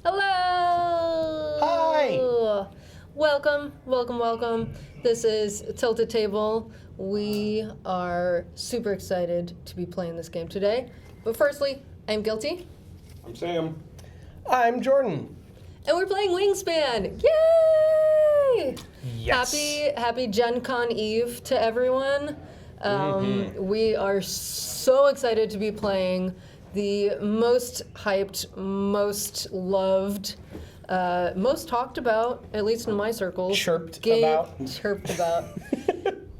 Hello! Hi! Welcome. This is Tilted Table. We are super excited to be playing this game today. But firstly, I'm Guilty. I'm Sam. I'm Jordan. And we're playing Wingspan! Yay! Yes. Happy Gen Con Eve to everyone. We are so excited to be playing the most hyped, most loved, most talked about, at least in my circles. Chirped about.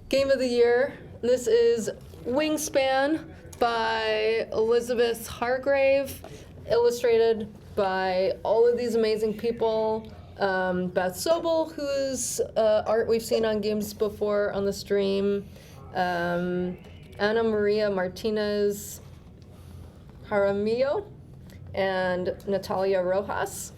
Game of the year. This is Wingspan by Elizabeth Hargrave, illustrated by all of these amazing people. Beth Sobel, whose art we've seen on games before on the stream. Ana Maria Martinez Jaramillo and Natalia Rojas.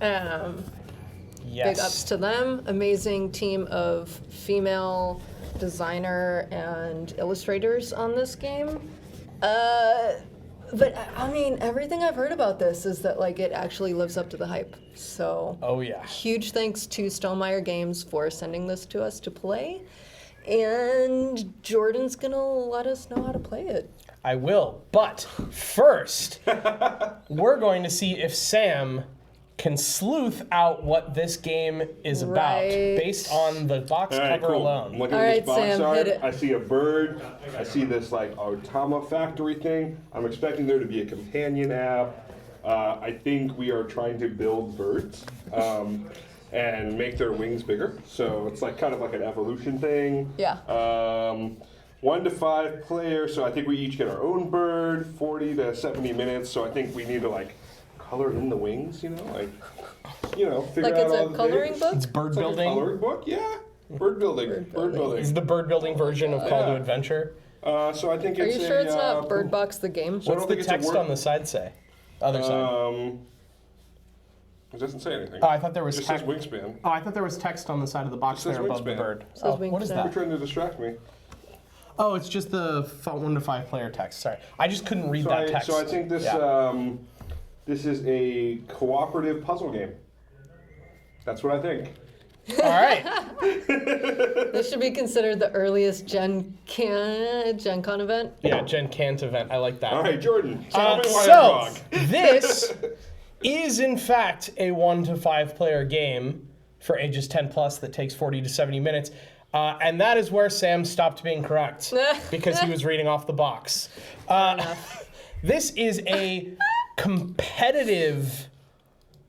Yes. Big ups to them. Amazing team of female designer and illustrators on this game. But I mean, everything I've heard about this is that like it actually lives up to the hype. So Oh yeah. huge thanks to Stonemeyer Games for sending this to us to play. And Jordan's gonna let us know how to play it. I will, but first, we're going to see if Sam can sleuth out what this game is about Right. based on the box All right, cover cool. alone. I'm looking All at right, this box Sam, art. hit it. I see a bird. I see this like Otama factory thing. I'm expecting there to be a companion app. I think we are trying to build birds and make their wings bigger. So it's like kind of like an evolution thing. Yeah. 1 to 5 players. So I think we each get our own bird. 40 to 70 minutes. So I think we need to like color in the wings. Figure Like out it's all a the coloring things. book? It's bird It's like a building. coloring book, yeah. Bird building. It's the bird building version of Call to Yeah. Adventure. So I think Are it's you sure a, it's not Bird Box the game? So I What's don't the think it's a text word- on the side say? Other side. It doesn't say anything. Oh, I thought there It was just says text. Wingspan. Oh, I thought there was text on the side of the box It says there above the Wingspan. bird. Says Oh, what is Wingspan. You're that? trying to distract me. Oh, it's just the 1 to 5 player text. Sorry, I just couldn't read that text. So I think this Yeah. this is a cooperative puzzle game. That's what I think. All right. This should be considered the earliest Gen Con event. Yeah, Gen Cant event. I like that. All right, Jordan. Tell me why I'm So, wrong. this is in fact a 1 to 5 player game for ages 10 plus that takes 40 to 70 minutes. And that is where Sam stopped being correct because he was reading off the box. This is a competitive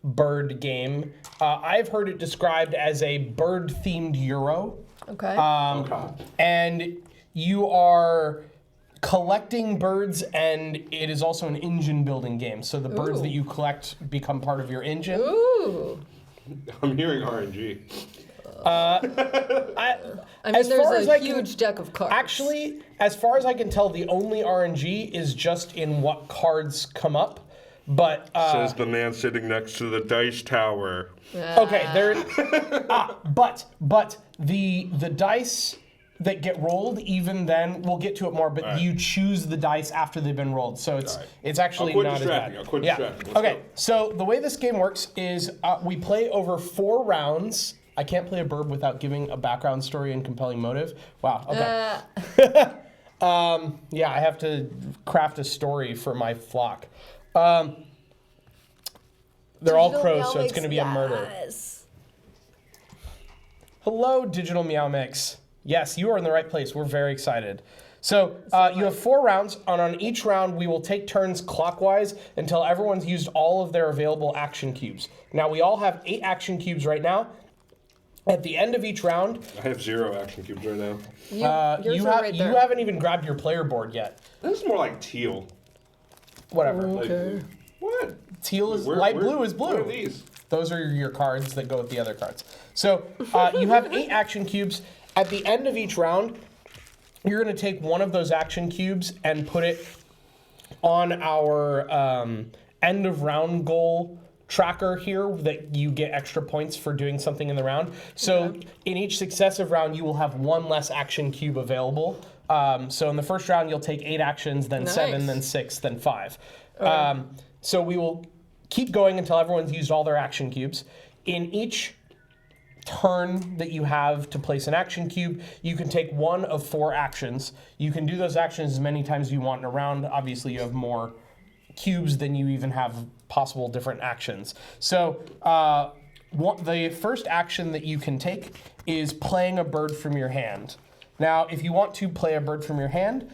bird game. I've heard it described as a bird-themed Euro. Okay. And you are collecting birds, and it is also an engine building game. So the birds Ooh. that you collect become part of your engine. Ooh. I'm hearing RNG. I mean, As far there's as a I can- huge deck of cards. Actually, as far as I can tell, the only RNG is just in what cards come up. But Says the man sitting next to the dice tower. okay, there. But the dice that get rolled, even then, we'll get to it more. But All right. you choose the dice after they've been rolled, so it's All right. it's actually I'll quit not as distracting. bad. I'll quit yeah. distracting. Let's Okay. go. So the way this game works is we play over 4 rounds. I can't play a bird without giving a background story and compelling motive. Wow. Okay. Yeah, I have to craft a story for my flock. They're all crows, so it's going to be a murder. Yes. Hello, Digital Meow Mix. Yes, you are in the right place. We're very excited. So you have 4 rounds, and on each round we will take turns clockwise until everyone's used all of their available action cubes. Now we all have 8 action cubes right now. At the end of each round, I have 0 action cubes right now. Yours you, are right there. you haven't even grabbed your player board yet. This is more like teal. Whatever. Okay. What? Teal is Where- light where- blue is What are blue. these? Those are your cards that go with the other cards. So you have 8 action cubes. At the end of each round, you're going to take one of those action cubes and put it on our end of round goal tracker here that you get extra points for doing something in the round. So in each successive round, you will have 1 less action cube available. So in the first round, you'll take 8 actions, then 7, Nice. then 6, then 5. So we will keep going until everyone's used all their action cubes. In each turn that you have to place an action cube, you can take one of 4 actions. You can do those actions as many times as you want in a round. Obviously, you have more cubes than you even have possible different actions. So the first action that you can take is playing a bird from your hand. Now, if you want to play a bird from your hand,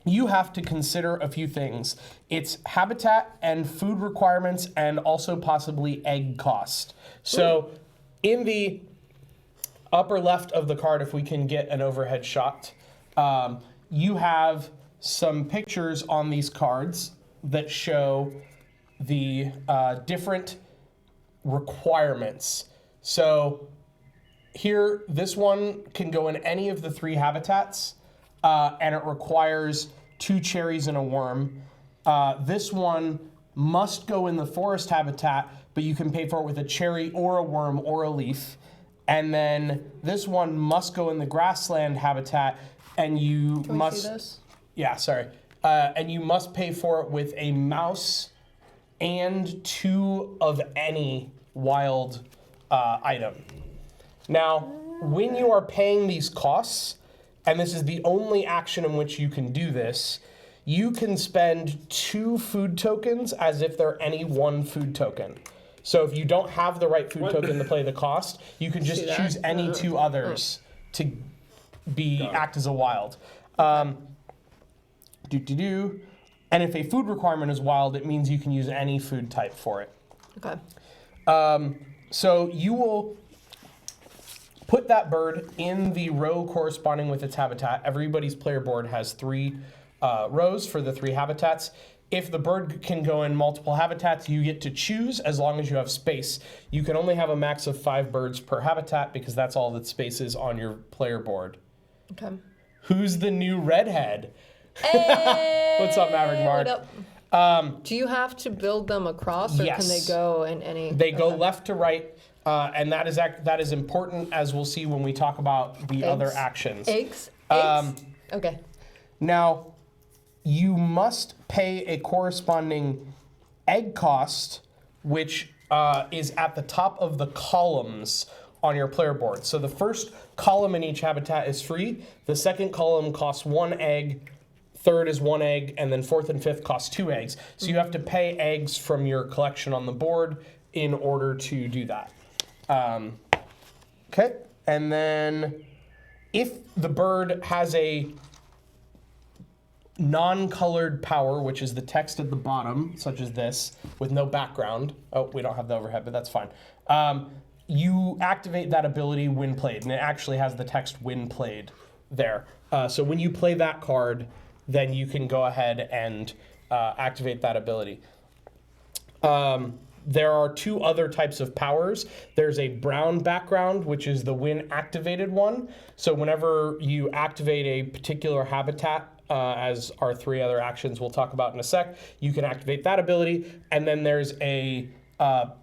you have to consider a few things. It's habitat and food requirements and also possibly egg cost. So in the upper left of the card, if we can get an overhead shot, you have some pictures on these cards that show the different requirements. So here, this one can go in any of the 3 habitats, and it requires 2 cherries and a worm. This one must go in the forest habitat, but you can pay for it with a cherry or a worm or a leaf. And then this one must go in the grassland habitat, and you Can must. we see this? Yeah, sorry. And you must pay for it with a mouse and 2 of any wild item. Now, when you are paying these costs, and this is the only action in which you can do this, you can spend 2 food tokens as if they're any 1 food token. So if you don't have the right food token to play the cost, you can just choose any 2 others to act as a wild. And if a food requirement is wild, it means you can use any food type for it. Okay. So you will put that bird in the row corresponding with its habitat. Everybody's player board has 3 rows for the 3 habitats. If the bird can go in multiple habitats, you get to choose as long as you have space. You can only have a max of 5 birds per habitat because that's all that space is on your player board. Okay. Who's the new redhead? Hey, What's up, Maverick Mark? what up? Do you have to build them across, or Yes. can they go in any? They go left to right, and that is important, as we'll see when we talk about the other actions. Eggs? Okay. Now, you must pay a corresponding egg cost, which is at the top of the columns on your player board. So the first column in each habitat is free. The second column costs 1 egg. Third is 1 egg, and then 4th and 5th cost 2 eggs. So you have to pay eggs from your collection on the board in order to do that. Okay, and then if the bird has a non-colored power, which is the text at the bottom, such as this, with no background. Oh, we don't have the overhead, but that's fine. You activate that ability when played, and it actually has the text when played there. So when you play that card, then you can go ahead and activate that ability. There are 2 other types of powers. There's a brown background, which is the when activated one. So whenever you activate a particular habitat, as our 3 other actions we'll talk about in a sec, you can activate that ability. And then there's a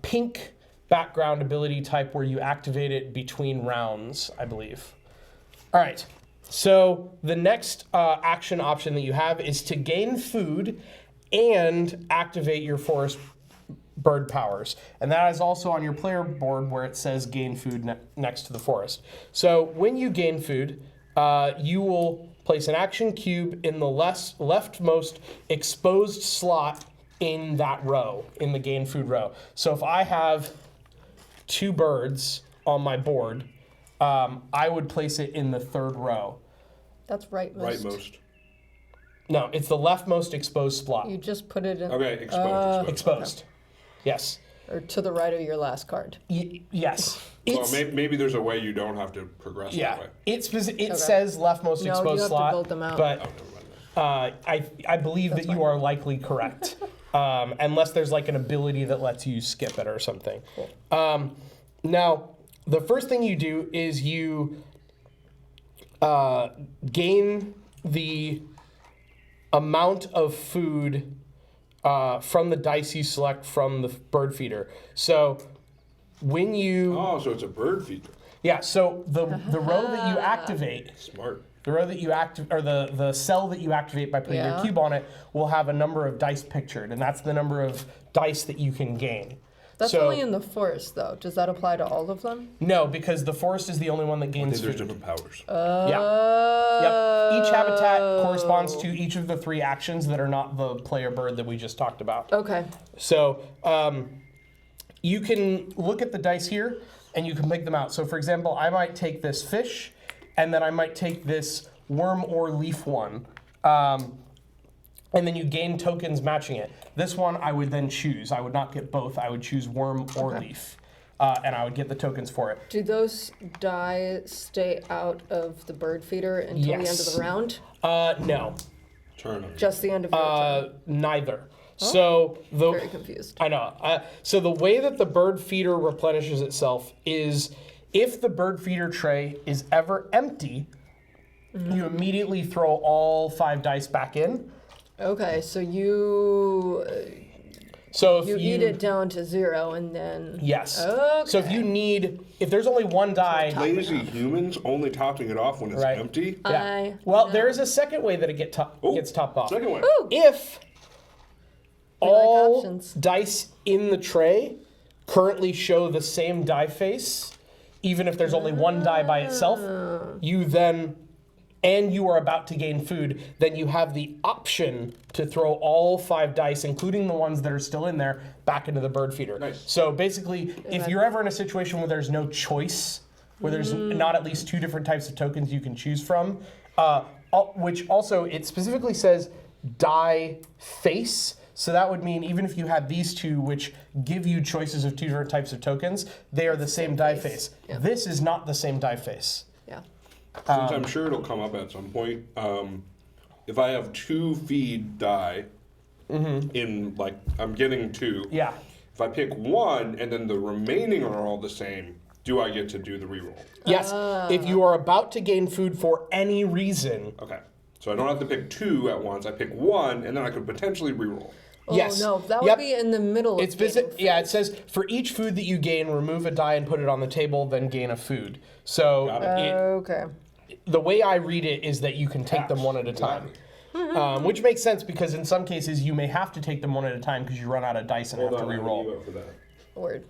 pink background ability type where you activate it between rounds, I believe. All right. So the next action option that you have is to gain food and activate your forest bird powers. And that is also on your player board where it says gain food next to the forest. So when you gain food, you will place an action cube in the leftmost exposed slot in that row, in the gain food row. So if I have 2 birds on my board, I would place it in the 3rd row. That's rightmost. Rightmost. No, it's the leftmost exposed slot. You just put it in. Okay, exposed. Exposed. Yes. Or to the right of your last card. Yes. Well, maybe there's a way you don't have to progress that way. It says leftmost No, exposed you have slot, to build them out. but Oh, never mind. I believe that you are likely correct, unless there's like an ability that lets you skip it or something. Now, the first thing you do is you gain the amount of food from the dice you select from the bird feeder. So when you... Oh, so it's a bird feeder. Yeah, so the row that you activate, Smart. the row that you or the cell that you activate by putting your Yeah. cube on it will have a number of dice pictured, and that's the number of dice that you can gain. That's So- only in the forest, though. Does that apply to all of them? No, because the forest is the only one that I gains think there's food. different powers. Yep. Each habitat corresponds to each of the 3 actions that are not the player bird that we just talked about. Okay. So you can look at the dice here and you can pick them out. So for example, I might take this fish and then I might take this worm or leaf one. And then you gain tokens matching it. This one I would then choose. I would not get both. I would choose worm or leaf. And I would get the tokens for it. Do those die stay out of the bird feeder until the end of Yes. the round? No, Turn them. Just the end of your turn? neither. So Very confused. I know. So the way that the bird feeder replenishes itself is if the bird feeder tray is ever empty, you immediately throw all 5 dice back in. Okay, so you So if you eat it down to 0 and then... Yes. Okay. So if there's only 1 die, Lazy humans only topping it off when it's Right. empty. yeah. Well, there is a second way that it gets topped off. Second one. Ooh. If We like all options. dice in the tray currently show the same die face, even if there's only 1 die by itself, you then, and you are about to gain food, then you have the option to throw all 5 dice, including the ones that are still in there, back into the bird feeder. Nice. So basically, if you're ever in a situation where there's no choice, where there's not at least 2 different types of tokens you can choose from, which also, it specifically says die face. So that would mean even if you had these 2, which give you choices of 2 different types of tokens, they are the same die face. Yeah. This is not the same die face. Yeah. Since I'm sure it'll come up at some point, if I have 2 feed die in, like, I'm getting 2. Yeah. If I pick 1 and then the remaining are all the same, do I get to do the reroll? Yes. If you are about to gain food for any reason, Okay. So I don't have to pick 2 at once. I pick 1 and then I could potentially reroll. Oh, yes. no, that would Yep. be in the middle It's of gaining yeah, it says for each food that you gain, remove a die and put it on the table, then gain a food. So Got food. Okay. the way I read it is that you can take them one at a time. Which makes sense because in some cases you may have to take them one at a time because you run out of dice and have to I'm gonna re-roll. you up for that. Word.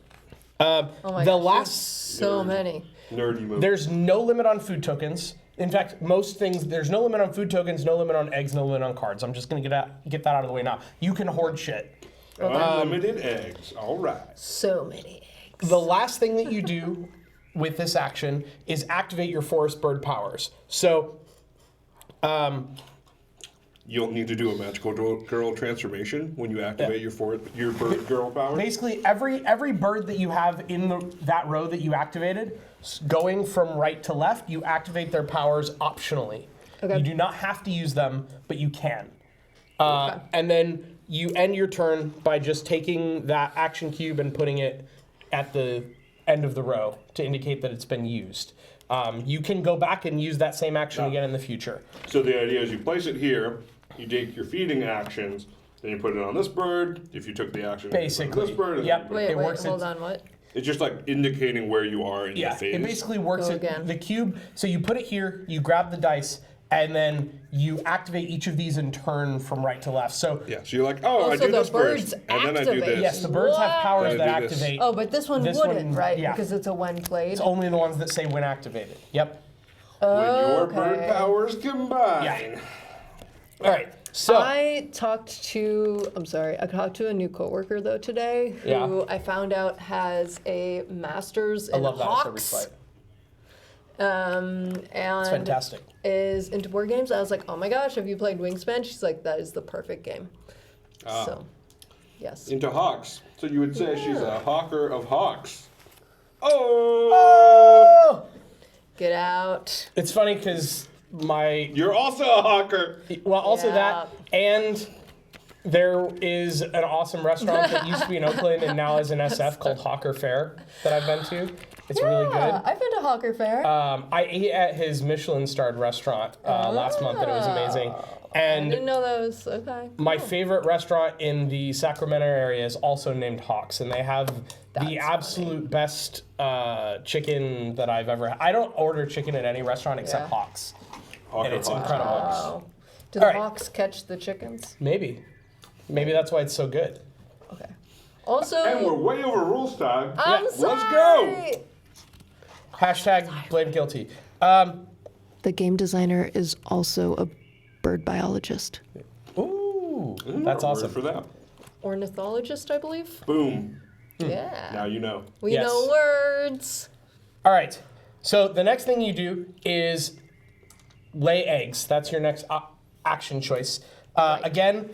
The Oh my gosh, last so many. Nerdy move. There's no limit on food tokens. In fact, most things, there's no limit on food tokens, no limit on eggs, no limit on cards. I'm just going to get that out of the way now. You can hoard shit. Unlimited eggs. All right. So many eggs. The last thing that you do with this action is activate your forest bird powers. So, You'll need to do a magical girl transformation when you activate your bird girl power. basically, every bird that you have in that row that you activated, going from right to left, you activate their powers optionally. Okay. You do not have to use them, but you can. And then you end your turn by just taking that action cube and putting it at the end of the row to indicate that it's been used. You can go back and use that same action again in the future. So the idea is you place it here, you take your feeding actions, then you put it on this bird. If you took the action, you put it on Basically. this bird. And Yep. Wait, It works, hold it's- on, what? It's just like indicating where you are in the Yeah, phase. it basically works. Go At again. the cube, so you put it here, you grab the dice, and then you activate each of these in turn from right to left. So Yeah, so you're like, oh, I Also, do the this birds first, and then I do activate. this. yes, the birds have powers Then I that do this. activate. Oh, but this one This wouldn't, one, right? yeah. Because it's a when played. It's only the ones that say when activated. Yep. When your bird Okay. powers combine. Yeah. All right. So I talked to a new coworker though today who Yeah. I found out has a master's in I love that hawks. service fight. And It's fantastic. is into board games. I was like, oh my gosh, have you played Wingspan? She's like, that is the perfect game. So, yes. Into hawks. So you would say she's a hawker of hawks. Oh! Get out. It's funny because You're also a hawker. also Yeah. that, and there is an awesome restaurant that used to be in Oakland and now is in SF called Hawker Fair that I've been to. It's really good. I've been to Hawker Fair. I ate at his Michelin-starred restaurant last month, and it was amazing. I didn't And know that was okay. my favorite restaurant in the Sacramento area is also named Hawks, and they have the absolute best chicken that I've ever had. I don't order chicken at any restaurant except Hawks, and it's incredible. Wow. Do the All right. hawks catch the chickens? Maybe that's why it's so good. Okay. Also, And we're way over rules time. I'm Yeah, sorry. let's go. Hashtag blame guilty. The game designer is also a bird biologist. Ooh, that's Word awesome. for that. Ornithologist, I believe. Boom. Yeah. Now you know. We Yes. know words. All right. So the next thing you do is lay eggs. That's your next action choice. Again,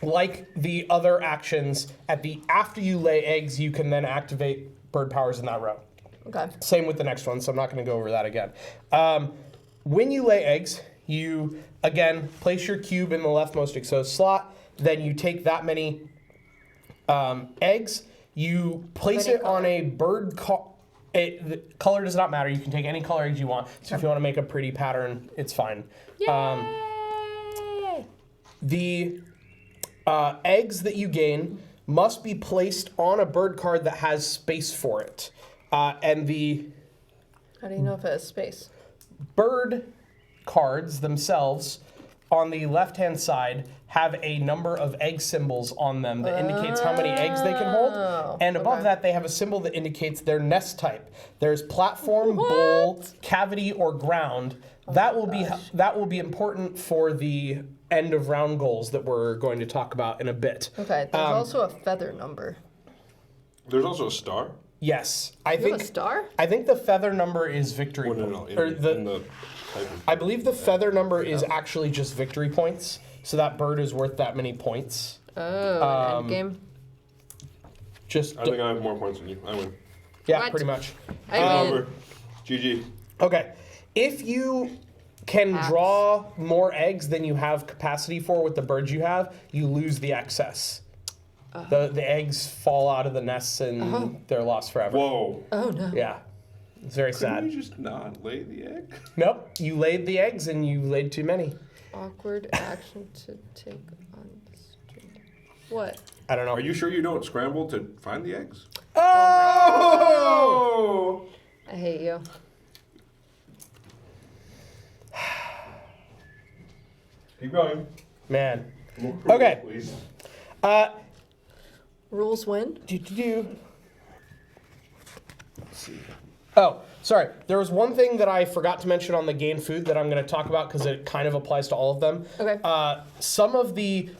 like the other actions, after you lay eggs, you can then activate bird powers in that row. Okay. Same with the next one, so I'm not going to go over that again. When you lay eggs, you, again, place your cube in the leftmost exposed slot. Then you take that many eggs. You place it on a bird the color does not matter. You can take any color eggs you want. So if you want to make a pretty pattern, it's fine. Yay! The eggs that you gain must be placed on a bird card that has space for it. And the How do you know if it has space? bird cards themselves on the left-hand side have a number of egg symbols on them that indicates how many eggs they can hold. And above that, they have a symbol that indicates their nest type. There's platform, bowl, cavity, or ground. That will be important for the end of round goals that we're going to talk about in a bit. Okay. There's also a feather number. There's also a star. Yes, You have a star? I think the feather number is victory. Oh, no. or In the type of I believe the feather number is actually just victory points. So that bird is worth that many points. Oh, an end game. Just I think I have more points than you. I win. yeah, What? pretty much. I win. Over. GG. Okay, if you can draw more eggs than you have capacity for with the birds you have, you lose the excess. The eggs fall out of the nests and they're lost forever. Whoa. Oh no. Yeah, it's very Couldn't sad. you just not lay the egg? Nope, you laid the eggs and you laid too many. Awkward action to take on the street. What? I don't know. Are you sure you don't scramble to find the eggs? Oh! I hate you. Keep going. Man. More Okay. Please. Rules win? Oh, sorry. There was one thing that I forgot to mention on the gain food that I'm going to talk about because it kind of applies to all of them. Okay. Some of the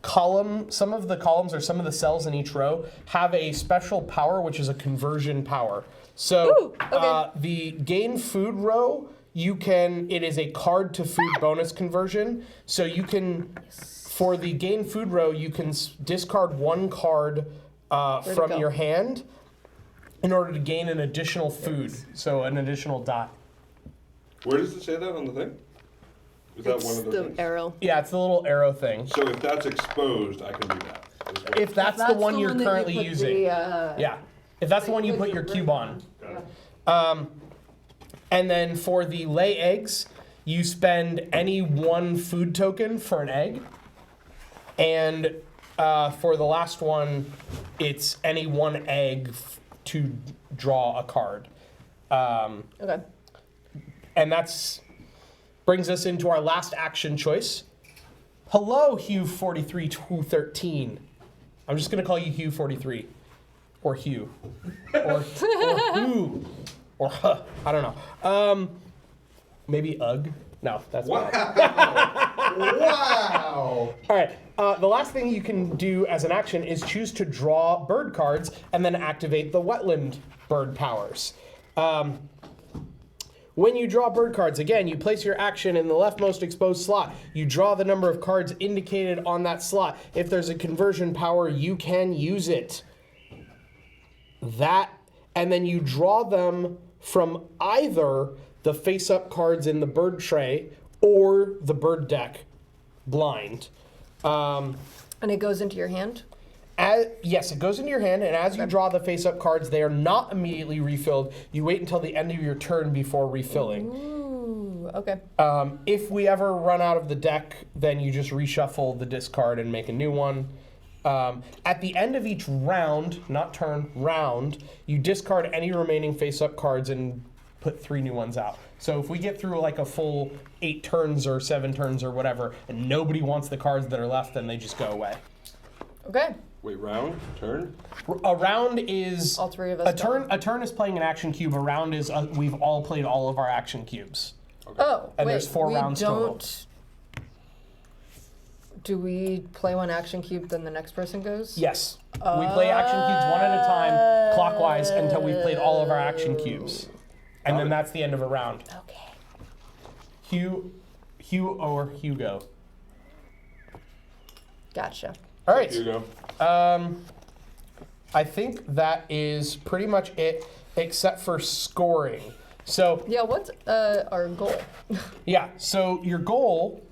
columns or some of the cells in each row have a special power, which is a conversion power. So Ooh, okay. the gain food row, it is a card to food bonus conversion. So you can, for the gain food row, you can discard one card from go? your hand in order to gain an additional food, so an additional dot. Where does it say that on the thing? Is that It's one of the the things? arrow. Yeah, it's the little arrow thing. So if that's exposed, I can do that. as well. If that's the one you're that you currently put using. Yeah. If that's the one you put your cube on. And then for the lay eggs, you spend any one food token for an egg. And for the last one, it's any one egg to draw a card. Okay. And that's brings us into our last action choice. Hello, Hugh 43213. I'm just gonna call you Hugh 43, or Hugh, or who, or huh. I don't know. Maybe Ugg. No, that's bad. Wow! All right. The last thing you can do as an action is choose to draw bird cards and then activate the wetland bird powers. When you draw bird cards, again, you place your action in the leftmost exposed slot. You draw the number of cards indicated on that slot. If there's a conversion power, you can use it. And then you draw them from either the face-up cards in the bird tray or the bird deck blind. And it goes into your hand? Yes, it goes into your hand, and as you draw the face-up cards, they are not immediately refilled. You wait until the end of your turn before refilling. Ooh, okay. If we ever run out of the deck, then you just reshuffle the discard and make a new one. At the end of each round, not turn, round, you discard any remaining face-up cards and put 3 new ones out. So if we get through like a full 8 turns or 7 turns or whatever, and nobody wants the cards that are left, then they just go away. Okay. Wait, round? Turn? A round is All 3 of us. a turn is playing an action cube. A round is we've all played all of our action cubes. Oh, And wait, there's 4 rounds total. Do we play 1 action cube, then the next person goes? Yes. We play action cubes one at a time, clockwise, until we've played all of our action cubes. And then that's the end of a round. Okay. Hugh or Hugo. Gotcha. All right. Here you go. I think that is pretty much it, except for scoring. So Yeah, what's our goal? yeah, so your goal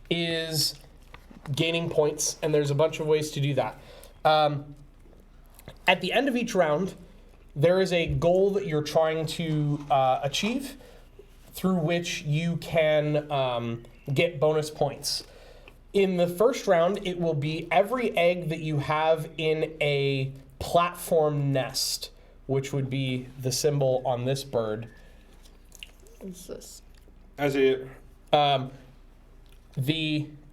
is gaining points, and there's a bunch of ways to do that. At the end of each round, there is a goal that you're trying to achieve through which you can get bonus points. In the first round, it will be every egg that you have in a platform nest, which would be the symbol on this bird. What's this? As it.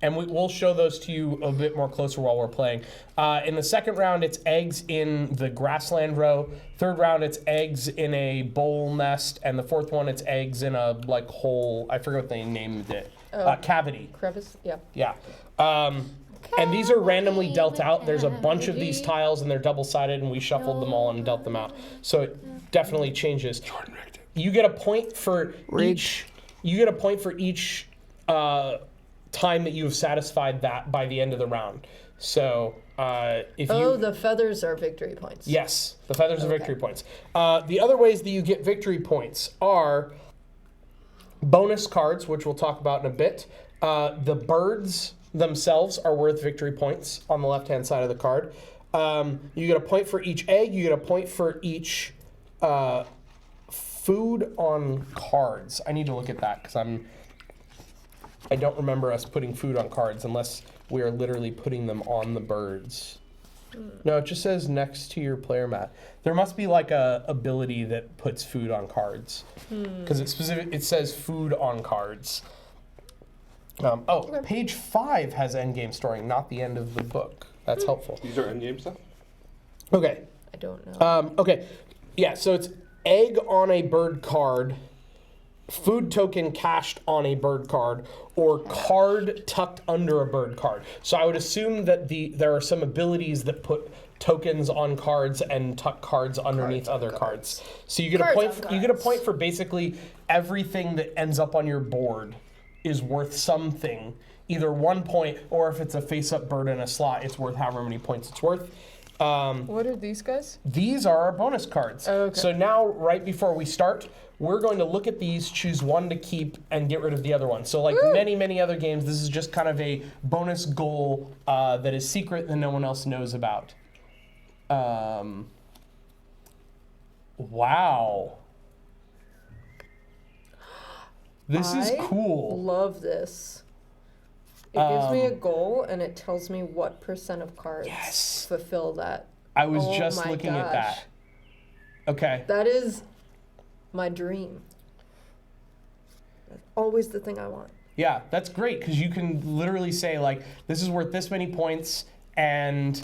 We'll show those to you a bit more closer while we're playing. In the second round, it's eggs in the grassland row. Third round, it's eggs in a bowl nest, and the fourth one, it's eggs in a hole. I forget what they named it. Cavity. Crevice? Yeah. Yeah. And these are randomly dealt out. There's a bunch of these tiles, and they're double-sided, and we shuffled them all and dealt them out. So it definitely changes. You get a point for each. You get a point for each time that you have satisfied that by the end of the round. So if you. The feathers are victory points. Yes, the feathers are victory points. The other ways that you get victory points are bonus cards, which we'll talk about in a bit. The birds themselves are worth victory points on the left-hand side of the card. You get a point for each egg. You get a point for each food on cards. I need to look at that because I don't remember us putting food on cards unless we are literally putting them on the birds. No, it just says next to your player mat. There must be like a ability that puts food on cards because it's specific. It says food on cards. Page 5 has endgame storing, not the end of the book. That's helpful. These are endgame stuff? Okay. I don't know. Okay. Yeah, so it's egg on a bird card, food token cached on a bird card, or card tucked under a bird card. So I would assume that there are some abilities that put tokens on cards and tuck cards underneath other cards. So you get a point. You get a point for basically everything that ends up on your board is worth something, either 1 point, or if it's a face-up bird in a slot, it's worth however many points it's worth. What are these guys? These are our bonus cards. Oh, okay. So now, right before we start, we're going to look at these, choose one to keep, and get rid of the other one. So like many, many other games, this is just kind of a bonus goal that is secret that no one else knows about. Wow. This is cool. Love this. It gives me a goal, and it tells me what % of cards fulfill that. I was Oh just my looking at gosh. that. Okay. That is my dream. That's always the thing I want. Yeah, that's great because you can literally say like, this is worth this many points, and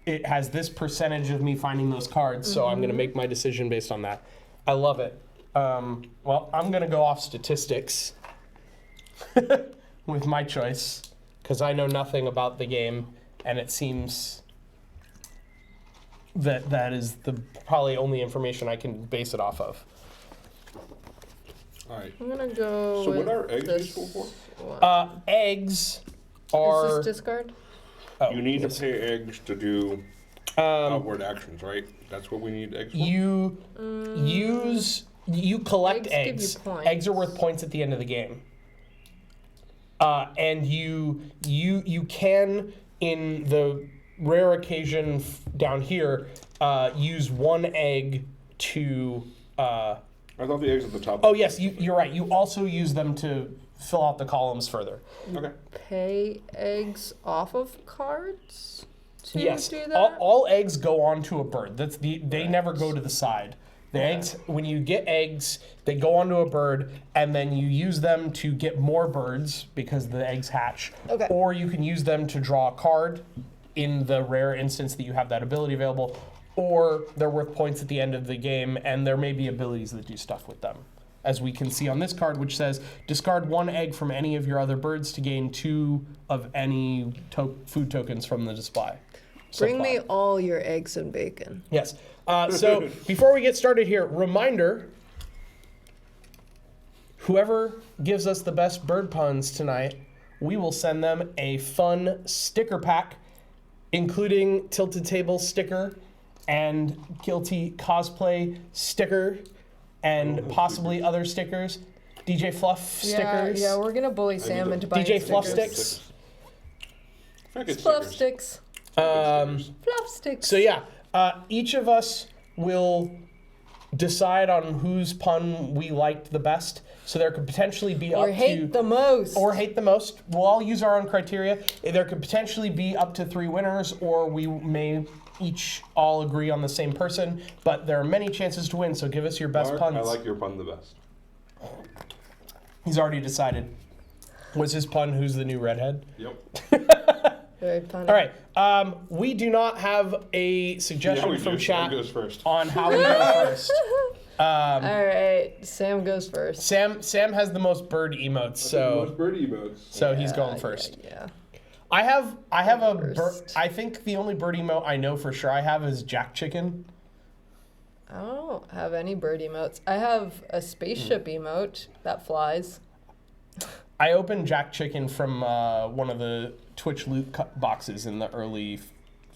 it has this percentage of me finding those cards. So I'm going to make my decision based on that. I love it. Well, I'm going to go off statistics with my choice because I know nothing about the game, and it seems that is the probably only information I can base it off of. All right. I'm gonna go. So what with are eggs this useful for? one. Eggs Is are. this discard? You need to pay eggs to do outward actions, right? That's what we need eggs for? You collect Eggs eggs. give you points. Eggs are worth points at the end of the game. And you can in rare occasion down here, use 1 egg to. I thought the eggs at the top. Oh yes, you're right. You also use them to fill out the columns further. Okay. Pay eggs off of cards to Yes, do that? all eggs go onto a bird. They never go to the side. The eggs, when you get eggs, they go onto a bird, and then you use them to get more birds because the eggs hatch. Okay. Or you can use them to draw a card in the rare instance that you have that ability available, or they're worth points at the end of the game, and there may be abilities that do stuff with them. As we can see on this card, which says, discard 1 egg from any of your other birds to gain 2 of any food tokens from the display. Bring me Supply. all your eggs and bacon. Yes. So before we get started here, reminder, whoever gives us the best bird puns tonight, we will send them a fun sticker pack, including Tilted Table sticker and Guilty Cosplay sticker and possibly other stickers. DJ Fluff stickers. Yeah, we're gonna bully Sam into buying DJ Fluff stickers. sticks. Fluff sticks. Fluff sticks. So yeah, each of us will decide on whose pun we liked the best. So there could potentially be Or up hate to the most. or hate the most. We'll all use our own criteria. There could potentially be up to 3 winners, or we may each all agree on the same person. But there are many chances to win. So give us your best Mark, puns. I like your pun the best. He's already decided. Was his pun who's the new redhead? Yep. Very funny. All right. We do not have a suggestion from chat Sam goes first. on how we go first. All right, Sam goes first. Sam has the most bird emotes, so Most bird emotes. he's going first. Yeah. I have a bird. First. I think the only bird emote I know for sure I have is Jack Chicken. I don't have any bird emotes. I have a spaceship emote that flies. I opened Jack Chicken from one of the Twitch loot boxes in the early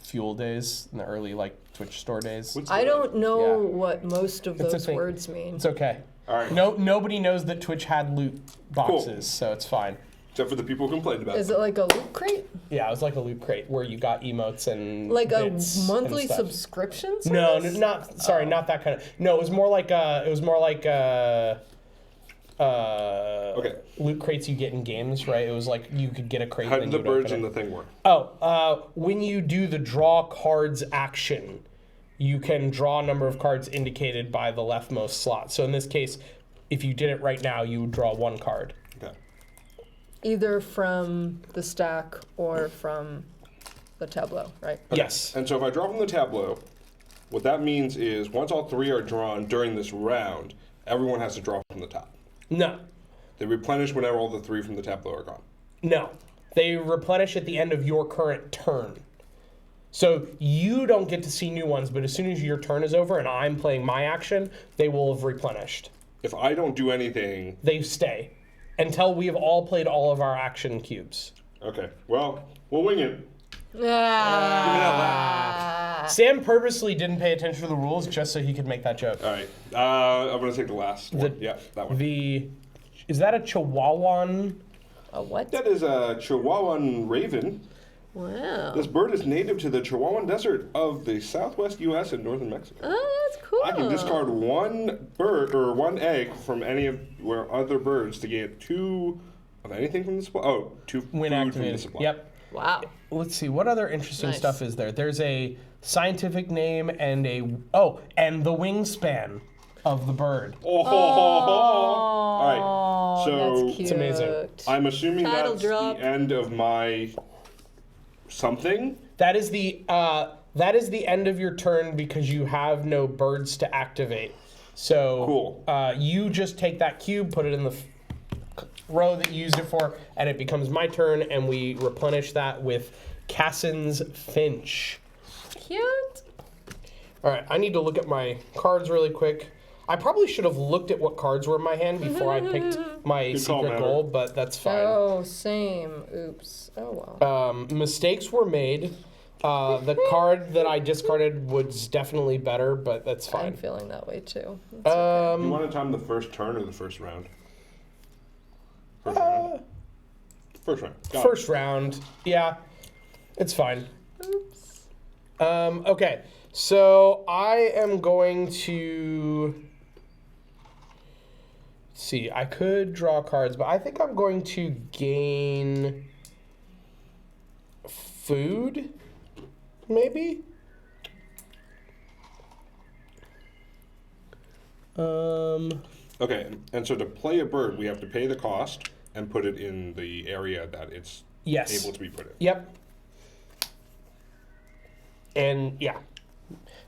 Fuel days, in the early Twitch store days. I don't know Yeah. what most of It's a those thing. words mean. It's okay. All right. Nobody knows that Twitch had loot boxes, so it's fine. Except for the people who complained about Is it. it like a loot crate? Yeah, it was like a loot crate where you got emotes and Like a bits and monthly stuff. subscription No, service? not not that kind of. No, it was more like Okay. loot crates you get in games, right? It was like you could get a crate. How and did then the you'd birds open and it. the thing work? When you do the draw cards action, you can draw a number of cards indicated by the leftmost slot. So in this case, if you did it right now, you would draw 1 card. Okay. Either from the stack or from the tableau, right? Yes. And so if I draw from the tableau, what that means is once all 3 are drawn during this round, everyone has to draw from the top. No. They replenish whenever all the 3 from the tableau are gone. No. They replenish at the end of your current turn. So you don't get to see new ones, but as soon as your turn is over and I'm playing my action, they will have replenished. If I don't do anything, They stay until we have all played all of our action cubes. okay. Well, we'll wing it. Sam purposely didn't pay attention to the rules just so he could make that joke. All right. I'm gonna take the last one. Yeah, that one. Is that a Chihuahuan? A what? That is a Chihuahuan Raven. Wow. This bird is native to the Chihuahuan Desert of the southwest U.S. and northern Mexico. Oh, that's cool. I can discard 1 bird or 1 egg from any of where other birds to get 2 of anything from the supply. Oh, 2 When food from the activated. supply. Yep. Wow. Let's see, what other interesting Nice. stuff is there? There's a scientific name and and the wingspan of the bird. Oh, all right. So That's cute. It's amazing. I'm assuming Title that's drop. the end of my something. That is the end of your turn because you have no birds to activate. So Cool. You just take that cube, put it in the row that you used it for, and it becomes my turn, and we replenish that with Cassin's Finch. Cute. All right, I need to look at my cards really quick. I probably should have looked at what cards were in my hand before I picked my Good call, secret Matter. goal, but that's fine. Oh, same. Oops. Oh, well. Mistakes were made. The card that I discarded was definitely better, but that's I'm fine. feeling that way too. Do you want to time the first turn or the first round? First round. First round. Got it. First round, yeah, it's fine. Oops. Okay, so I am going to see. I could draw cards, but I think I'm going to gain food, maybe. Okay, and so to play a bird, we have to pay the cost and put it in the area that it's Yes. able to be put in. Yep. And yeah.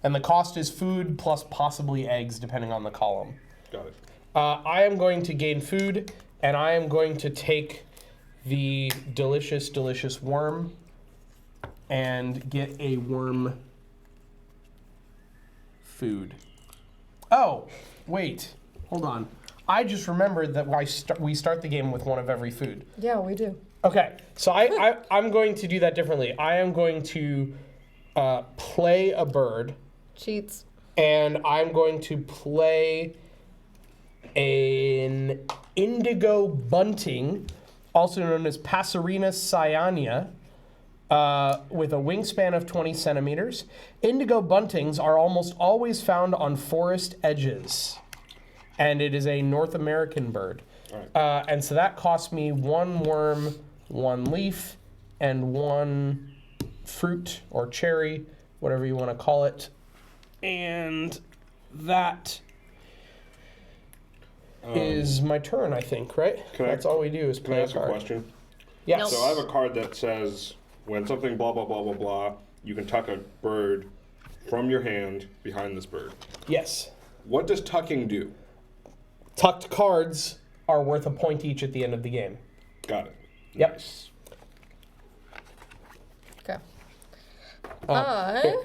And the cost is food plus possibly eggs, depending on the column. Got it. I am going to gain food, and I am going to take the delicious, delicious worm and get a worm food. Oh, wait. Hold on. I just remembered that we start the game with one of every food. Yeah, we do. Okay, so I'm going to do that differently. I am going to play a bird, Cheats. and I'm going to play an indigo bunting, also known as Passerina cyanea, with a wingspan of 20 centimeters. Indigo buntings are almost always found on forest edges, and it is a North American bird. All And so that cost me 1 worm, 1 leaf, and 1 fruit or cherry, whatever you want to call it. And that is my turn, I think, right? That's all we do is Can play I a ask a card. question? Yes. Nope. So I have a card that says, when something blah, blah, blah, blah, blah, you can tuck a bird from your hand behind this bird. Yes. What does tucking do? Tucked cards are worth a point each at the end of the game. Got it. Yep. Nice. Okay. Here.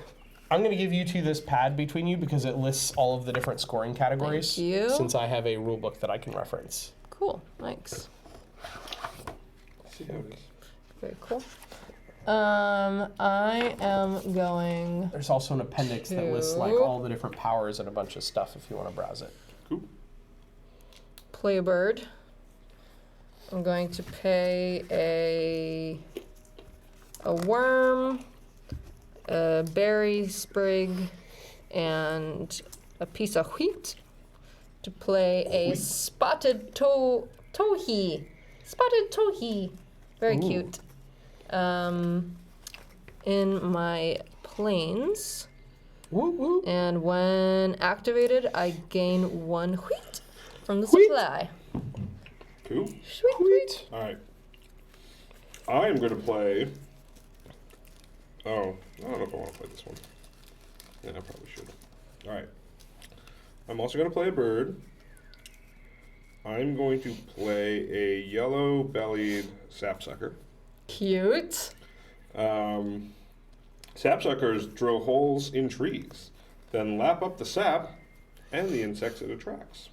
I'm going to give you two this pad between you because it lists all of the different scoring categories. Thank you. Since I have a rule book that I can reference. Cool. Thanks. See how it is. Very cool. I am going There's also an appendix that lists like Two. all the different powers and a bunch of stuff if you want to browse it. Cool. play a bird. I'm going to pay a worm, a berry sprig, and a piece of wheat to play a spotted towhee. Spotted towhee. Very cute. In my planes. Woo woo. And when activated, I gain 1 wheat from the Wheat. supply. Cool. Sweet, sweet. All right. I am going to play. Oh, I don't know if I want to play this one. Yeah, I probably should. All right. I'm also going to play a bird. I'm going to play a yellow-bellied sapsucker. Cute. Sapsuckers drill holes in trees, then lap up the sap and the insects it attracts.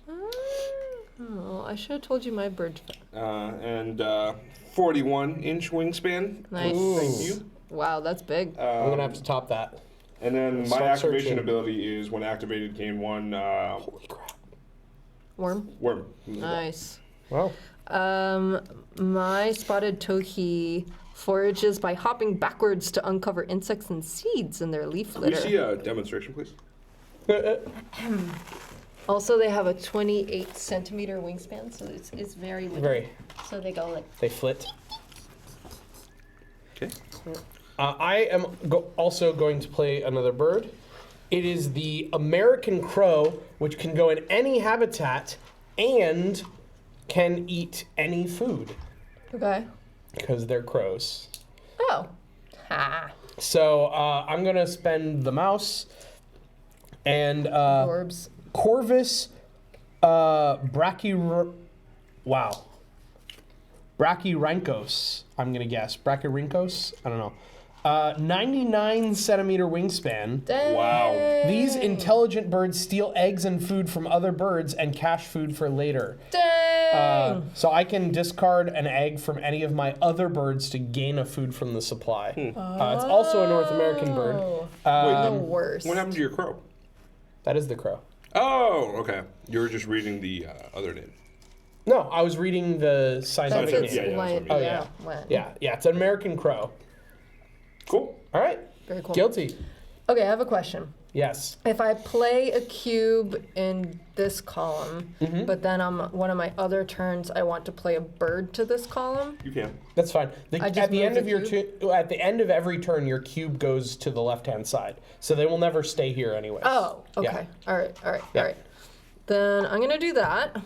Oh, I should have told you my bird. And 41-inch wingspan. Nice. Thank you. Wow, that's big. I'm going to have to top that. And then my Start activation searching. ability is when activated, gain 1 Holy crap. Worm. worm. Nice. Wow. My spotted towhee forages by hopping backwards to uncover insects and seeds in their leaf Can we litter. see a demonstration, please? Also, they have a 28 centimeter wingspan, so it's very little. Very. So they go like. They flit. Okay. I am also going to play another bird. It is the American crow, which can go in any habitat and can eat any food Okay. because they're crows. Oh. Ha. So I'm going to spend the mouse and Orbs. Corvus Brachyrhynchos, I'm going to guess. Brachyrhynchos? I don't know. 99 centimeter wingspan. Dang. Wow. These intelligent birds steal eggs and food from other birds and cache food for later. Dang. So I can discard an egg from any of my other birds to gain a food from the supply. It's also a North American bird. The worst. What happened to your crow? That is the crow. Oh, okay. You were just reading the other name. No, I was reading the That's scientific its name. yeah, light. that's what I mean. When. Yeah, it's an American crow. Cool. All right. Very cool. Guilty. Okay, I have a question. Yes. If I play a cube in this column, but then on one of my other turns I want to play a bird to this column, You can. That's fine. I just At the end moved of the your cube? at the end of every turn, your cube goes to the left-hand side, so they will never stay here anyway. oh, okay. Yeah. All right, all right, Yeah. all right. Then I'm gonna do that.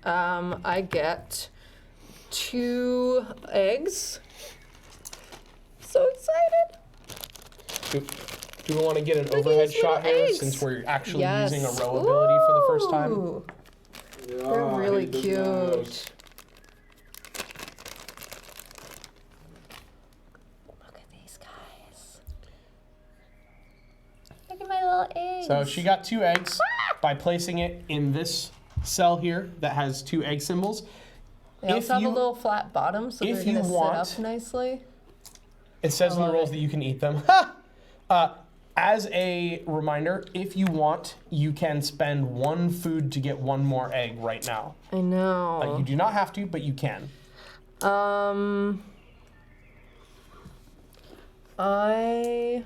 I get 2 eggs. So excited. Do we want to get an at overhead these shot little here eggs. since we're actually Yes. using a row ability for the first time? Ooh, Yeah, they're really he does cute. those. Look at these guys. Look at my little eggs. So she got 2 eggs by placing it in this cell here that has 2 egg symbols. They also have a little flat bottom, so if they're you gonna sit want- up nicely. It says in the love rules it. that you can eat them. As a reminder, if you want, you can spend 1 food to get 1 more egg right now. I know. You do not have to, but you can. I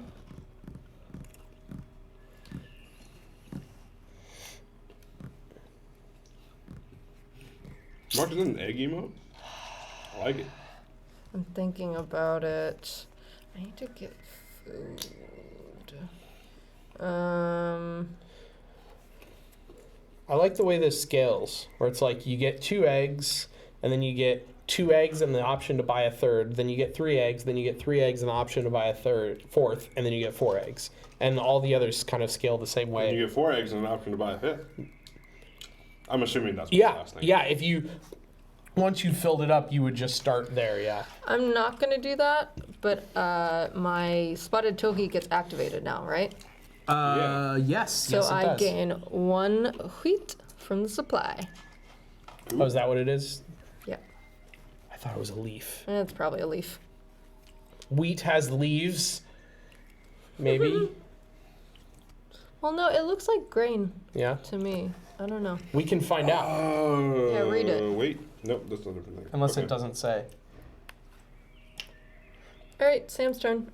Mark, is that an egg emote? I like it. I'm thinking about it. I need to get food. I like the way this scales, where it's like you get 2 eggs, and then you get 2 eggs and the option to buy a third. Then you get 3 eggs, then you get 3 eggs and the option to buy a fourth, and then you get 4 eggs. And all the others kind of scale the same way. And you get 4 eggs and an option to buy a 5th. I'm assuming that's what the Yeah, last thing. yeah. If you once you filled it up, you would just start there. Yeah. I'm not gonna do that, but my spotted toki gets activated now, right? Yes. So yes, it I does. gain 1 wheat from the supply. Oh, is that what it is? Yeah, I thought it was a leaf. it's probably a leaf. Wheat has leaves. Maybe. Well, no, it looks like grain Yeah. to me. I don't know. We can find out. Yeah, read it. Wait. Nope, that's not a different thing. Unless Okay. it doesn't say. All right, Sam's turn.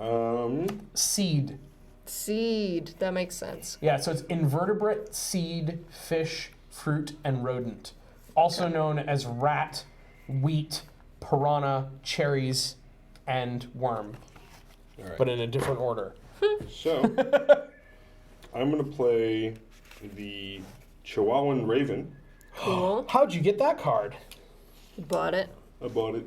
Alright. Seed. Seed. That makes sense. Yeah, so it's invertebrate, seed, fish, fruit, and rodent. Also known as rat, wheat, piranha, cherries, and worm, Alright. but in a different order. So, I'm going to play the Chihuahuan Raven. Cool. How'd you get that card? Bought it. I bought it.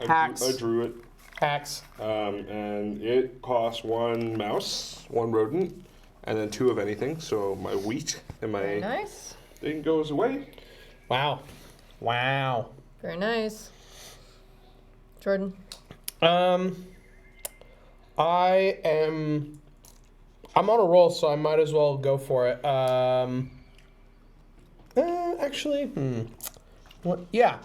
Hacks. I drew it. Hacks. And it costs 1 mouse, 1 rodent, and then 2 of anything. So my wheat and Very my nice. thing goes away. Wow. Wow. Very nice. Jordan. I'm on a roll, so I might as well go for it. Actually, what? Yeah,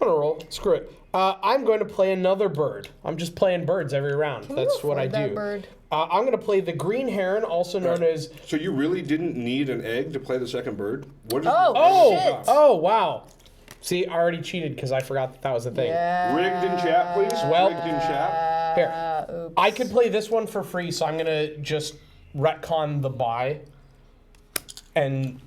I'm on a roll. Screw it. I'm going to play another bird. I'm just playing birds every round. Can That's you what I afford that do. bird? I'm going to play the green heron, also known as. So you really didn't need an egg to play the second bird? What is Oh, the shit. Oh, wow. See, I already cheated because I forgot that was a thing. Yeah. Rigged in chat, please. Well- Rigged in chat. Here. Oops. I could play this one for free, so I'm going to just retcon the buy and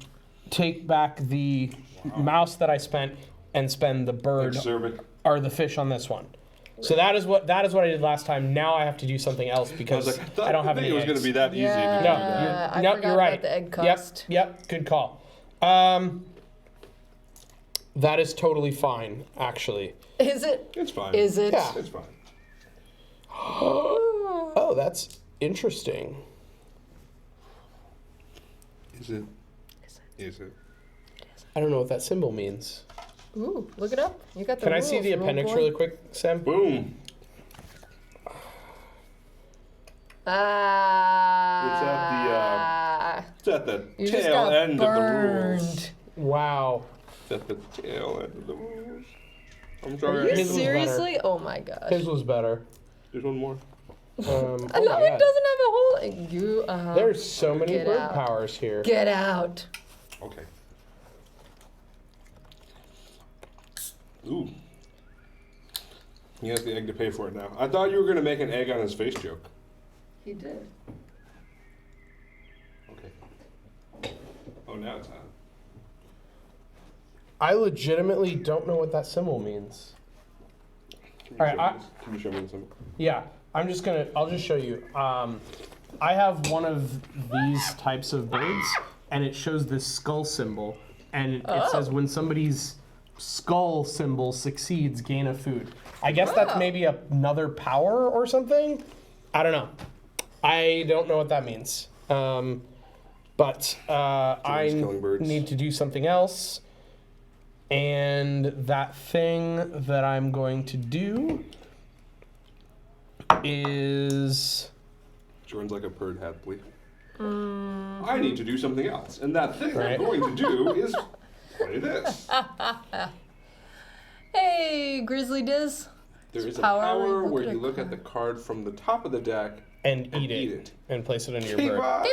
take back the mouse that I spent and spend the bird Serve it. or the fish on this one. So that is what I did last time. Now I have to do something else I because was like, I thought I don't have it any was going eggs. to be that easy. Yeah. No, I nope, forgot you're right. about the egg cost. Yep, good call. That is totally fine, actually. Is it? It's fine. Is it? Yeah. It's fine. Oh, that's interesting. Is it? Is it? I don't know what that symbol means. Ooh, look it up. You got the Can I rules, see the rule appendix boy. really quick, Sam? Boom. Ah. It's at the You just tail got end burned. of the rules. Wow. It's at the tail end of the rules. I'm Are sorry. you His was seriously? Oh my gosh. His was better. There's one more. Oh I know my it God. doesn't have a hole. You. There's so many Get bird out. powers here. Get out. Okay. Ooh. He has the egg to pay for it now. I thought you were going to make an egg on his face joke. He did. Oh, now it's on. I legitimately don't know what that symbol means. All right, Can you show me the symbol? Yeah, I'll just show you. I have one of these types of birds, and it shows this skull symbol, and it says when somebody's skull symbol succeeds, gain a food. I guess that's maybe another power or something? I don't know. I don't know what that means. But I killing birds. need to do something else. And that thing that I'm going to do is... Jordan's like a bird happily. I need to do something else. And that thing Right. I'm going to do is play this. Hey, Grizzly Diz. There is a Power, power look where at you a look at the card from the top of the deck and eat eat it. it. And place it on your Hey, bird. bots.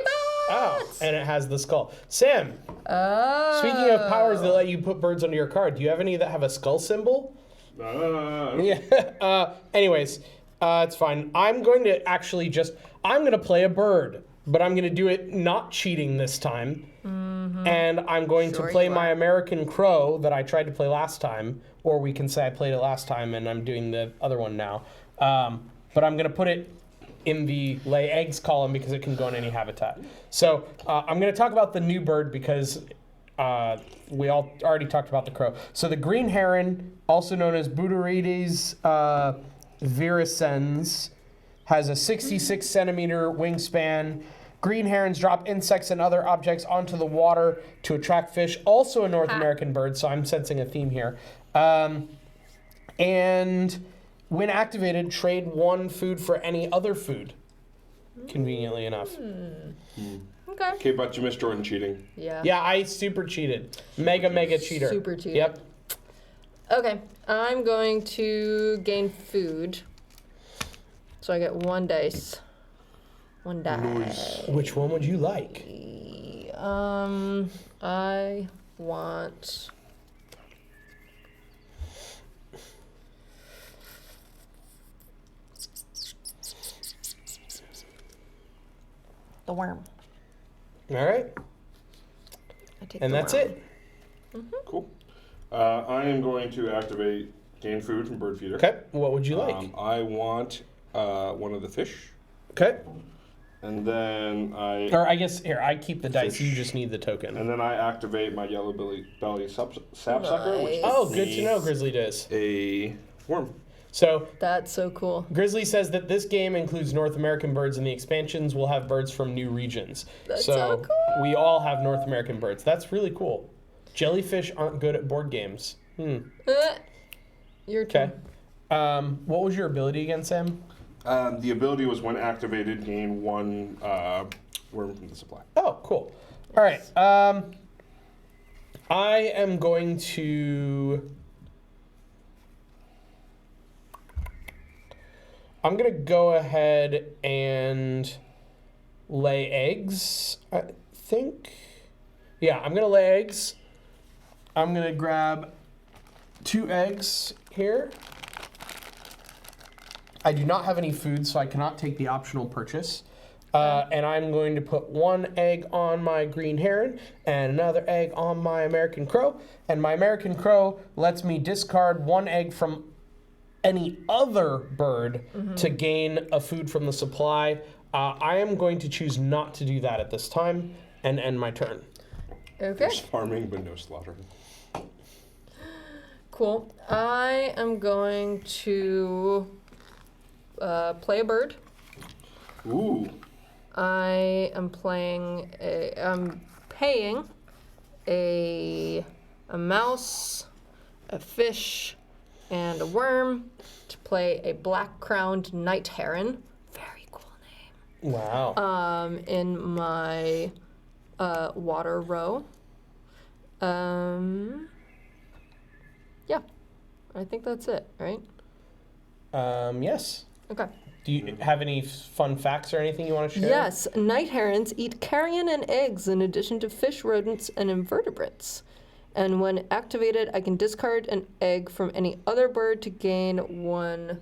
Oh, and it has the skull. Sam, Oh. speaking of powers that let you put birds under your card, do you have any that have a skull symbol? Yeah. Anyways, it's fine. I'm going to actually I'm going to play a bird, but I'm going to do it not cheating this time. And I'm going Sure to play you my are. American Crow that I tried to play last time, or we can say I played it last time and I'm doing the other one now. But I'm going to put it in the lay eggs column because it can go in any habitat. So I'm going to talk about the new bird because we all already talked about the crow. So the green heron, also known as Budorides virescens, has a 66 centimeter wingspan. Green herons drop insects and other objects onto the water to attract fish, also a North American bird, so I'm sensing a theme here. And when activated, trade one food for any other food, conveniently enough. Okay. Okay, but you missed Jordan cheating. Yeah. Yeah, I super cheated. Mega cheater. Super cheater. Yep. Okay. I'm going to gain food. So I get 1 dice. 1 die. Which one would you like? I want... the worm. All right. I take And the that's worm. it. Cool. I am going to activate gain food from bird feeder. Okay. What would you like? I want one of the fish. Okay. And then Or I guess, here, I keep the dice. Fish. You just need the token. And then I activate my Yellow-Bellied Sapsucker, which Oh, is good to know, Grizzly does. a worm. So, That's so cool. Grizzly says that this game includes North American birds, and the expansions will have birds from new regions. That's so cool. We all have North American birds. That's really cool. Jellyfish aren't good at board games. Your turn. Okay. What was your ability again, Sam? The ability was when activated, gain one worm from the supply. Oh, cool. All right. I am going to... I'm going to go ahead and lay eggs, I think. Yeah, I'm going to lay eggs. I'm going to grab 2 eggs here. I do not have any food, so I cannot take the optional purchase. And I'm going to put 1 egg on my green heron and another egg on my American crow. And my American crow lets me discard 1 egg from any other bird to gain a food from the supply. I am going to choose not to do that at this time and end my turn. Okay. There's farming, but no slaughtering. Cool. I am going to play a bird. Ooh. I am I'm paying a mouse, a fish, and a worm to play a black-crowned night heron. Very cool name. Wow. In my water row. Yeah, I think that's it, right? Yes. Okay. Do you have any fun facts or anything you want to share? Yes, night herons eat carrion and eggs in addition to fish, rodents, and invertebrates. And when activated, I can discard an egg from any other bird to gain 1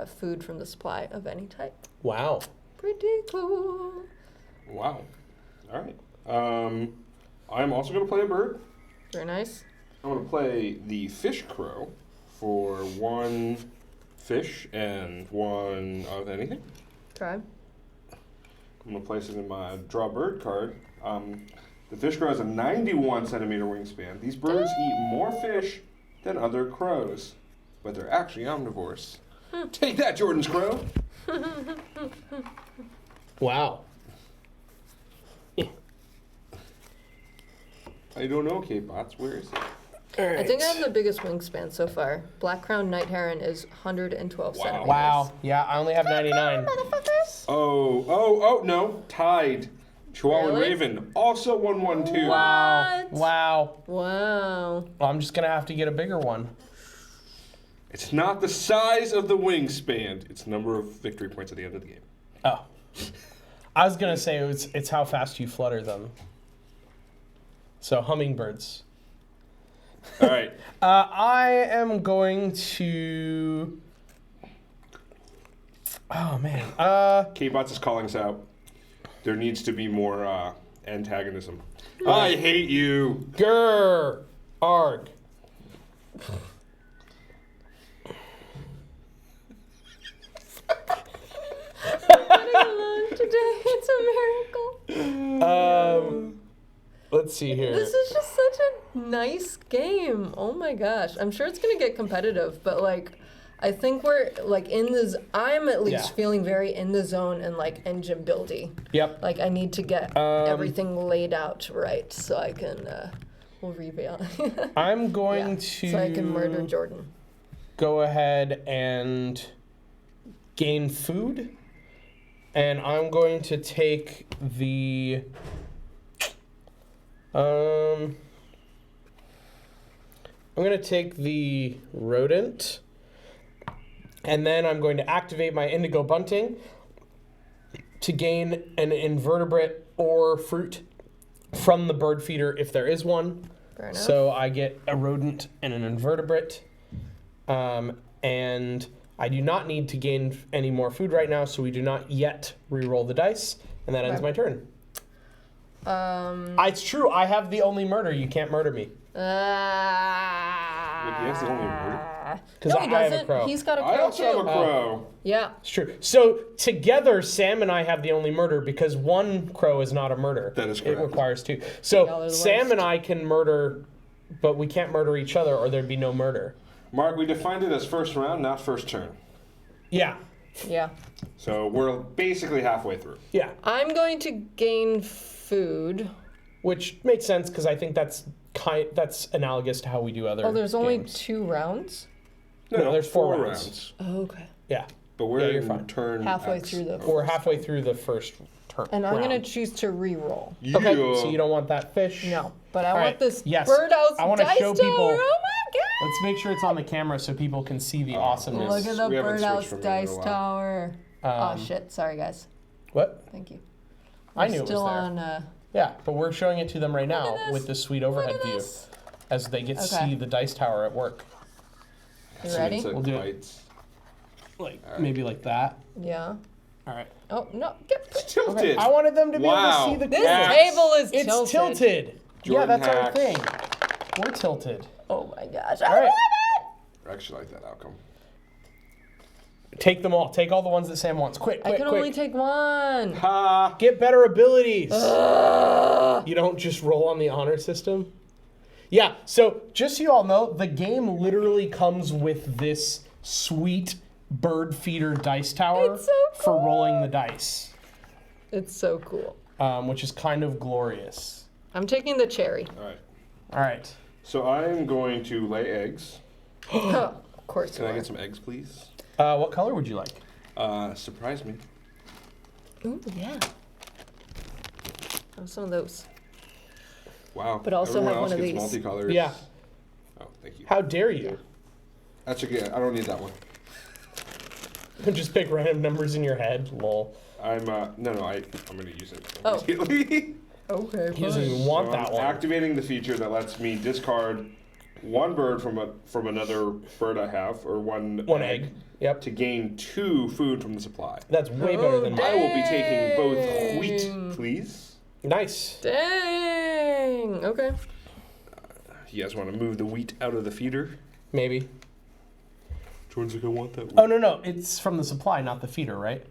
food from the supply of any type. Wow. Pretty cool. Wow. All right. I'm also going to play a bird. Very nice. I'm going to play the fish crow for 1 fish and 1 of anything. Okay. I'm going to place it in my draw bird card. The fish crow has a 91 centimeter wingspan. These birds eat more fish than other crows, but they're actually omnivores. Take that, Jordan's crow. Wow. I don't know, K-Bots. Where is it? All right. I think I have the biggest wingspan so far. Black crowned night heron is 112 centimeters. Wow. Yeah, I only have 99. Motherfuckers. Oh, no. Tied. Chihuahuan Really? Raven, also 112. Wow. Wow. Wow. Well, I'm just going to have to get a bigger one. It's not the size of the wingspan. It's number of victory points at the end of the game. Oh. I was going to say it's how fast you flutter them. So hummingbirds. All right. I am going to... Oh, man. K-Bots is calling us out. There needs to be more antagonism. I hate you. Grr. Arg. Today it's a miracle. Let's see here. This is just such a nice game. Oh my gosh. I'm sure it's gonna get competitive, but like I think we're like I'm at least Yeah. feeling very in the zone and like engine buildy. Yep. Like I need to get everything laid out right so I can we'll reveal. I'm going to So I can murder Jordan. go ahead and gain food. And I'm going to take the I'm going to take the rodent, and then I'm going to activate my indigo bunting to gain an invertebrate or fruit from the bird feeder if there is one. Fair enough. So I get a rodent and an invertebrate, and I do not need to gain any more food right now, so we do not yet re-roll the dice, and that ends my turn. It's true, I have the only murder. You can't murder me. Wait, he has the only murder? Because No, I he have doesn't. a crow. He's got a crow I also have a too. crow. Yeah. It's true. So together, Sam and I have the only murder because one crow is not a murder. That is It correct. requires 2. Y'all are So the Sam worst. and I can murder, but we can't murder each other or there'd be no murder. Mark, we defined it as first round, not first turn. Yeah. Yeah. So we're basically halfway through. Yeah. I'm going to gain food. Which makes sense because I think that's analogous to how we do other Oh, there's only games. 2 rounds? No, there's 4 rounds. Oh, okay. Yeah. But we're Yeah, you're in fine. turn Halfway X. through the. We're halfway through the first turn. And I'm going to round. choose to re-roll. Okay, so you don't want that fish? No, but I All want right, this yes. birdhouse I wanna dice show tower. people- Oh my god! Let's make sure it's on the camera so people can see the awesomeness. Look at the We haven't birdhouse switched from it in a dice while. tower. Oh shit! Sorry guys. What? Thank you. I We're knew it was still there. on. Yeah, but we're showing it to them right now this. with this sweet Look overhead at view this. as they get to Okay. see the dice tower at work. You Some ready? insect We'll do it. bites. Like maybe like that. Yeah. All right. Oh no! It's tilted. I wanted them to be Wow. able to see the This cards. table is It's tilted. tilted. Yeah, Jordan that's our hacks. thing. We're tilted. Oh my gosh! All I right. love it. I actually like that outcome. Take them all. Take all the ones that Sam wants. Quick, I quick, can quick. only take one. Ha! Get better abilities. You don't just roll on the honor system. Yeah, so just so you all know, the game literally comes with this sweet bird feeder dice tower It's so for rolling the dice, It's so cool. which is kind of glorious. I'm taking the cherry. All right. All right. So I'm going to lay eggs. Of course. Can you I are. get some eggs, please? What color would you like? Surprise me. Ooh, yeah. Have some of those. Wow. But also Everyone have else one of gets these. multicolors. Yeah. Oh, thank you. How dare you? That's okay. I don't need that one. Just pick random numbers in your head. Lol. I'm I'm gonna use it Oh. immediately. Okay. He doesn't even want So that I'm one. activating the feature that lets me discard one bird from another bird I have, or one egg. Yep. to gain 2 food from the supply. That's way better than I mine. will be taking both Dang. wheat, please. Nice. Dang. Dang. Okay. You guys want to move the wheat out of the feeder? Maybe. Jordan's like, I want that wheat. Oh, no. It's from the supply, not the feeder, right?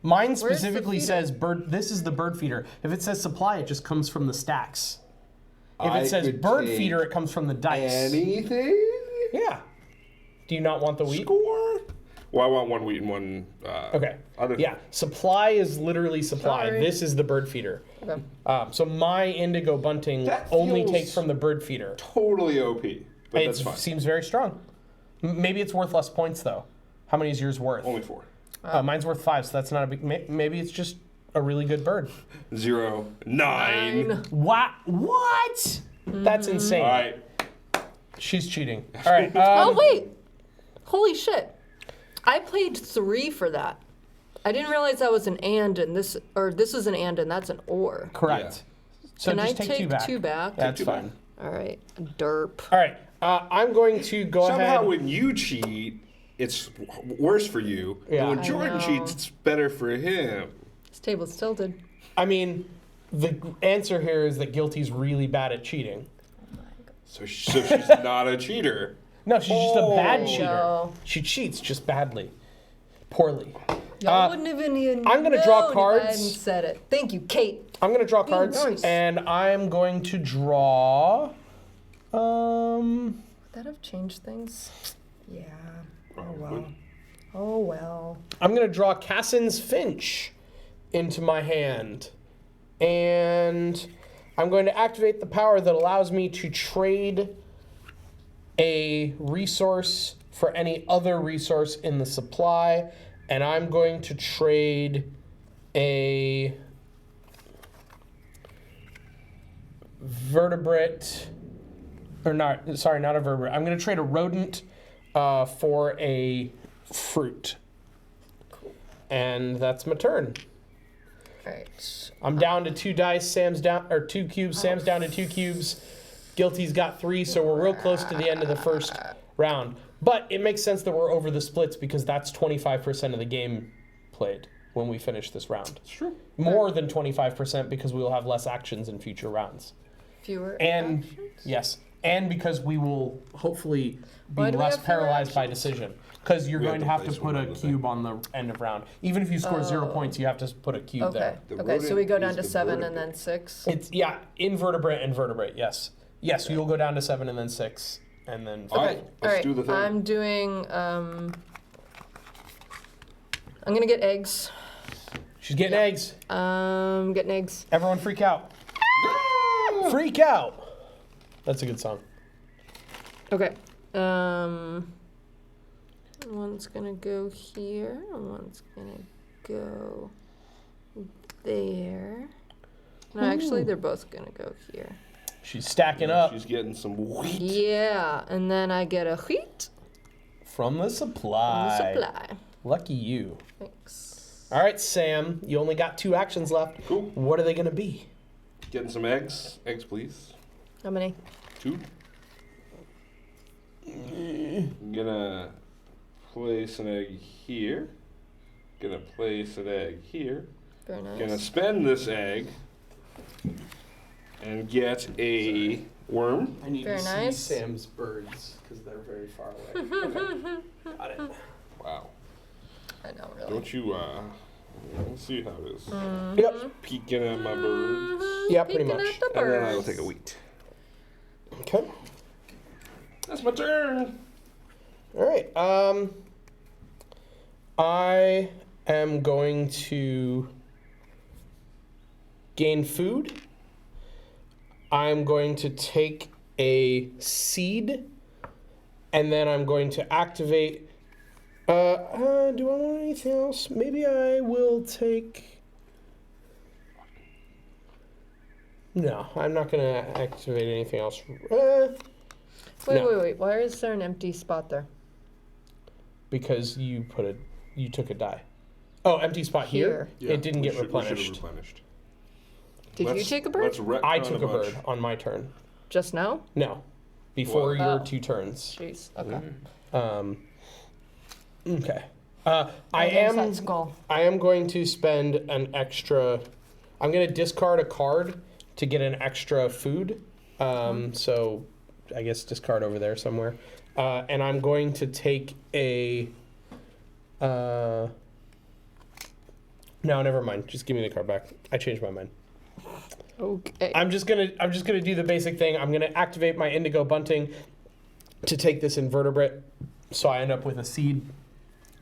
Mine Where's the specifically feeder? says bird. This is the bird feeder. If it says supply, it just comes from the stacks. If I it says could bird take feeder, it comes from the dice. Anything? Yeah. Do you not want the wheat? Score? Well, I want one wheat and one. Okay. Other Yeah. Supply is literally supply. Sorry. This is the bird feeder. Okay. So my indigo bunting That only feels- takes from the bird feeder. Totally OP, but It that's fine. seems very strong. Maybe it's worth less points though. How many is yours worth? Only 4. Mine's worth 5, so that's not a big. Maybe it's just a really good bird. 0, 9. What? What? That's insane. All right. She's cheating. All right. Oh wait! Holy shit! I played 3 for that. I didn't realize that was an and this is an and that's an or. Correct. So Can I just take 2 back. 2 back? That's two back. fine. All right. Derp. All right. I'm going to go Somehow ahead. when you cheat, it's worse for you. Yeah. And when I Jordan know. cheats, it's better for him. This table's tilted. I mean, the answer here is that Guilty's really bad at cheating. So she's not a cheater. No, she's just a bad cheater. No. She cheats just badly, poorly. Y'all wouldn't have even I'm gonna draw known if cards. I hadn't said it. Thank you, Kate. I'm gonna draw cards, nice. and I'm going to draw. Would that have changed things? Yeah. Probably. Oh well. I'm gonna draw Cassin's Finch into my hand, and I'm going to activate the power that allows me to trade a resource for any other resource in the supply, and I'm going to trade a vertebrate, or not, sorry, not a vertebrate. I'm going to trade a rodent for a fruit. And that's my turn. Alright. I'm down to 2 dice. Sam's down, or 2 cubes. Sam's down to 2 cubes. Guilty's got 3, so we're real close to the end of the first round. But it makes sense that we're over the splits because that's 25% of the game played when we finish this round. It's true. More than 25% because we will have less actions in future rounds. Fewer And actions? yes, and because we will hopefully be Why do we less have fewer paralyzed by actions? decision. Because you're We going to have have to to place put one a on the thing. cube on the end of round. Even if you score 0 points, you have to put a cube Okay. there. The Okay, so we go rodent down is to the 7 and vertebrate. then 6. It's invertebrate and vertebrate. Yes, yes. You'll go down to 7 and then 6 and then. All 5. right, let's do the thing. I'm doing I'm gonna get eggs. She's getting eggs. Getting eggs. Everyone freak out. Freak out. That's a good song. Okay. One's gonna go here, and one's gonna go there. No, actually, they're both gonna go here. She's stacking up She's getting some wheat. Yeah, and then I get a wheat from the supply. supply. Lucky you. Thanks. All right, Sam. You only got 2 actions left. Cool. What are they going to be? Getting some eggs. Eggs, please. How many? 2. I'm gonna place an egg here. Gonna place an egg here. Very nice. Gonna spend this egg and get a worm. I need Very to nice. see Sam's birds because they're very far away. Okay. Got it. Wow. I know, really. Don't you, let's see how it is. Yep. Peeking at my birds. Yeah, pretty Peeking much. at the And then I will birds. take a wheat. Okay. That's my turn. All right. I am going to gain food. I'm going to take a seed, and then I'm going to activate. Do I want anything else? Maybe I will take. No, I'm not going to activate anything else. Wait, No. wait. Why is there an empty spot there? Because you took a die. Oh, empty spot here? It didn't get We should have replenished. replenished. Did you Let's- take a bird? Let's retcon I took a bunch. bird on my turn. Just now? No, before Well- your Oh. 2 turns. Jeez. Okay. Okay. There's am. that skull. I am going to spend an extra. I'm going to discard a card to get an extra food. So I guess discard over there somewhere. And I'm going to take a... no, never mind. Just give me the card back. I changed my mind. Okay. I'm just gonna do the basic thing. I'm gonna activate my indigo bunting to take this invertebrate, so I end up with a seed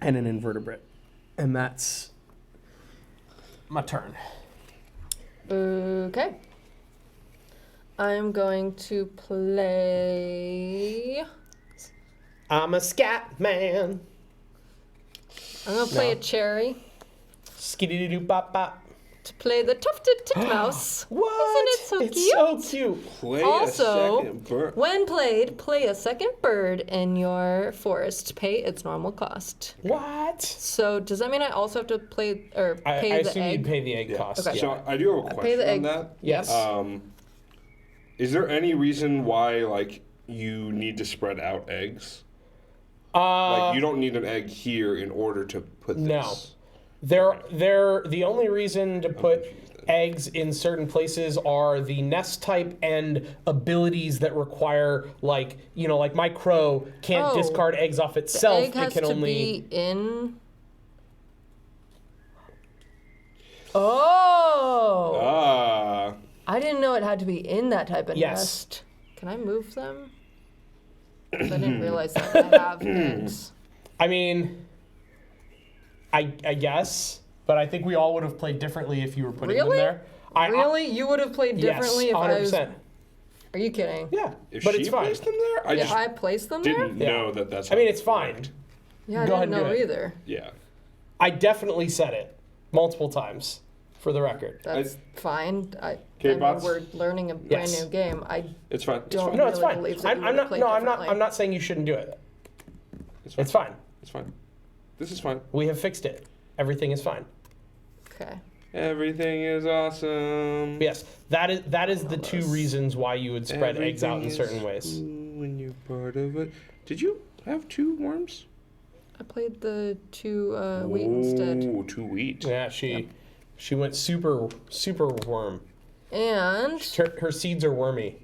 and an invertebrate, and that's my turn. Okay. I'm going to play. I'm a scat man. I'm gonna play No. a cherry Skiddy doo bop bop. to play the tufted titmouse. What? Isn't it so it's cute? so cute. Play Also, a second bird. when played, play a second bird in your forest. Pay its normal cost. What? So does that mean I also have to play or I pay the assume egg? you'd pay the egg cost. Okay. So I do have a pay the question on egg. that. Yes. Is there any reason why like you need to spread out eggs? Like you don't need an egg here in order to put this. No. They're the only reason to put eggs in certain places are the nest type and abilities that require, like, you know, like my crow can't Oh. discard eggs off itself. The egg has it can to only be in. Oh! Ah. I didn't know it had to be in that type of Yes. nest. Can I move them? 'Cause I didn't realize that I have eggs. I mean, I guess, but I think we all would have played differently if you were putting Really? them there. Really? You would have played differently yes, if I was. 100%. Are you kidding? Yeah, If but she it's fine. placed them there, I If just I placed them there? didn't Yeah. know that that's. I mean, how it's it fine. worked. Yeah, I Go didn't ahead and know do it. either. Yeah. I definitely said it multiple times for the record. That's fine. I Okay, mean, bots? we're learning a brand Yes. new game. I It's fine. It's Don't- fine. No, it's really fine. believes that I'm you would've not. played No, I'm not. differently. I'm not saying you shouldn't do it. It's fine. It's fine. It's fine. This is fine. We have fixed it. Everything is fine. okay. Everything is awesome. Yes, that is the two reasons why you would spread eggs out in Everything certain is ways. cool when you're part of it. Did you have 2 worms? I played the two wheat instead. Ooh, 2 wheat. Yeah, she went super worm. And Her seeds are wormy.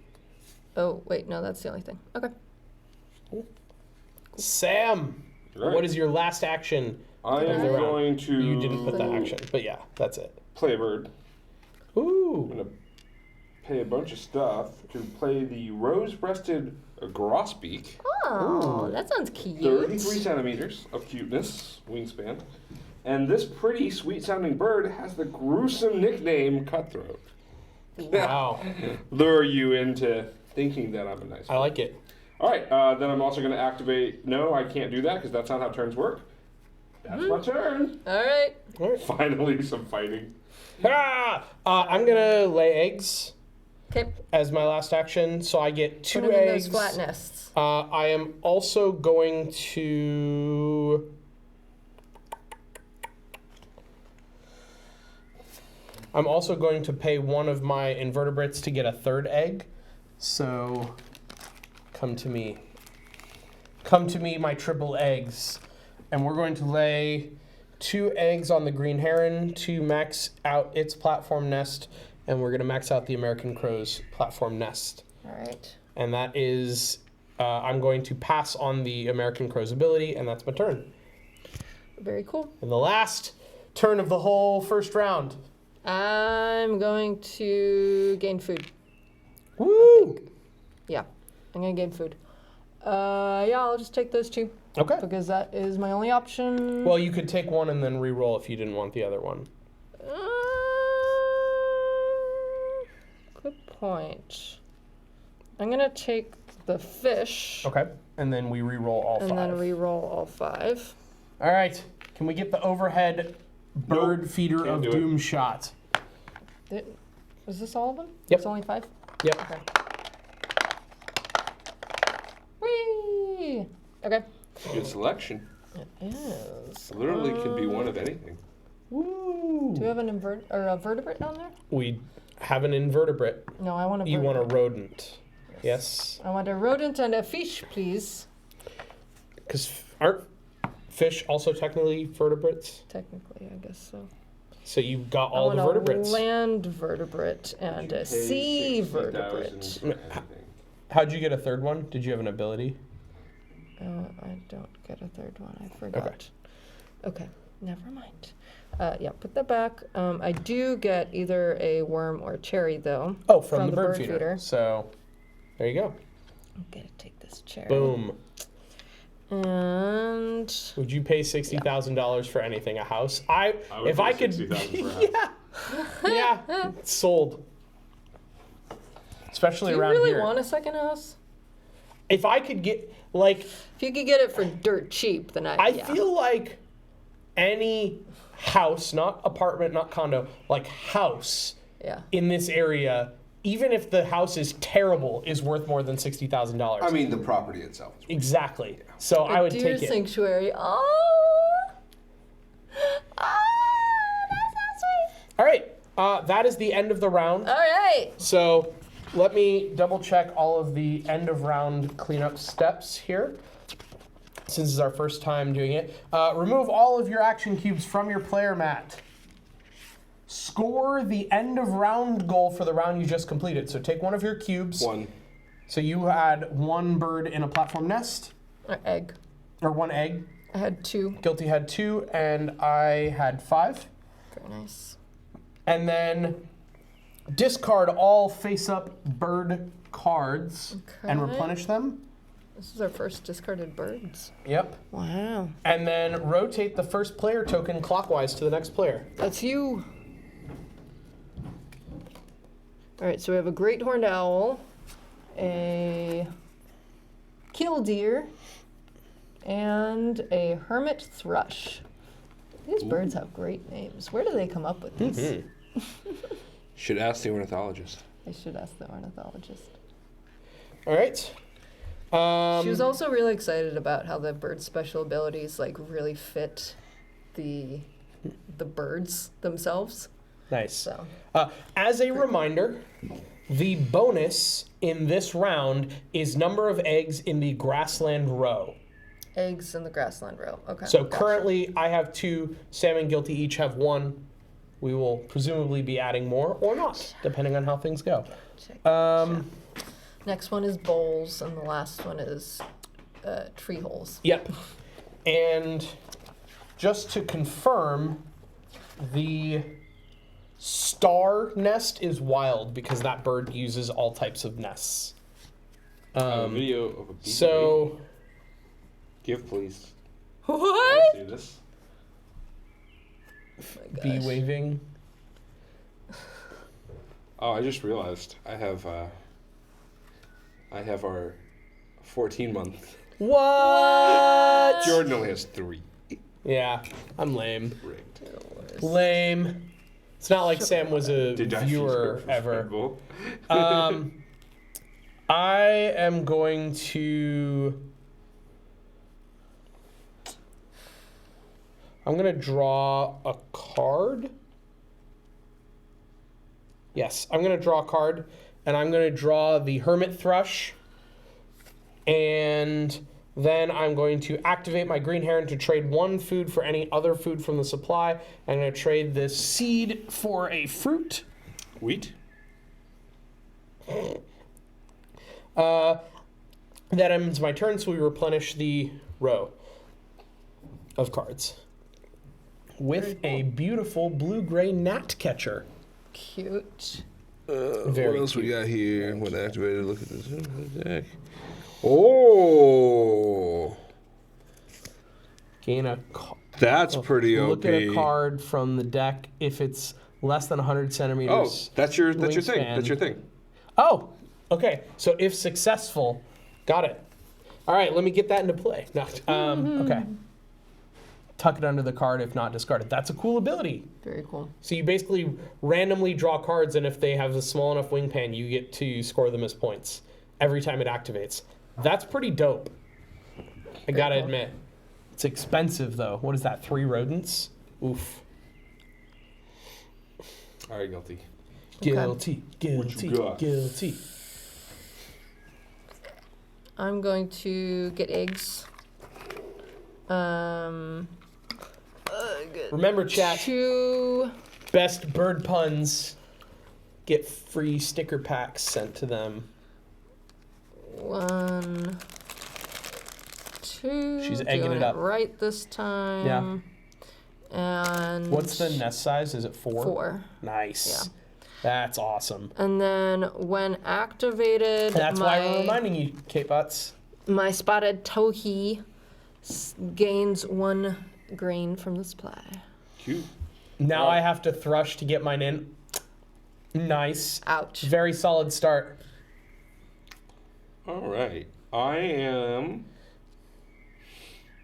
oh wait, no, that's the only thing. Okay. Sam, Right. what is your last action? I am Around. going to. You didn't put that action, but yeah, that's it. Play a bird. I'm Ooh, gonna pay a bunch of stuff to play the rose-breasted grosbeak. Oh, that sounds cute. 33 centimeters of cuteness, wingspan. And this pretty sweet-sounding bird has the gruesome nickname Cutthroat. wow, Lure you into thinking that I'm a nice I like it. All right, then I'm also going to activate. No, I can't do that because that's not how turns work. That's my turn. All right. All right. Finally, some fighting. I'm gonna lay eggs Okay. as my last action, so I get 2 Put them in eggs. those flat nests. I am also going to. I'm also going to pay one of my invertebrates to get a 3rd egg. So, come to me. Come to me, my triple eggs. And we're going to lay 2 eggs on the green heron to max out its platform nest. And we're going to max out the American crow's platform nest. All right. And that is, I'm going to pass on the American crow's ability, and that's my turn. Very cool. And the last turn of the whole first round. I'm going to gain food. Woo! Yeah, I'm gonna gain food. Yeah, I'll just take those 2 Okay. because that is my only option. Well, you could take one and then re-roll if you didn't want the other one. Good point. I'm gonna take the fish Okay. And then we re-roll all and 5. then re-roll all 5. All right. Can we get the overhead bird Nope, feeder can't of do it. doom shot? Is this all of them? Yep. It's only 5? Yep. Okay. Whee! Okay. Good selection. It is. Literally could be one of anything. Woo! Do we have an a vertebrate down there? We have an invertebrate. No, I want a You want a vertebrate. rodent. Yes. I want a rodent and a fish, please. Because aren't fish also technically vertebrates? Technically, I guess so. So you've got I all the want vertebrates. a land vertebrate and a sea vertebrate. $60,000 for everything. How'd you get a third one? Did you have an ability? I don't get a third one. I forgot. Okay, never mind. Yeah, put that back. I do get either a worm or a cherry, though. Oh, from the bird feeder. So there you go. I'm gonna take this cherry. Boom. And Would you pay $60,000 for anything? A house? I would if pay I could. $60,000 for a house. Yeah, sold. Especially do you around really here. want a second house? If I could get like, If you could get it for dirt cheap, then I yeah. feel like any house, not apartment, not condo, like house Yeah. in this area, even if the house is terrible, is worth more than $60,000. I mean, the property itself is Exactly. So I would Deer take it. sanctuary. Oh, that's so sweet. All right. That is the end of the round. All right. So let me double check all of the end of round cleanup steps here. Since this is our first time doing it. Remove all of your action cubes from your player mat. Score the end of round goal for the round you just completed. So take one of your cubes. One. So you had one bird in a platform nest, Or egg. or one egg. I had 2. Guilty had 2, and I had 5. Very nice. And then discard all face-up bird cards and Okay. replenish them. This is our first discarded birds. Yep. Wow. And then rotate the first player token clockwise to the next player. That's you. All right, so we have a great horned owl, a killdeer, and a hermit thrush. These birds have great names. Where do they come up with these? Should ask the ornithologist. I should ask the ornithologist. All right. She was also really excited about how the bird's special abilities like really fit the birds themselves. Nice. So As a reminder, the bonus in this round is number of eggs in the grassland row. eggs in the grassland row. Okay. So gotcha. currently I have 2, Sam and Guilty each have 1. We will presumably be adding more or not, depending on how things go. Check. Next Next one is bowls, and the last one is tree holes. Yep. And just to confirm, the star nest is wild because that bird uses all types of nests. Video of a bee. So, Give, please. What? See this? bee waving. Oh, I just realized I have our 14-month. What? Jordan only has 3. Yeah, I'm lame. Rigged. Lame. It's not like Sam was a Did I viewer use ever. Bull? I am going to. I'm going to draw a card. Yes, I'm going to draw a card, and I'm going to draw the Hermit Thrush. And then I'm going to activate my Green Heron to trade 1 food for any other food from the supply. I'm going to trade this seed for a fruit. Wheat? That ends my turn, so we replenish the row of cards with a beautiful blue-gray gnat catcher. Cute. Very what else cute. we got here? When activated, look at this deck. Oh, Gain a that's pretty OP. look at a card from the deck if it's less than 100 Oh, centimeters. that's your thing. Wingspan. That's your thing. Oh, okay. So if successful, got it. All right, let me get that into play. No, okay. Tuck it under the card if not discarded. That's a cool ability. Very cool. So you basically randomly draw cards, and if they have a small enough wingpan, you get to score them as points every time it activates. That's pretty dope. I gotta cool. admit. It's expensive, though. What is that, 3 rodents? Oof. All right, guilty. Guilty, What you got? guilty. I'm going to get eggs. Remember, chat, 2 Best bird puns get free sticker packs sent to them. 1, 2. She's egging doing it up. Right this time. Yeah. And What's the nest size? Is it 4? 4. Nice. Yeah. That's awesome. And then when activated, That's why we're reminding you, Kate Butts. my spotted towhee gains 1 grain from the supply. Cute. Now I have to thrush to get mine in. Nice. Ouch. Very solid start. All right. I am.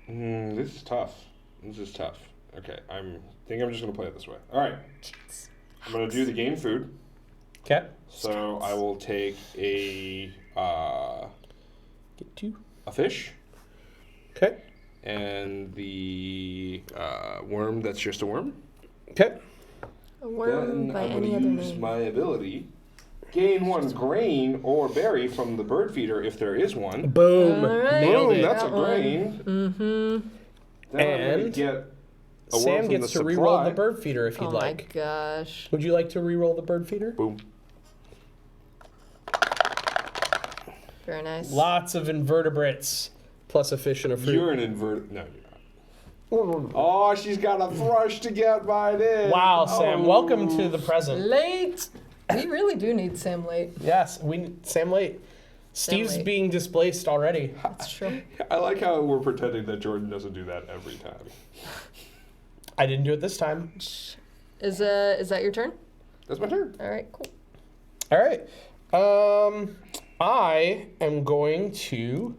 This is tough. This is tough. Okay. Think I'm just gonna play it this way. All right. I'm gonna do the game food. Okay. So I will take a Get 2. fish Okay. and the worm that's just a worm. Okay. A worm Then by I'm any gonna other use name. my ability. Gain 1 grain or berry from the bird feeder if there is one. Boom. All right. Nailed Boom, it. that's a That one. grain. Mm-hmm. Then I'm gonna And get a worm Sam from gets the to re-roll supply. the bird feeder if Oh you'd my like. gosh. Would you like to re-roll the bird feeder? Boom. Very nice. Lots of invertebrates, plus a fish and a fruit. You're an invert. No, you're not. Oh, she's got a thrush to get by this. Wow, Sam, Oh. welcome to the present. Late. We really do need Sam late. Yes, Sam late. Steve's late. being displaced already. That's true. I like how we're pretending that Jordan doesn't do that every time. I didn't do it this time. Is that your turn? That's my turn. All right, cool. All right. I am going to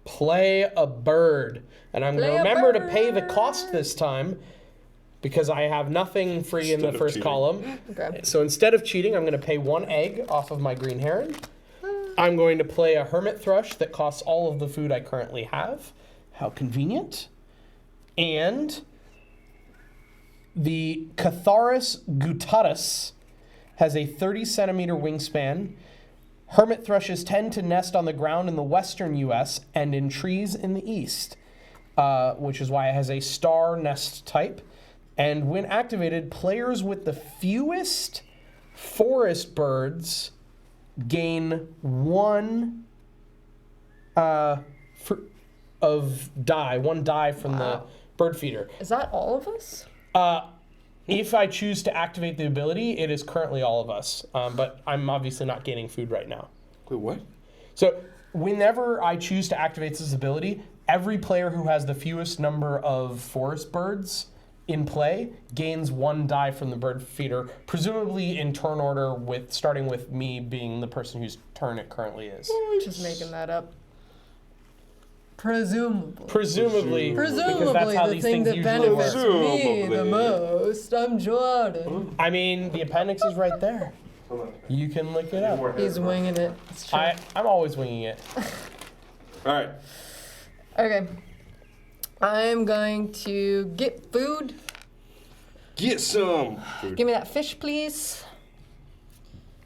play a bird. And I'm going Play to a remember to pay the bird. cost this time because I have nothing free in the Instead of first cheating. column. Okay. So instead of cheating, I'm going to pay 1 egg off of my green heron. I'm going to play a hermit thrush that costs all of the food I currently have. How convenient. And the Catharus gutatus has a 30 centimeter wingspan. Hermit thrushes tend to nest on the ground in the western U.S. and in trees in the east, which is why it has a star nest type. And when activated, players with the fewest forest birds gain 1 of die, 1 die from the bird feeder. Is that all of us? If I choose to activate the ability, it is currently all of us, but I'm obviously not gaining food right now. Wait, what? So whenever I choose to activate this ability, every player who has the fewest number of forest birds in play gains 1 die from the bird feeder, presumably in turn order, with starting with me being the person whose turn it currently is. Just making that up. Presumably. Presumably, because that's how the these thing things that usually benefits work. me the Presumably. most. I'm Jordan. I mean, the appendix is right there. Hold on. You can look it up. He's winging it. It's true. I'm always winging it. All right. Okay. I'm going to get food. Get some food. Give me that fish, please.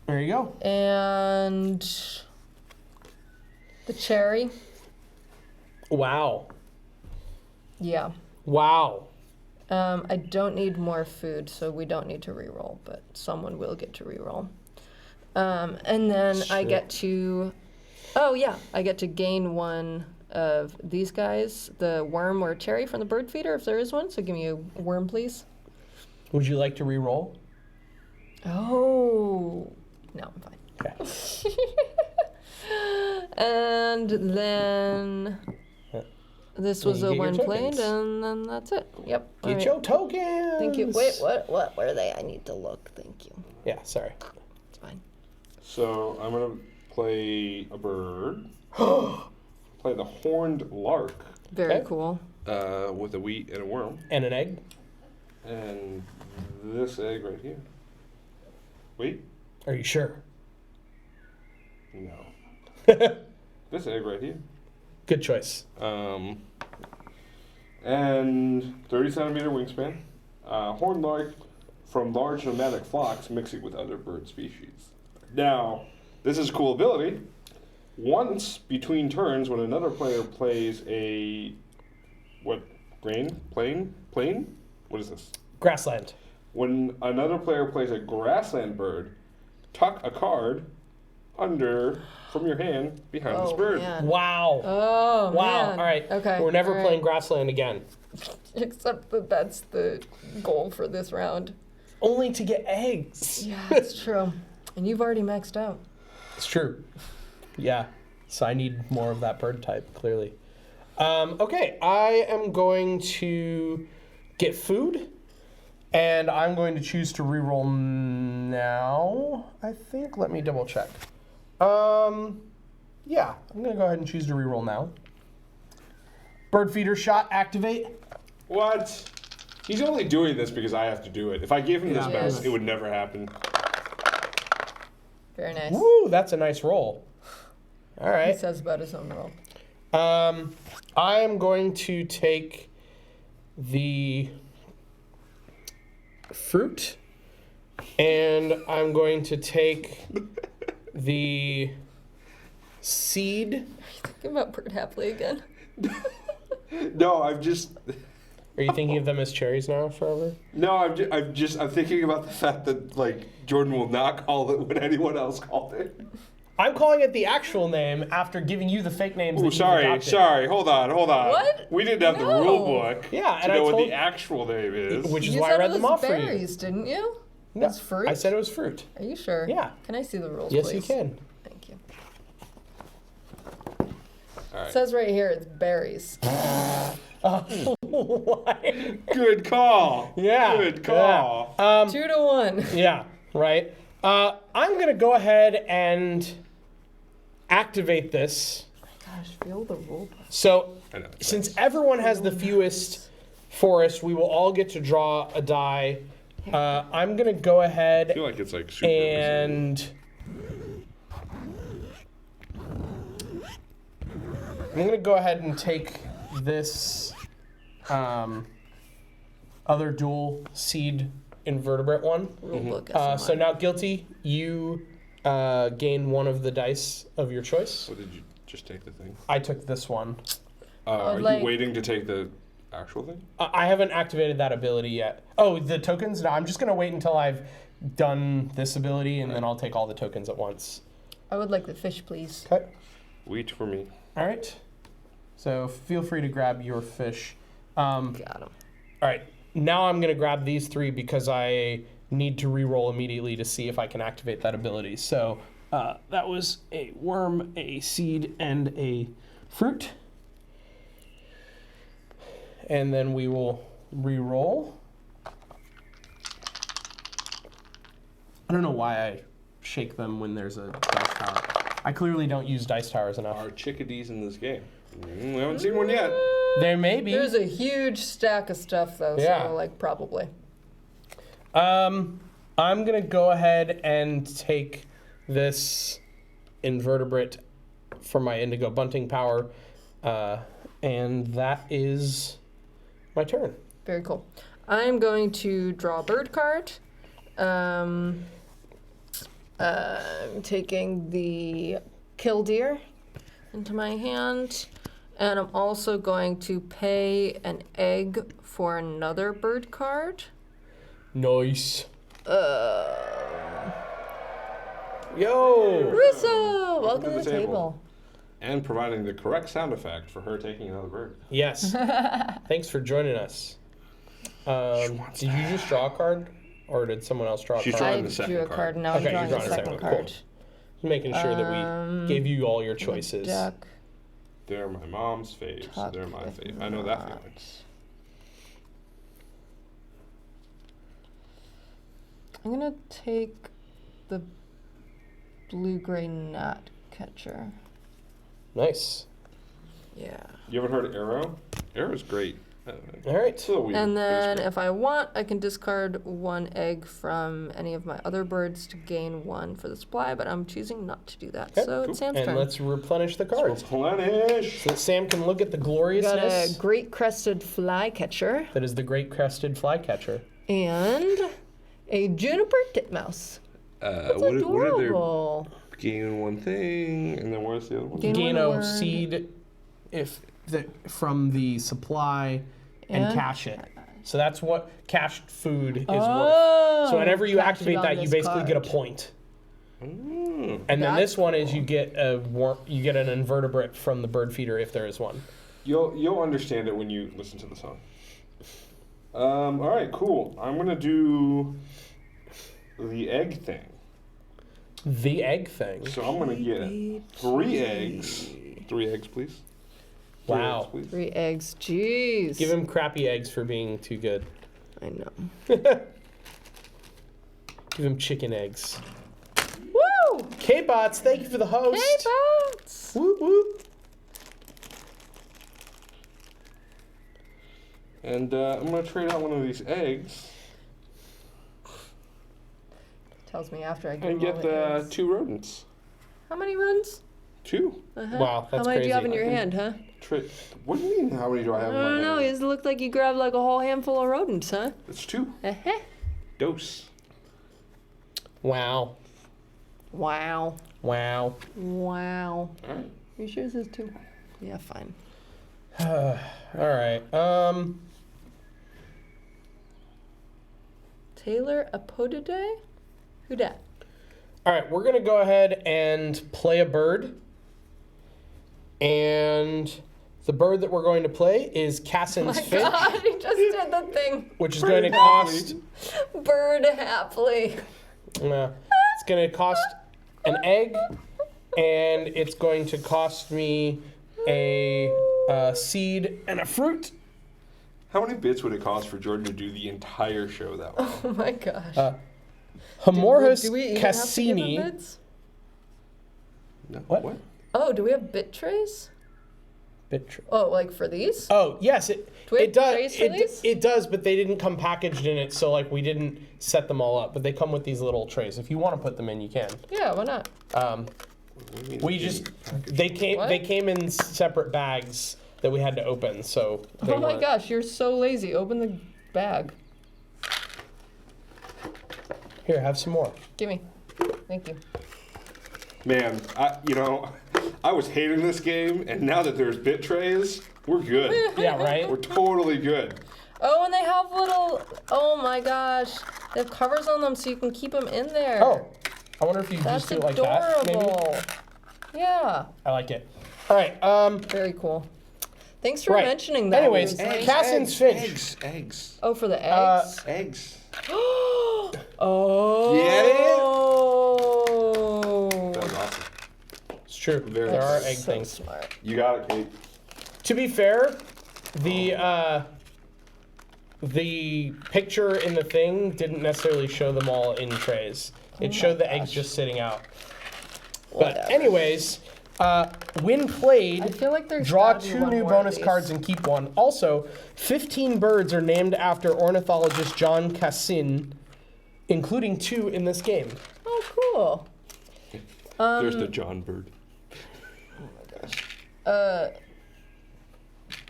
There you go. And the cherry. Wow. Yeah. Wow. I don't need more food, so we don't need to reroll, but someone will get to reroll. And then I get to, I get to gain 1 of these guys, the worm or cherry from the bird feeder, if there is one. So give me a worm, please. Would you like to re-roll? Oh, no, I'm fine. Okay. And then this was You a get your 1 played, tokens. and then that's it. Yep. Get All right. your tokens. Thank you. Wait, what were they? I need to look. Thank you. Yeah, sorry. It's fine. So I'm gonna play a bird. Play the horned lark Very Okay. cool. with a wheat and a worm, And an egg. and this egg right here. Wait, Are you sure? no. This egg right here. Good choice. And 30 centimeter wingspan. Horned lark from large nomadic flocks mixing with other bird species. Now, this is a cool ability. Once between turns, when another player plays a plain? What is this? Grassland. When another player plays a grassland bird, tuck a card from your hand behind this bird. Man. Wow. Oh, Wow. man. All right. Okay. We're never all right. playing grassland again. Except that that's the goal for this round. Only to get eggs. Yeah, it's true. And you've already maxed out. It's true. Yeah. So I need more of that bird type, clearly. Okay, I am going to get food, and I'm going to choose to reroll now, I think. Let me double check. Yeah, I'm going to go ahead and choose to reroll now. Bird feeder shot, activate. What? He's only doing this because I have to do it. If I gave him this Yeah. mouse, Yes. it would never happen. Very nice. Woo, that's a nice roll. All He right. says about his own roll. I am going to take the fruit, and I'm going to take the seed. Think about Bird Happily again. No, I'm just. Are you thinking of them as cherries now forever? No, I'm thinking about the fact that like Jordan will not call it when anyone else called it. I'm calling it the actual name after giving you the fake names. Oh, that you've sorry, adopted. sorry. Hold on. What? We didn't have the No. rule book. Yeah, to and I know what told- the actual name is. Which is You why I said read it them was off for you. berries, didn't you? No, It's fruit? I said it was fruit. Are you sure? Yeah. Can I see the rules, Yes, please? you can. Thank you. All right. It says right here it's berries. Why? Good call. Yeah. Good call. Yeah. 2-1. Yeah, right. I'm going to go ahead and activate this. Gosh, feel the rule book. So, I know. since everyone has the fewest forest, we will all get to draw a die. I'm going to go I ahead feel like it's like super. and I'm going to go ahead and take this other dual seed invertebrate one. Rule book. So now, Guilty, you gain one of the dice of your choice. What did you just take the thing? I took this one. Are like- you waiting to take the actual thing? I haven't activated that ability yet. Oh, the tokens? No, I'm just going to wait until I've done this ability, and then I'll take all the tokens at once. I would like the fish, please. Okay. Wait for me. All right. So feel free to grab your fish. Got him. All right. Now I'm going to grab these three because I need to re-roll immediately to see if I can activate that ability. So that was a worm, a seed, and a fruit. And then we will re-roll. I don't know why I shake them when there's a dice tower. I clearly don't use dice towers enough. Are chickadees in this game? We haven't seen one yet. There may be. There's a huge stack of stuff, though, Yeah. so, like, probably. I'm gonna go ahead and take this invertebrate for my indigo bunting power, and that is my turn. Very cool. I'm going to draw a bird card. I'm taking the killdeer into my hand, and I'm also going to pay an egg for another bird card. Nice. Yo. Russo, welcome to the table. table. And providing the correct sound effect for her taking another bird. Yes. Thanks for joining us. Did you just draw a card, or did someone else draw a She's card? drawing I the second drew a card. card, now Okay, I'm you're drawing drawing the a second second one. card. Cool. Making sure that we gave you all your choices. Duck. They're my mom's faves, so Tuck they're my with fave. I know that feeling. knots. I'm gonna take the blue-gray gnat catcher. Nice. Yeah. You ever heard of Arrow? Arrow's great. All right. It's a little weird. And but it's then great. if I want, I can discard one egg from any of my other birds to gain one for the supply, but I'm choosing not to do that. Okay, So cool. it's Sam's And turn. let's replenish the cards. Replenish. So that Sam can look at the We got a gloriousness great crested flycatcher that is the great crested flycatcher. and a juniper titmouse. That's What are adorable. they gaining one thing, and then what's the other one? Gain Gain one a word. seed from the supply and And? cash it. So that's what cached food is worth. Oh, So whenever you cash it activate on that, you this basically get a card. point. And then That's this one is you get an invertebrate from the bird feeder if there is one. You'll understand it when you listen to the song. All right, cool. I'm gonna do the egg thing. The egg thing. So I'm gonna get 3 eggs. 3 eggs, please. 3 Wow. eggs, please. 3 eggs. Jeez. Give him crappy eggs for being too good. I know. Give him chicken eggs. Woo! K-Bots, thank you for the host. Hey, boats. Whoop whoop. And I'm gonna trade out one of these eggs Tells me after I give and him all get the the eggs. 2 rodents. How many runs? 2. Uh-huh. Wow, that's How many do you have crazy. in your hand, huh? What do you mean? How many do I have? I in my don't know. hand? It looked like you grabbed like a whole handful of rodents, huh? It's 2. Uh-huh. Dose. Wow. Wow. Wow. Wow. All right. You sure this is 2? Yeah, fine. All right. Taylor Apodidae? Who dat? All right, we're going to go ahead and play a bird. And the bird that we're going to play is Cassin's My finch, God, he just did the thing. which is going to cost Bird happily. it's going to cost an egg, and it's going to cost me a seed and a fruit. How many bits would it cost for Jordan to do the entire show that way? Oh my gosh. Homorhus do we even have to give Cassini. him bits? No. What? Oh, do we have bit trays? Oh, like for these? Oh, yes, Do we have it does. trays for these? It does, but they didn't come packaged in it, so like we didn't set them all up. But they come with these little trays. If you want to put them in, you can. Yeah, why not? What do you mean We it just didn't package? they What? came in separate bags that we had to open. So they Oh my weren't- gosh, you're so lazy. Open the bag. Here, have some more. Gimme. Thank you. Man, I was hating this game, and now that there's bit trays, we're good. Yeah, right. We're totally good. Oh, and they have little. Oh my gosh, they have covers on them so you can keep them in there. Oh, I wonder if you That's just do it like that. Maybe. adorable. Yeah, I like it. All right. very cool. Thanks for Right. mentioning that. Anyways, It was like- Cassin's finch. Eggs. oh, for the eggs. Eggs. Oh. Get Oh. That was awesome. It's true. Very There are nice. egg So things. smart. You got it, Kate. To be fair, the picture in the thing didn't necessarily show them all in trays. It showed the eggs just sitting out. But Whatever. anyways, when played, I feel like there's draw gotta be 2 one new more of bonus these. cards and keep 1. Also, 15 birds are named after ornithologist John Cassin, including 2 in this game. Oh, cool. There's the John Bird.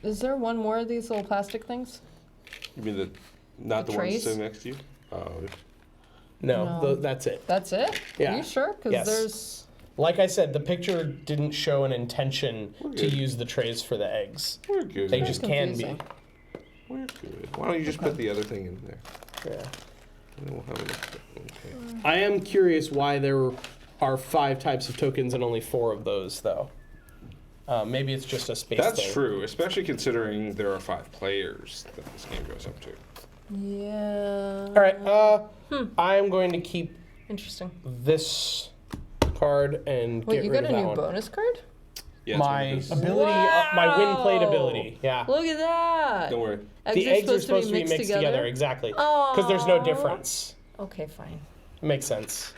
Is there one more of these little plastic things? You mean not The the one trays? sitting next to you? Oh, No, No. that's it. That's it? Yeah. Are you sure? Because Yes. there's. Like I said, the picture didn't show an intention to good. use the trays for the eggs. we're good. They just can confusing. be. We're good. Why don't you just put the other thing in there? Yeah. And then we'll have it. Okay. I am curious why there are 5 types of tokens and only 4 of those, though. Maybe it's just a space That's thing. true, especially considering there are 5 players that this game goes up to. Yeah. All right. I am going to keep Interesting. this card and Wait, get you rid got of a that new one. bonus card? Yeah, that's what My it is. ability, my win played Wow. ability. Yeah. Look at that. Don't worry. The eggs are supposed to be mixed together. Exactly. Because there's no Aw. difference. Okay, fine. Makes sense.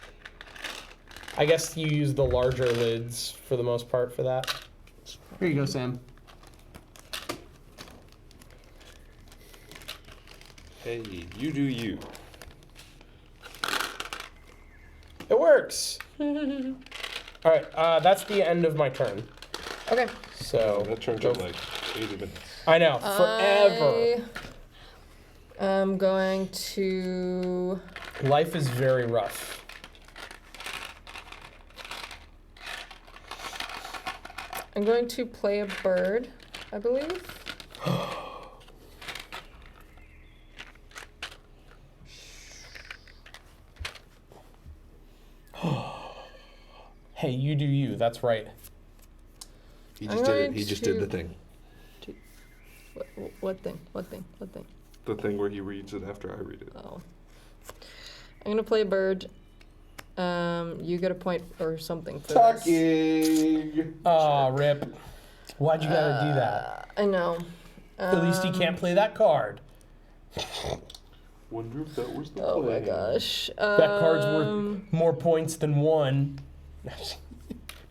I guess you use the larger lids for the most part for that. Here you go, Sam. Hey, you do you. It works. All right, that's the end of my turn. Okay. So That turns go out like 80 minutes. I know, forever. I'm going to. Life is very rough. I'm going to play a bird, I believe. Hey, you do you. That's right. He I'm just did it. going He just did to- the thing. What thing? The thing where he reads it after I read it. Oh. I'm gonna play a bird. You get a point or something for this. Talking. Aw, rip. Why'd you gotta do that? I know. At least he can't play that card. Wonder if that was the Oh my plan. gosh. That card's worth more points than 1.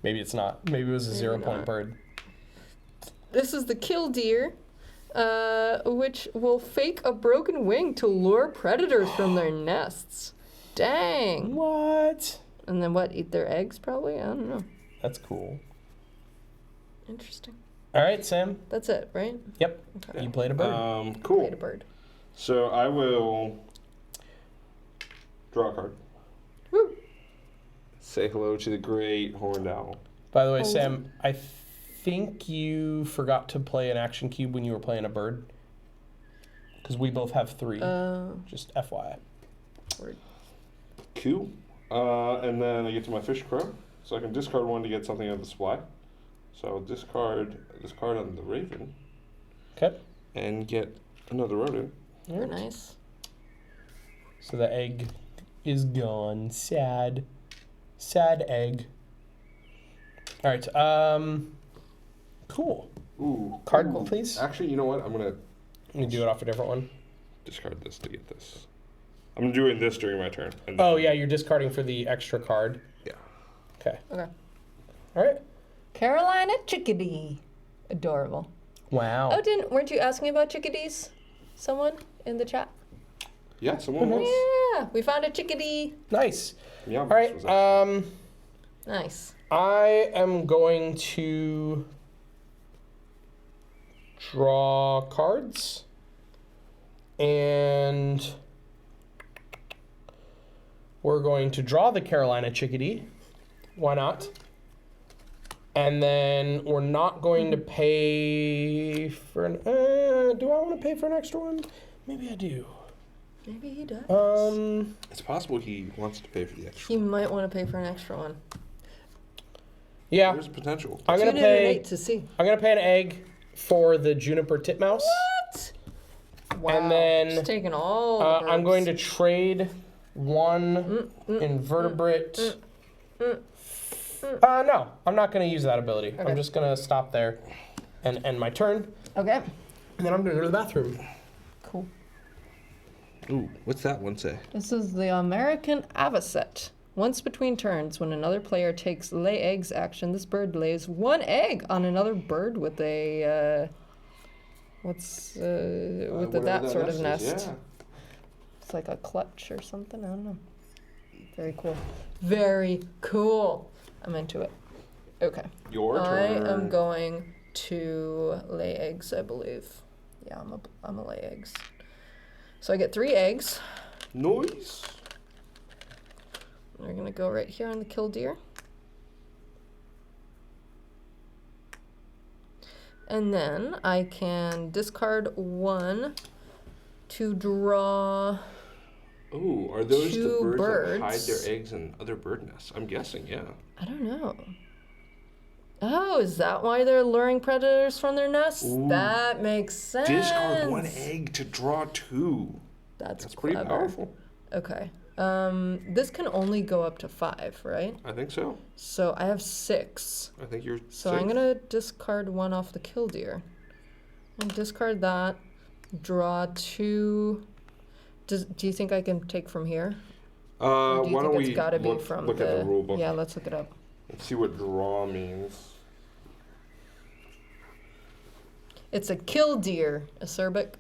Maybe it's not. Maybe it was a 0-point not. bird. This is the killdeer, which will fake a broken wing to lure predators from their nests. Dang. What? And then what? Eat their eggs, probably? I don't know. That's cool. Interesting. All right, Sam. That's it, right? Yep. Okay. You played a bird. Cool. Played a bird. So I will draw a card. Woo. Say hello to the great horned owl. By the way, Sam, I think you forgot to play an action cube when you were playing a bird. Because we both have 3. Just FYI. Word. Cool. And then I get to my fish crow. So I can discard 1 to get something out of the supply. So I'll discard this card on the raven Okay. and get another rodent. Very nice. So the egg is gone. Sad. Sad egg. All right. Cool. Ooh. Card, ooh. please. Actually, you know what? I'm going to Let me do it off a different one. discard this to get this. I'm doing this during my turn. And Oh, then- yeah, you're discarding for the extra card. Yeah. Okay. Okay. All right. Carolina chickadee. Adorable. Wow. Oh, weren't you asking about chickadees? Someone in the chat? Yeah, someone Mm-hmm. was. Yeah, we found a chickadee. Nice. Yeah. All right. Nice. I am going to draw cards. And we're going to draw the Carolina chickadee. Why not? And then we're not going to pay for an... do I want to pay for an extra one? Maybe I do. Maybe he does. It's possible he wants to pay for the extra. He might want to pay for an extra one. Yeah. There's potential. I'm gonna Tune in at pay. 8 to see. I'm gonna pay an egg for the juniper titmouse. What? Wow. And then, Just taking all the I'm going to birds. trade 1 invertebrate. No, I'm not going to use that ability. Okay. I'm just going to stop there and end my turn. Okay. And then I'm going to go to the bathroom. Cool. Ooh, what's that one say? This is the American avocet. Once between turns, when another player takes lay eggs action, this bird lays 1 egg on another bird with a Whatever that sort of is, nest. Yeah. It's like a clutch or something. I don't know. Very cool. Very cool. I'm into it. Okay. Your I turn. am going to lay eggs, I believe. Yeah, I'm a lay eggs. So I get 3 eggs. Noise. They're gonna go right here on the killdeer. And then I can discard 1 to draw. Ooh, are those the 2 birds that hide birds. their eggs in other bird nests? I'm guessing, yeah. I don't know. Oh, is that why they're luring predators from their nests? Ooh. That makes sense. Discard 1 egg to draw 2. That's pretty clever. powerful. Okay. This can only go up to 5, right? I think so. So I have 6. I think you're So safe. I'm gonna discard 1 off the killdeer. And discard that. Draw 2. Do you think I can take from here? Or do you why think don't it's we gotta be look, from look at the rule book Yeah, let's look it up. and see what draw means? It's a killdeer, acerbic.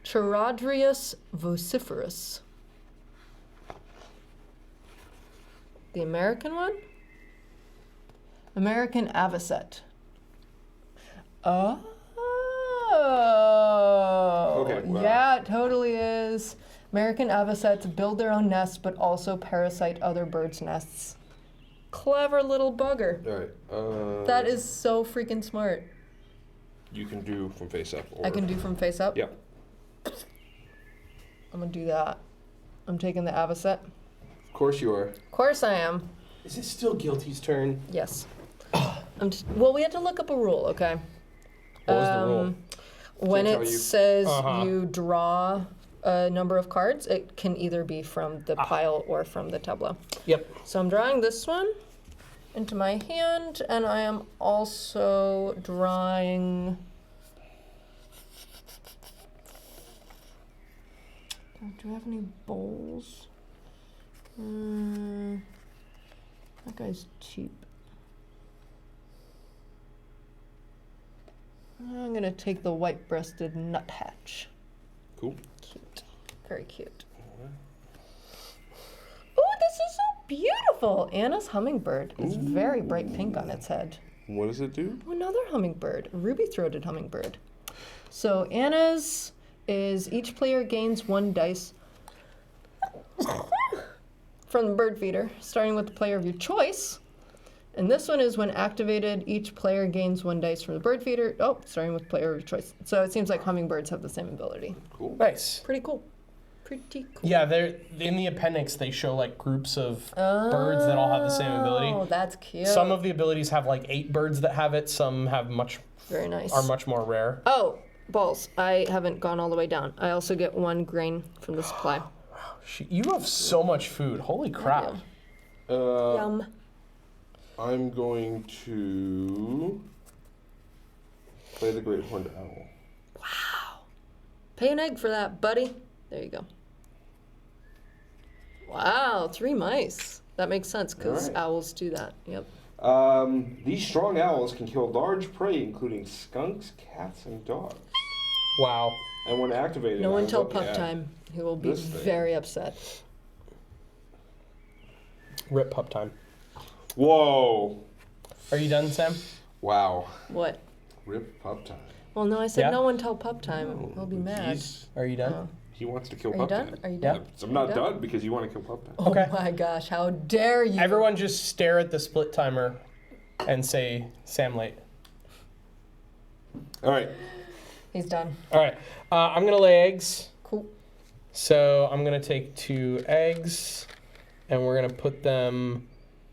Charadrius vociferus. The American one? American avocet. Oh. Okay, well. Yeah, it totally is. American avocets build their own nests, but also parasite other birds' nests. Clever little bugger. All right. That is so freaking smart. You can do from face up. Or, I can do from face up? Yeah. I'm gonna do that. I'm taking the avocet. course you are. Of course I am. Is it still Guilty's turn? Yes. Well, we had to look up a rule, okay? What was the rule? When Can't it tell you. says Uh-huh. you draw a number of cards, it can either be from the pile or from the tableau. Yep. So I'm drawing this one into my hand, and I am also drawing... Do I have any bowls? That guy's cheap. I'm gonna take the white-breasted nuthatch. Cool. Cute. Very cute. Oh, this is so beautiful! Anna's hummingbird is very bright pink on its head. What does it do? Another hummingbird, a ruby-throated hummingbird. So Anna's is each player gains 1 dice from the bird feeder, starting with the player of your choice. And this one is when activated, each player gains 1 dice from the bird feeder. Oh, starting with player of your choice. So it seems like hummingbirds have the same ability. Cool. Nice. Pretty cool. Pretty cool. Yeah, they're in the appendix. They show like groups of birds that all have the same Oh, ability. that's cute. Some of the abilities have like 8 birds that have it. Some have Very nice. are much more rare. Oh, balls. I haven't gone all the way down. I also get 1 grain from the supply. You have so much food. Holy crap. Yum. I'm going to play the Great Horned Owl. Wow. Pay an egg for that, buddy. There you go. Wow, 3 mice. That makes sense because Alright. owls do that. Yep. These strong owls can kill large prey, including skunks, cats, and dogs. Wow. And when activated, No I one was tell looking Pup at- Time. He will be this thing. very upset. Rip pup time. Whoa! Are you done, Sam? Wow. What? Rip Pup Time. Well, no, I said Yeah? no one tell Pup Time. He'll be mad. Are you done? Oh. He wants to kill Are you Pup done? Time. Are you Yeah. done? So I'm not You done? done because you want to kill Pup Time. Okay. Oh my gosh, how dare you? Everyone just stare at the split timer and say Sam late. All right. He's done. All right. I'm going to lay eggs. Cool. So I'm going to take 2 eggs and we're going to put them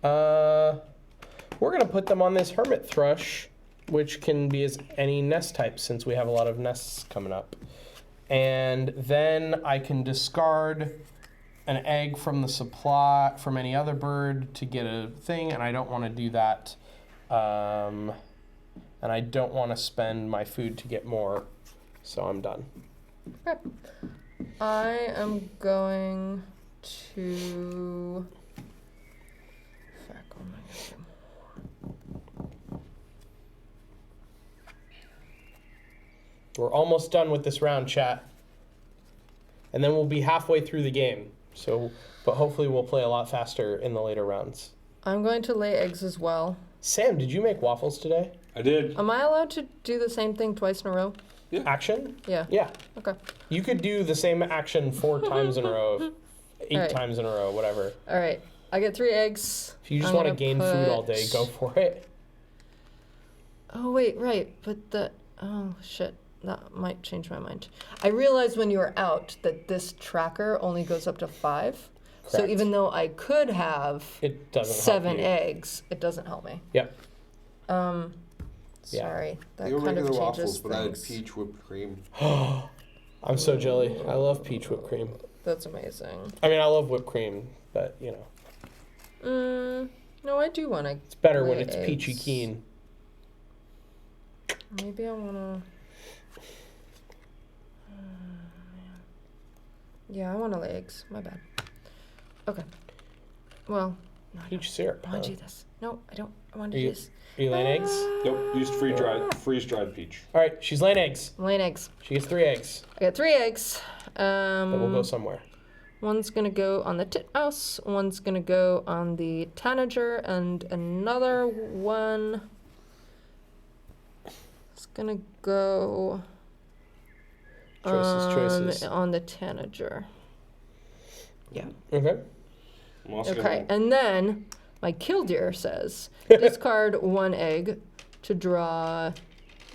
on this Hermit Thrush, which can be as any nest type since we have a lot of nests coming up. And then I can discard an egg from the supply from any other bird to get a thing, and I don't want to do that. And I don't want to spend my food to get more, so I'm done. Okay. I am going to... Fuck, what am I gonna do? We're almost done with this round, chat. And then we'll be halfway through the game. So, but hopefully we'll play a lot faster in the later rounds. I'm going to lay eggs as well. Sam, did you make waffles today? I did. Am I allowed to do the same thing twice in a row? Action? Yeah. Yeah. Okay. You could do the same action 4 times in a row, 8 Alright. times in a row, whatever. All right. I get 3 eggs. If you just I'm want to gonna gain food all put- day, go for it. Oh, wait, right. But the... Oh, shit. That might change my mind. I realized when you were out that this tracker only goes up to 5. So Correct. even though I could have It doesn't 7 help you. eggs, it doesn't help me. Yep. Um, Yeah. sorry. That They were kind of regular changes waffles, but I had things. peach whipped cream. I'm so jelly. I love peach whipped cream. That's amazing. I mean, I love whipped cream, but you know, No, I do want to. it's better when Lay it's peachy eggs. keen. Maybe I want to. Yeah, I want to lay eggs. My bad. Okay. Well, no, I don't. Peach syrup. I want to Huh? do this. No, I don't. I want to Are do you- this. Are you laying eggs? Nope, used freeze-dried peach. All right, she's laying eggs. I'm laying eggs. She gets 3 eggs. I got 3 eggs. That will go somewhere. One's gonna go on the titmouse, one's gonna go on the tanager, and another one is gonna go Choices. on the tanager. Yeah. Okay. I'm also Okay, gonna- and then my killdeer says discard 1 egg to draw.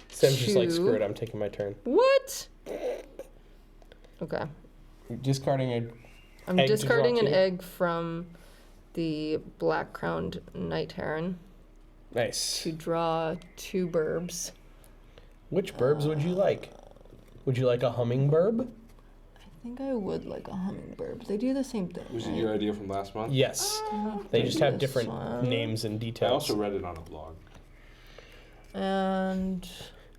Sam's just like, 2. screw it, I'm taking my turn. What? Okay. You're discarding I'm Egg to discarding draw an two. egg from the black-crowned night heron Nice. to draw 2 burbs. Which burbs would you like? Would you like a hummingbird? I think I would like a hummingbird. They do the same thing. Was it right? your idea from last month? Yes. They just have This different one. names and I details. also read it on a blog. And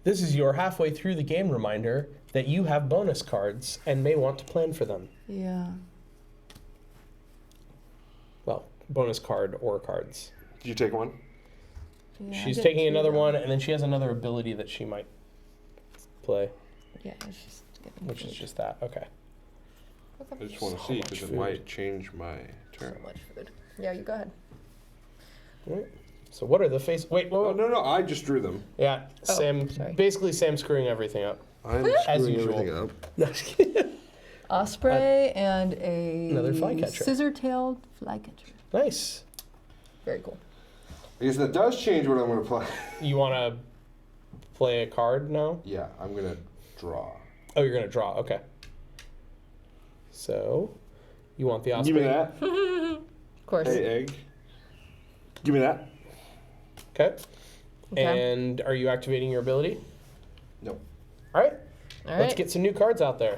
This is your halfway through the game reminder that you have bonus cards and may want to plan for them. yeah. Well, bonus card or cards. Did you take one? Yeah, I She's did taking too, another though. one, and then she has another ability that she might play, Yeah, it's just getting which is food. just that. Okay. I just want to So see much because it food. might change my So turn. much food. Yeah, you go ahead. All right. So what are the face? Wait, whoa, Oh, whoa. no, I just drew them. Yeah, Oh, Sam. sorry. Basically, Sam screwing everything up. I'm As screwing usual. everything up. No, just kidding. Osprey and a Another flycatcher. scissor-tailed flycatcher. Nice. Very cool. I guess that does change what I'm going to play. You want to play a card now? Yeah, I'm going to draw. Oh, you're gonna draw. Okay. So, you want the Give me osprey? that. Of course. Hey, egg. Give me that. Okay. Okay. And are you activating your ability? No. All right. All Let's right. get some new cards out there.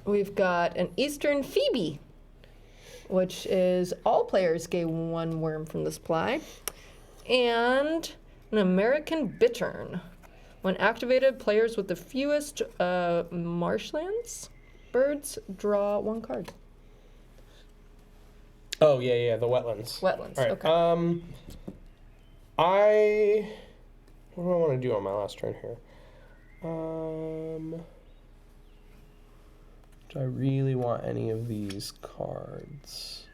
We've got an Eastern Phoebe, which is all players gain 1 worm from the supply, and an American Bittern. When activated, players with the fewest marshlands birds draw 1 card. Oh yeah, the wetlands. Wetlands. All right. Okay. What do I want to do on my last turn here? Do I really want any of these cards?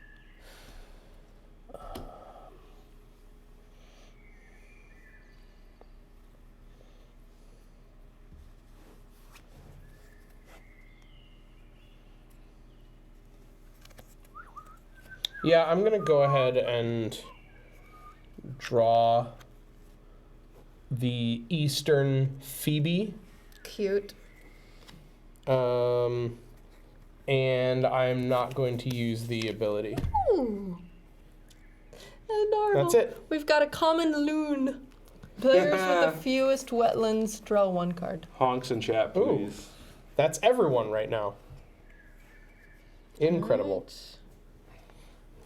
Yeah, I'm gonna go ahead and draw the Eastern Phoebe. Cute. And I'm not going to use the ability. Ooh. Adorable. That's it. We've got a common loon. Players with the fewest wetlands draw 1 card. Honks in chat, Ooh. please. That's everyone right now. Incredible.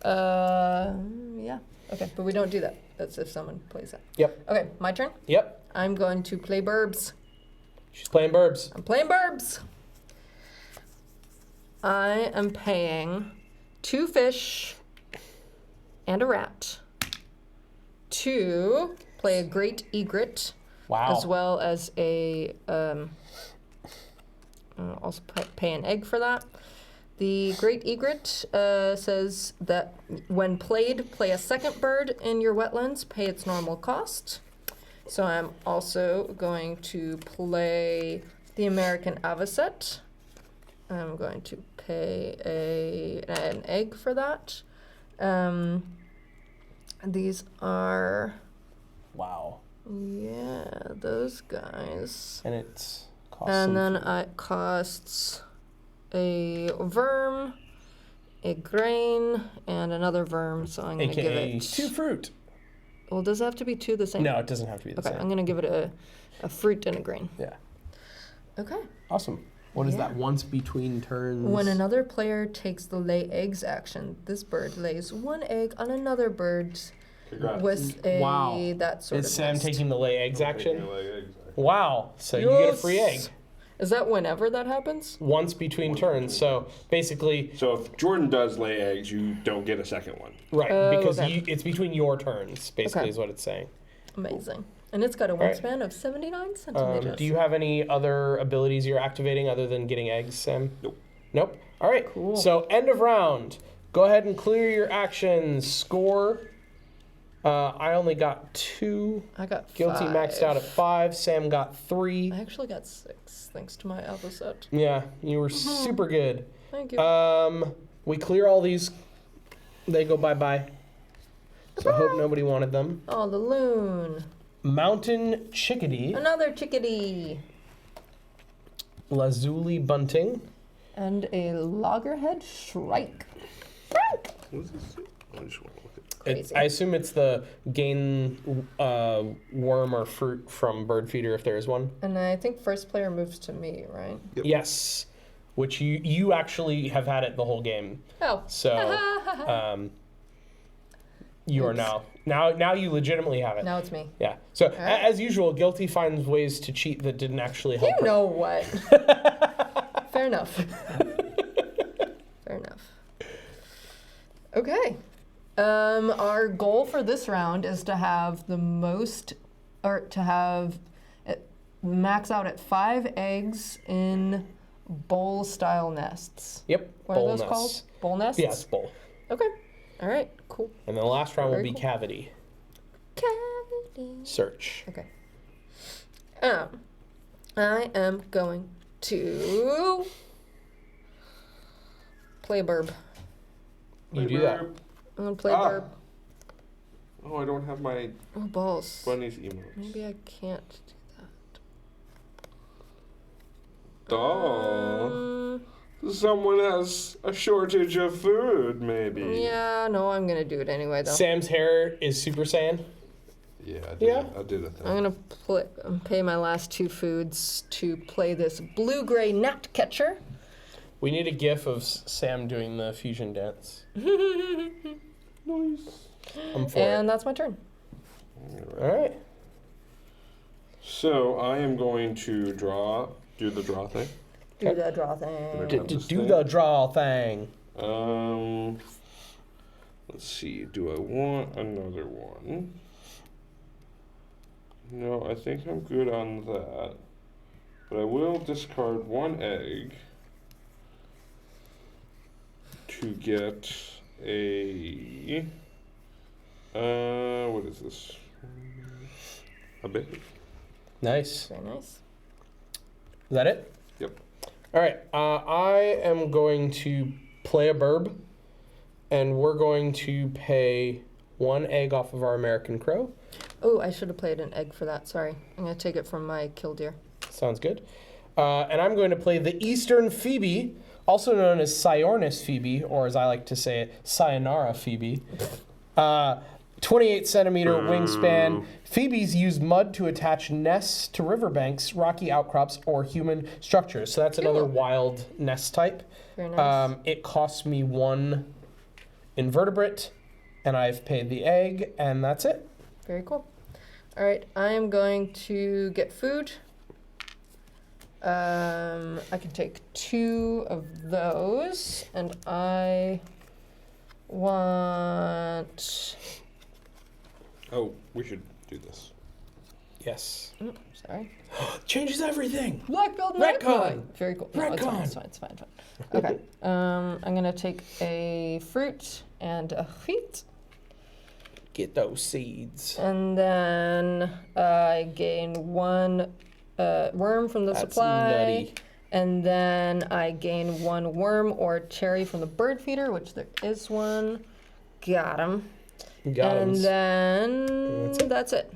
Yeah. Okay, but we don't do that. That's if someone plays that. Yep. Okay, my turn. Yep. I'm going to play burbs. She's playing burbs. I'm playing burbs. I am paying 2 fish and a rat to play a great egret, Wow. as well as a also pay an egg for that. The great egret says that when played, play a 2nd bird in your wetlands, pay its normal cost. So I'm also going to play the American Avocet. I'm going to pay an egg for that. These are, Wow. yeah, those guys. And it's cost And some then food. it costs a worm, a grain, and another worm. So I'm going to give AKA it 2 fruit. Well, does it have to be 2 the same? No, it doesn't have to be the Okay, same. I'm going to give it a fruit and a grain. Yeah. Okay. Awesome. What is Yeah. that? Once between turns. When another player takes the lay eggs action, this bird lays 1 egg on another bird Congrats. with a Wow. that sort Is of Sam nest. taking the lay eggs Taking action? a leg, eggs. Wow. So you get a free egg. Yes. Is that whenever that happens? Once between turns. So basically, So if Jordan does lay eggs, you don't get a 2nd one. right, Oh, because okay. it's between your turns, basically, Okay. is what it's saying. Amazing. And it's got a right. wingspan of 79 centimeters. Do you have any other abilities you're activating other than getting eggs, Sam? Nope. Nope. All right. Cool. So end of round. Go ahead and clear your actions. Score. I only got 2. I got Guilty 5. maxed out at 5. Sam got 3. I actually got 6, thanks to my alpha set. Yeah, you were super good. Thank you. We clear all these. They go bye-bye. So I hope nobody wanted them. Oh, the loon. Mountain chickadee. Another chickadee. Lazuli bunting. And a loggerhead shrike. What does this do? I just want to look at Crazy. I assume it's the gain worm or fruit from bird feeder if there is one. And I think first player moves to me, right? Yep. Yes, which you actually have had it the whole game. Oh. So you are Oops. now you legitimately have it. Now it's me. Yeah. So right. as usual, Guilty finds ways to cheat that didn't actually help. You her. know what? Fair enough. Fair enough. Okay. Our goal for this round is to have the most, or to have it max out at 5 eggs in bowl-style nests. Yep. What bowl are those nests. called? Bowl nests? Yes, bowl. Okay. All right. Cool. And then the last round will Very be cool. cavity Cavity. search. Okay. I am going to play burb. You do that. I'm gonna play Ah. burb. Oh, I don't have my Oh balls. bunny's emotes. Maybe I can't do that. Oh. Someone has a shortage of food, maybe. Yeah, no, I'm gonna do it anyway though. Sam's hair is Super Saiyan. Yeah, Yeah. I did a thing. I'm gonna pay my last 2 foods to play this blue-gray gnat catcher. We need a gif of Sam doing the fusion dance. Nice. I'm for And it. that's my turn. All right. So I am going to do the draw thing. Do the draw thing. Do the draw thing. Let's see. Do I want another one? No, I think I'm good on that. But I will discard 1 egg to get a. What is this? A bit. Nice. Very nice. Is that it? Yep. All right. I am going to play a burb, and we're going to pay 1 egg off of our American crow. Oh, I should have played an egg for that. Sorry. I'm gonna take it from my killdeer. Sounds good. And I'm going to play the Eastern Phoebe, also known as Sionis Phoebe, or as I like to say it, Sayonara Phoebe. 28 centimeter wingspan. Phoebes use mud to attach nests to riverbanks, rocky outcrops, or human structures. So that's another Cool. wild nest type. Very nice. It costs me 1 invertebrate, and I've paid the egg, and that's it. Very cool. All right, I am going to get food. I can take 2 of those, and I want. Oh, we should do this. Yes. Sorry. Changes everything. Black-billed Retcon. magpie. Very cool. No, it's fine. Retcon. It's fine. It's fine. It's fine. Okay. I'm gonna take a fruit and a wheat, Get those seeds. and then I gain 1 worm from the That's supply. nutty. And then I gain 1 worm or cherry from the bird feeder, which there is one. Got him. Got 'em. And then that's it.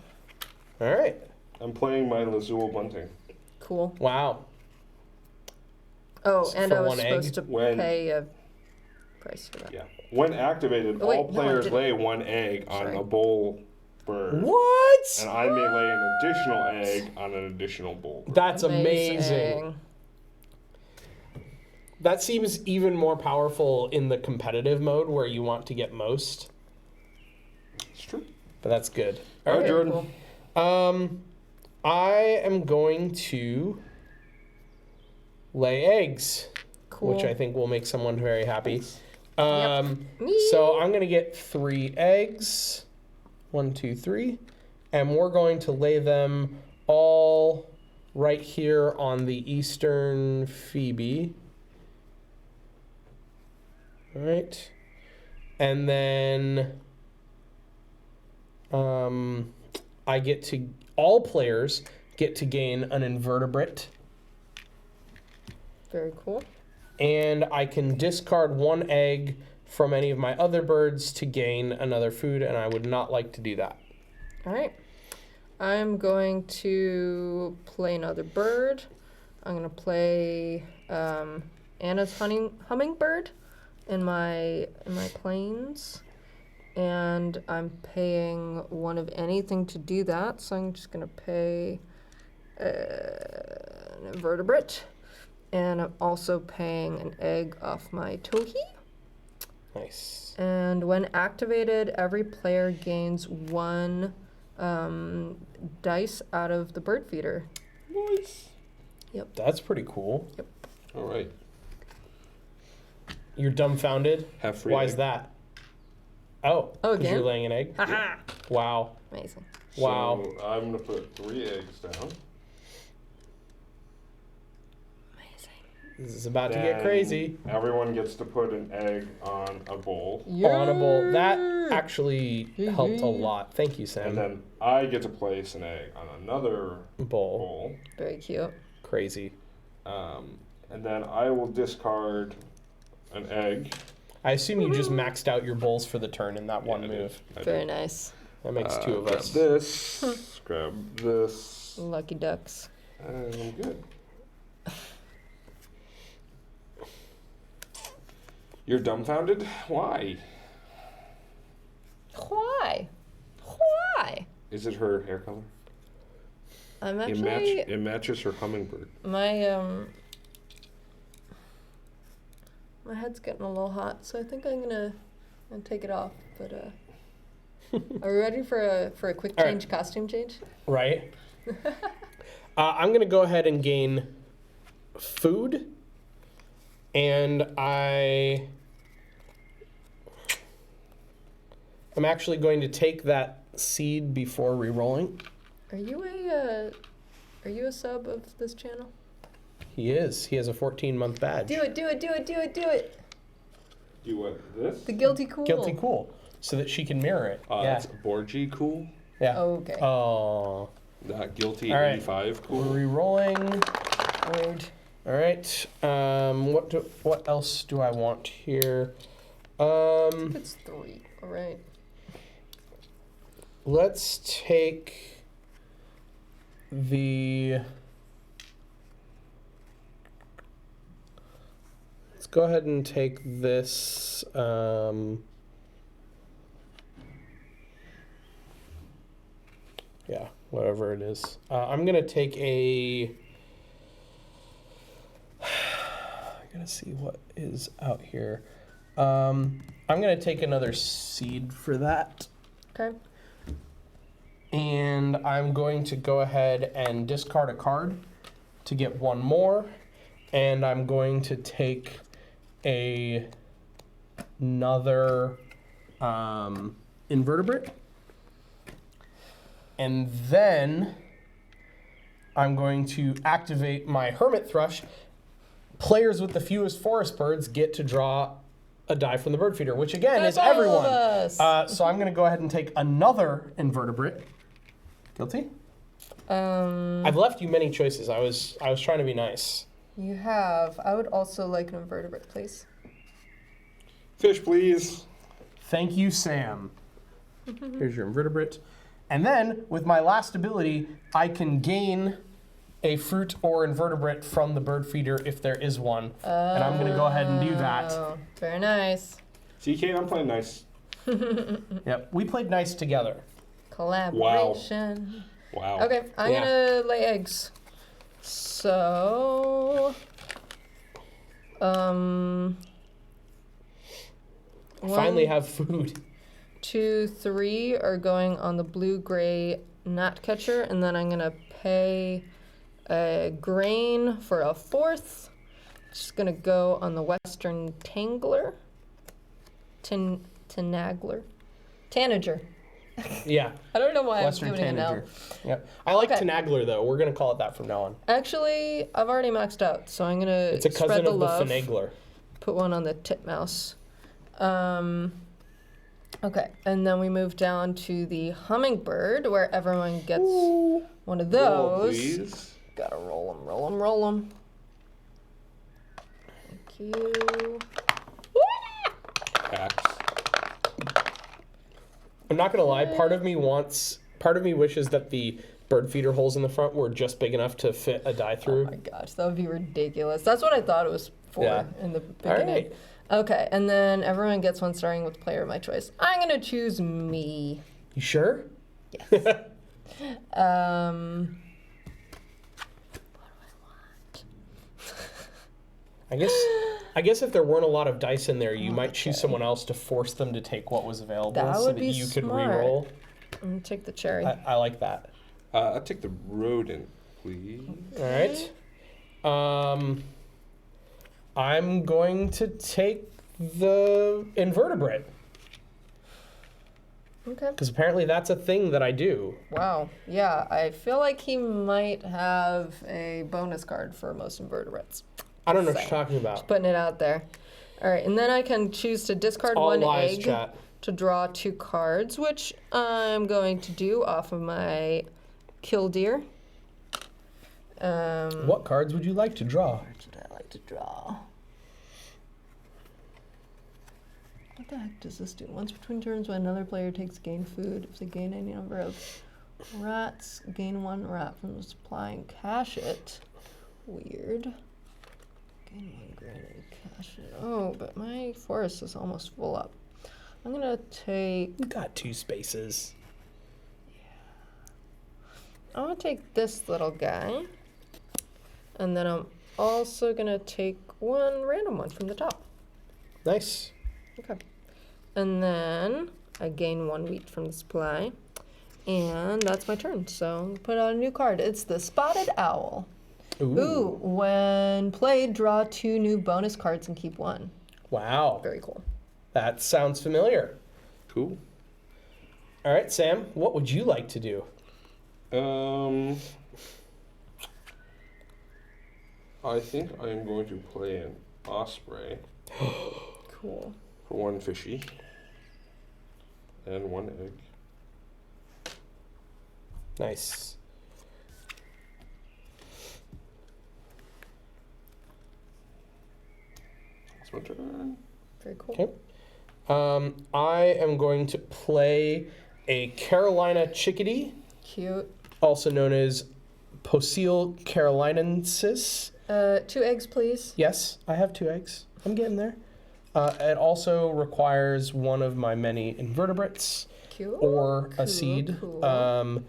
All right. I'm playing my Lazul bunting. Cool. Wow. Oh, and For I was 1 egg? supposed to When- pay a price for that. Yeah. When activated, Oh, wait, all no, I players didn't. lay 1 egg on Sorry. a bowl bird. What? And I may lay an additional egg on an additional bowl bird. That's amazing. That seems even more powerful in the competitive mode where you want to get most, It's true. but that's good. All right, Okay, Jordan. cool. I am going to lay eggs, Cool. which I think will make someone very happy. Me. So I'm going to get 3 eggs. 1, 2, 3. And we're going to lay them all right here on the Eastern Phoebe. All right. And then I get to, all players get to gain an invertebrate. Very cool. And I can discard 1 egg from any of my other birds to gain another food, and I would not like to do that. All right. I'm going to play another bird. I'm going to play Anna's hummingbird in my planes, and I'm paying one of anything to do that. So I'm just gonna pay an invertebrate, and I'm also paying an egg off my towhee. Nice. And when activated, every player gains 1 dice out of the bird feeder. Nice. That's pretty cool. All right. You're dumbfounded? Have free Why egg. is that? Oh, Oh, because you're again? laying an egg? Haha! Wow. Amazing. Wow. So I'm gonna put 3 eggs down. This is about to get Then crazy. Everyone gets to put an egg on a bowl. Honorable. That actually helped a lot. Thank you, Sam. And then I get to place an egg on another Bowl. bowl. Very cute. Crazy. And then I will discard an egg. I assume you just maxed out your bowls for the turn in that one I did. move. I Very did. nice. That makes 2 of Grab us. this. Grab this. Lucky ducks. And I'm good. You're dumbfounded? Why? Why? Why? Is it her hair color? I'm It, actually it matches her hummingbird. my my head's getting a little hot, so I think I'm gonna take it off. But are we ready for a quick All right. change, costume change? Right? I'm going to go ahead and gain food. And I'm actually going to take that seed before re-rolling. Are you a sub of this channel? He is. He has a 14-month badge. Do it! Do it! Do it! Do it! Do it! Do what? This? The guilty cool. Guilty cool. So that she can mirror it. Yeah. That's Borgie cool. Yeah. Oh, okay. Oh. Not guilty All right. 85 cool. We're re-rolling. Weird. All right. What else do I want here? It's 3. All right. Let's take the. Let's go ahead and take this. Yeah, whatever it is. I'm gonna take a. I gotta see what is out here. I'm gonna take another seed for that. Okay. And I'm going to go ahead and discard a card to get 1 more. And I'm going to take another invertebrate. And then I'm going to activate my Hermit Thrush. Players with the fewest forest birds get to draw a die from the bird feeder, which again That's is everyone. all of us. So I'm going to go ahead and take another invertebrate. Guilty? I've left you many choices. I was trying to be nice. You have. I would also like an invertebrate, please. Fish, please. Thank you, Sam. Here's your invertebrate. And then, with my last ability, I can gain a fruit or invertebrate from the bird feeder if there is one. And I'm going to go ahead and do that. Oh, very nice. CK, I'm playing nice. Yep, we played nice together. Collaboration. Wow. Okay, I'm Yeah. gonna lay eggs. So, Finally one, have food. 2, 3 are going on the blue-gray gnatcatcher, and then I'm gonna pay a grain for a 4th. Just gonna go on the western tangler. Tanager. Yeah, I don't know why Western I'm giving it an L. Tanager. Yep. I like Okay. Tenagler, though. We're going to call it that from now on. Actually, I've already maxed out, so I'm gonna It's a spread cousin the of the love. Finagler. Put one on the titmouse. Okay, and then we move down to the hummingbird, where everyone gets one of Roll, those. please. Gotta roll them, roll them, roll them. Thank you. Axe. I'm not going to lie. Part of me wishes that the bird feeder holes in the front were just big enough to fit a die Oh through. my gosh, that would be ridiculous. That's what I thought it was for Yeah. in the All beginning. right. Okay, and then everyone gets one starting with player of my choice. I'm gonna choose me. You sure? Yes. What do I want? I guess if there weren't a lot of dice in there, you might choose Okay. someone else to force them to take what was available That so would that be you could smart. re-roll. I'm gonna take the cherry. I like that. I'll take the rodent, please. All right. I'm going to take the invertebrate Okay. because apparently that's a thing that I do. Wow. Yeah, I feel like he might have a bonus card for most invertebrates. I don't know what Same. you're talking about. Putting it out there. All right, and then I can choose to discard All one lies, egg chat. to draw 2 cards, which I'm going to do off of my killdeer. What cards would you like to draw? What should I like to draw? What the heck does this do? Once between turns, when another player takes gain food, if they gain any number of rats, gain 1 rat from the supply and cash it. Weird. Gain 1 grain and cash it. Oh, but my forest is almost full up. I'm gonna take. You got 2 spaces. I'm gonna take this little guy, and then I'm also gonna take 1 random one from the top. Nice. Okay. And then I gain 1 wheat from the supply. And that's my turn. So I'm gonna put out a new card. It's the Spotted Owl. Ooh, when played, draw 2 new bonus cards and keep 1. Wow. Very cool. That sounds familiar. Cool. All right, Sam, what would you like to do? I think I am going to play an osprey Cool. for 1 fishy and 1 egg. Nice. That's my turn. Very cool. Okay. I am going to play a Carolina chickadee, Cute. also known as Posile carolinensis. 2 eggs, please. Yes, I have 2 eggs. I'm getting there. It also requires one of my many invertebrates Cute. or Cool, a seed. cool.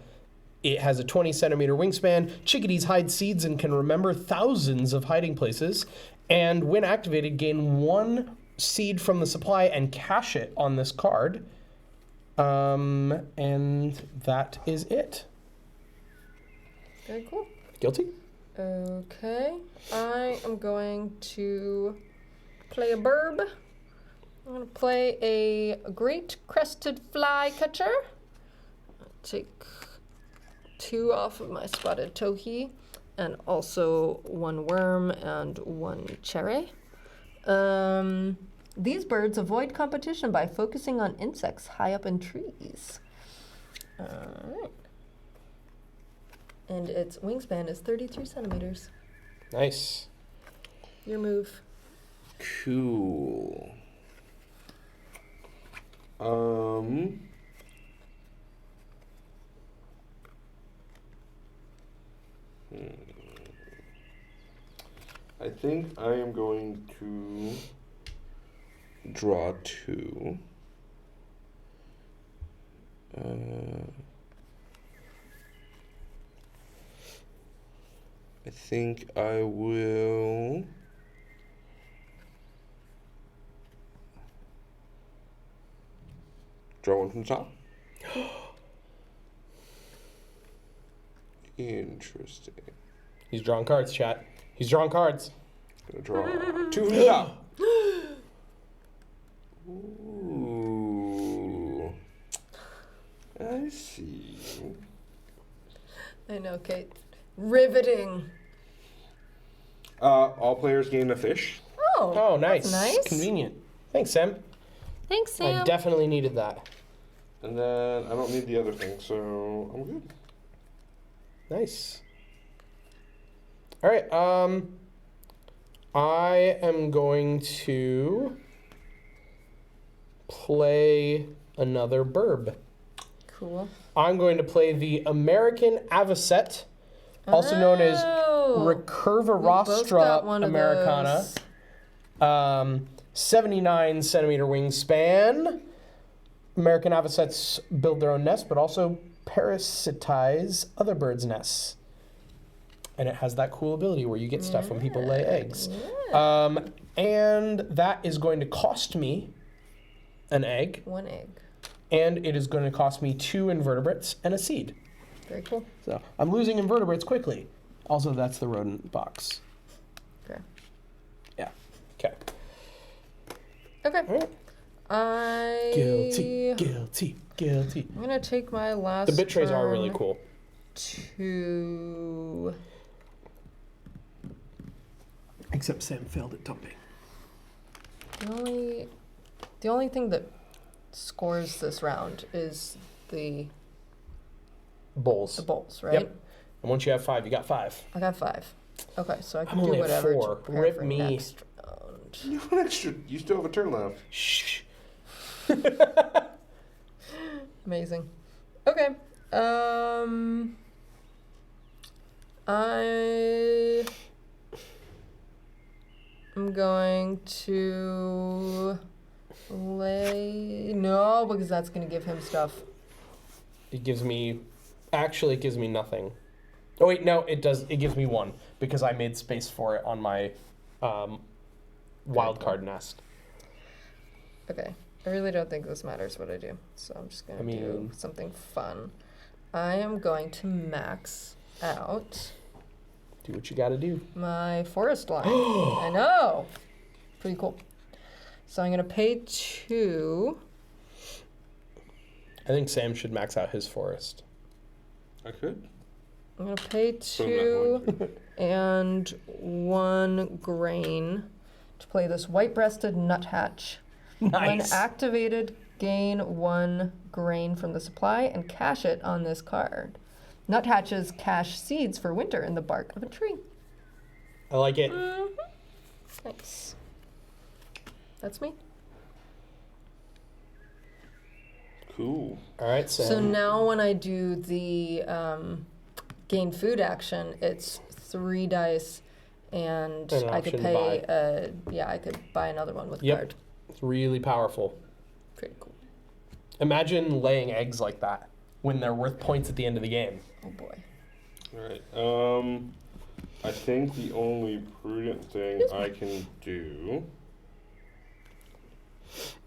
It has a 20 centimeter wingspan. Chickadees hide seeds and can remember thousands of hiding places. And when activated, gain 1 seed from the supply and cash it on this card. And that is it. Very cool. Guilty? Okay. I am going to play a burb. I'm going to play a great crested flycatcher. Take 2 off of my spotted towhee, and also 1 worm and 1 cherry. These birds avoid competition by focusing on insects high up in trees. Alright. And its wingspan is 33 centimeters. Nice. Your move. Cool. I think I am going to draw 2. I think I will draw 1 from the top. Interesting. He's drawing cards, chat. He's drawing cards. Gonna draw 2 from the top. Ooh. I see. I know, Kate. Riveting. All players gain a fish. Oh, Oh, nice. that's nice. Convenient. Thanks, Sam. Thanks, Sam. I definitely needed that. And then I don't need the other thing, so I'm good. Nice. All right. I am going to play another burb. Cool. I'm going to play the American Avocet, also known as both Recurvirostra got one of americana. those. 79 centimeter wingspan. American Avocets build their own nest, but also parasitize other birds' nests. And it has that cool ability where you get stuff when people lay eggs. And that is going to cost me an egg. 1 egg. And it is going to cost me 2 invertebrates and a seed. Very cool. So I'm losing invertebrates quickly. Also, that's the rodent box. Okay. Yeah. Okay. Okay. All right. Guilty. I'm gonna take my last. The bit trays are really turn cool. To. Except Sam failed at dumping. The only thing that scores this round is the Bowls. bowls, right? Yep. And once you have 5, you got 5. I got 5. Okay, so I can I'm do only at whatever 4. to prepare Rip for me. next round. You have an extra. You still have a turn left. Shh. Amazing. Okay. I'm going to lay no because that's gonna give him stuff. It gives me. Actually, it gives me nothing. Oh wait, no, it does. It gives me 1 because I made space for it on my wild card nest. Okay. I really don't think this matters what I do, so I'm just gonna do something fun. I am going to max out Do what you got to do. my forest line. I know. Pretty cool. So I'm gonna pay 2. I think Sam should max out his forest. I could. I'm gonna pay But I'm not going 2 and 1 grain to play this white-breasted nuthatch. When Nice. activated, gain 1 grain from the supply and cache it on this card. Nuthatches cache seeds for winter in the bark of a tree. I like it. Nice. That's me. Cool. All right, Sam. So now when I do the gain food action, it's 3 dice, and An I could option to pay. I could buy another one with a Yep. card. It's really powerful. Pretty cool. Imagine laying eggs like that when they're worth points at the end of the game. Oh boy. All right. I think the only prudent thing I can do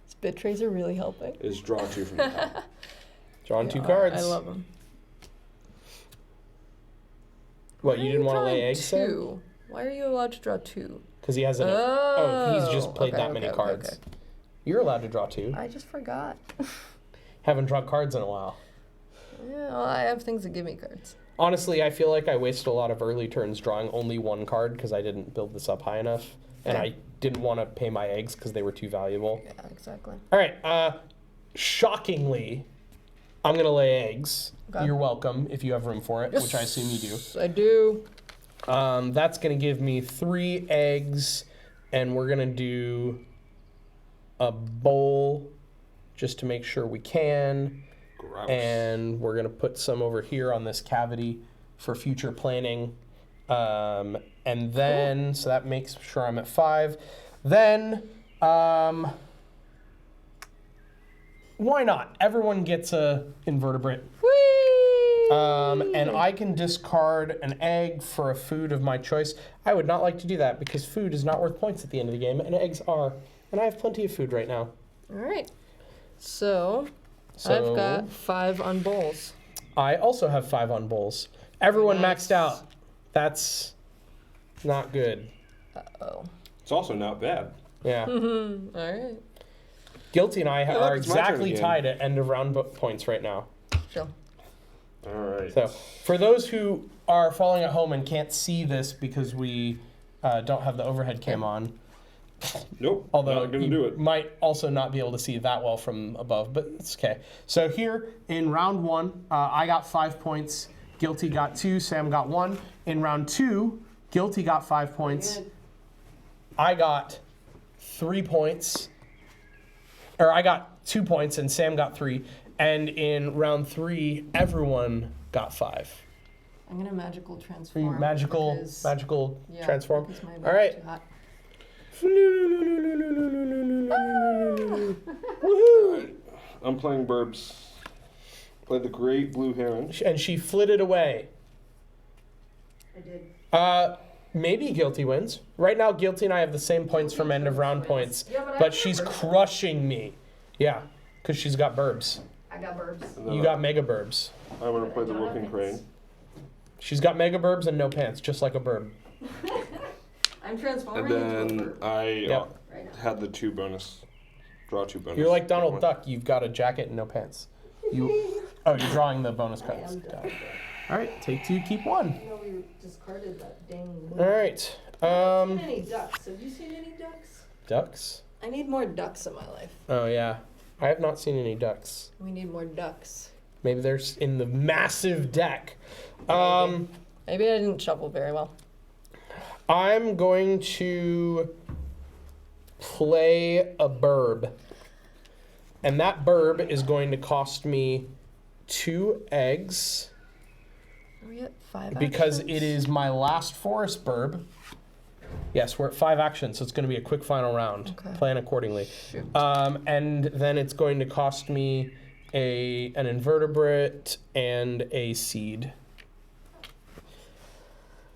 These bit trays are really helping. is draw 2 from the top. Drawing 2 Yeah, cards. I love them. What, you didn't want to lay eggs, Sam? 2. Why are you allowed to draw 2? Because he hasn't. he's just played that many cards. Okay. You're allowed to draw 2. I just forgot. Haven't drawn cards in a while. Yeah, well, I have things that give me cards. Honestly, I feel like I wasted a lot of early turns drawing only 1 card because I didn't build this up high enough. And Okay. I didn't want to pay my eggs because they were too valuable. Yeah, exactly. All right. Shockingly, I'm going to lay eggs. Okay. You're welcome if you have room for it, which I assume you do. Yes, I do. That's going to give me 3 eggs, and we're going to do a bowl just to make sure we can. Grouse. And we're going to put some over here on this cavity for future planning. And then, so that makes sure I'm at 5. Then, why not? Everyone gets a invertebrate. Whee! And I can discard an egg for a food of my choice. I would not like to do that because food is not worth points at the end of the game, and eggs are. And I have plenty of food right now. All right. So I've got 5 on bowls. I also have 5 on bowls. Everyone Nice. maxed out. That's not good. Oh. It's also not bad. Yeah. All right. Guilty and I look, are it's my turn exactly again. tied at end of round points right now. Chill. All right. So, for those who are following at home and can't see this because we don't have the overhead cam on, Nope. although not gonna you do it. might also not be able to see that well from above, but it's okay. So here in round 1, I got 5 points. Guilty got 2. Sam got 1. In round 2, Guilty got 5 points. I got 3 points. Or I got 2 points and Sam got 3. And in round 3, everyone got 5. I'm gonna magical For you, transform. magical because- yeah, transform. because my All right. too hot. Woohoo! I'm playing Burbs. Play the great blue heron. And she flitted away. I did. Maybe Guilty wins. Right now, Guilty and I have the same points from end of round points, Yeah, but I but have she's burbs. crushing me. Yeah, because she's got burbs. I got burbs. And then You got mega burbs. I'm gonna play the looking crane. She's got mega burbs and no pants, just like a burb. I'm And transforming into a then burb I Yep. right now. had the 2 bonus. Draw 2 bonus. You're like Donald One. Duck. You've got a jacket and no pants. Oh, you're drawing the bonus cards. am Got it. All right, take 2, keep 1. No, we discarded that dang. All right. Seen any ducks? Have you seen any ducks? Ducks. I need more ducks in my life. Oh yeah, I have not seen any ducks. We need more ducks. Maybe there's in the massive deck. Maybe I didn't shuffle very well. I'm going to play a burb. And that burb is going to cost me 2 eggs Are we at 5 because actions? it is my last forest burb. Yes, we're at 5 actions, so it's going to be a quick final round. Okay. Plan accordingly. Shoot. And then it's going to cost me an invertebrate and a seed.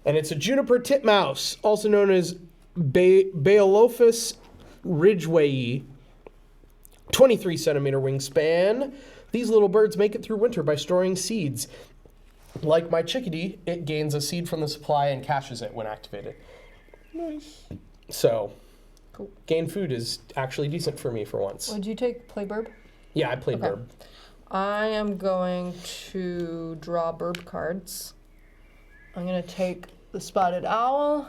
And it's a juniper titmouse, also known as Baeolophus ridgewayi. 23 centimeter wingspan. These little birds make it through winter by storing seeds. Like my chickadee, it gains a seed from the supply and caches it when activated. Nice. So, Cool. gain food is actually decent for me for once. Would you take play burb? Yeah, I played Okay. burb. I am going to draw burb cards. I'm going to take the spotted owl,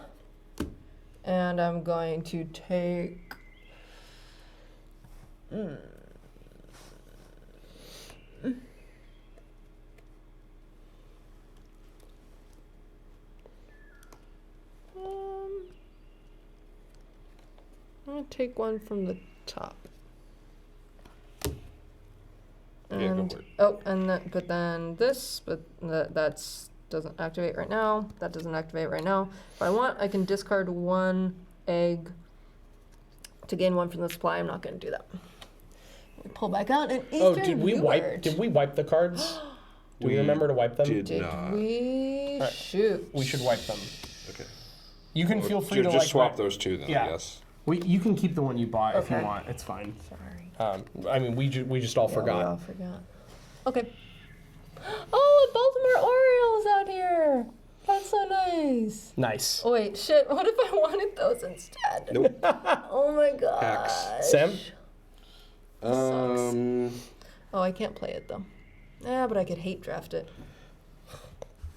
and I'm going to take. I'm going to take one from the top. Yeah, go And for it. but then this, but that's doesn't activate right now. That doesn't activate right now. If I want, I can discard 1 egg to gain 1 from the supply. I'm not going to do that. We pull back out an Eastern Oh, did we wipe? Bluebird. Did we wipe the cards? Do we We remember to wipe them? did. Nah. we? Alright. Shoot. We should wipe them. Okay. You can Well, feel free ju- to just like swap wipe- those 2 then, Yeah. I guess. You can keep the one you bought if you Okay. want. It's fine. Sorry. I mean, we just all Yeah, forgot. We all forgot. Okay. Oh, a Baltimore Orioles out here. That's so nice. Nice. Oh wait, shit. What if I wanted those instead? Nope. Oh my god. Hacks. Sam? Oh, I can't play it though. Yeah, but I could hate draft it.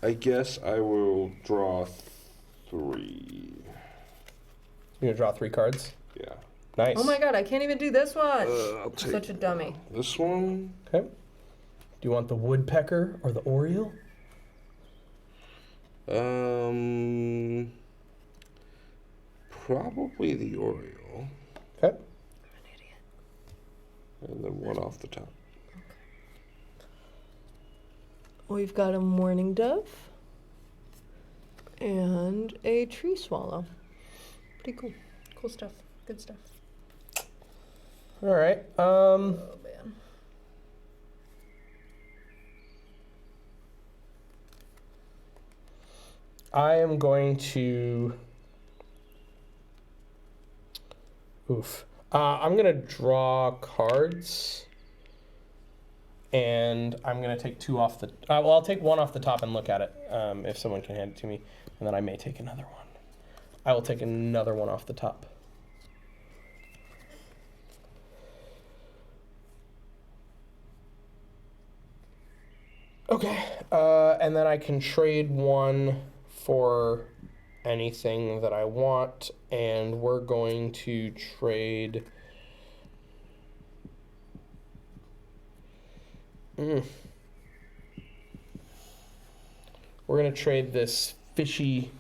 I guess I will draw 3. You're gonna draw 3 cards. Yeah. Nice. Oh my god, I can't even do this one. I'll take Such a dummy. this one. Okay. Do you want the woodpecker or the oriole? Probably the Oriole. Okay. And then 1 off the top. We've got a mourning dove and a tree swallow. Pretty cool. Cool stuff. Good stuff. All right. Oh man. I am going to. Oof. I'm gonna draw cards, and I'm gonna take 2 off the. Well, I'll take 1 off the top and look at it if someone can hand it to me, and then I may take another one. I will take another one off the top. Okay, and then I can trade 1 for anything that I want, and we're going to trade. We're going to trade this fishy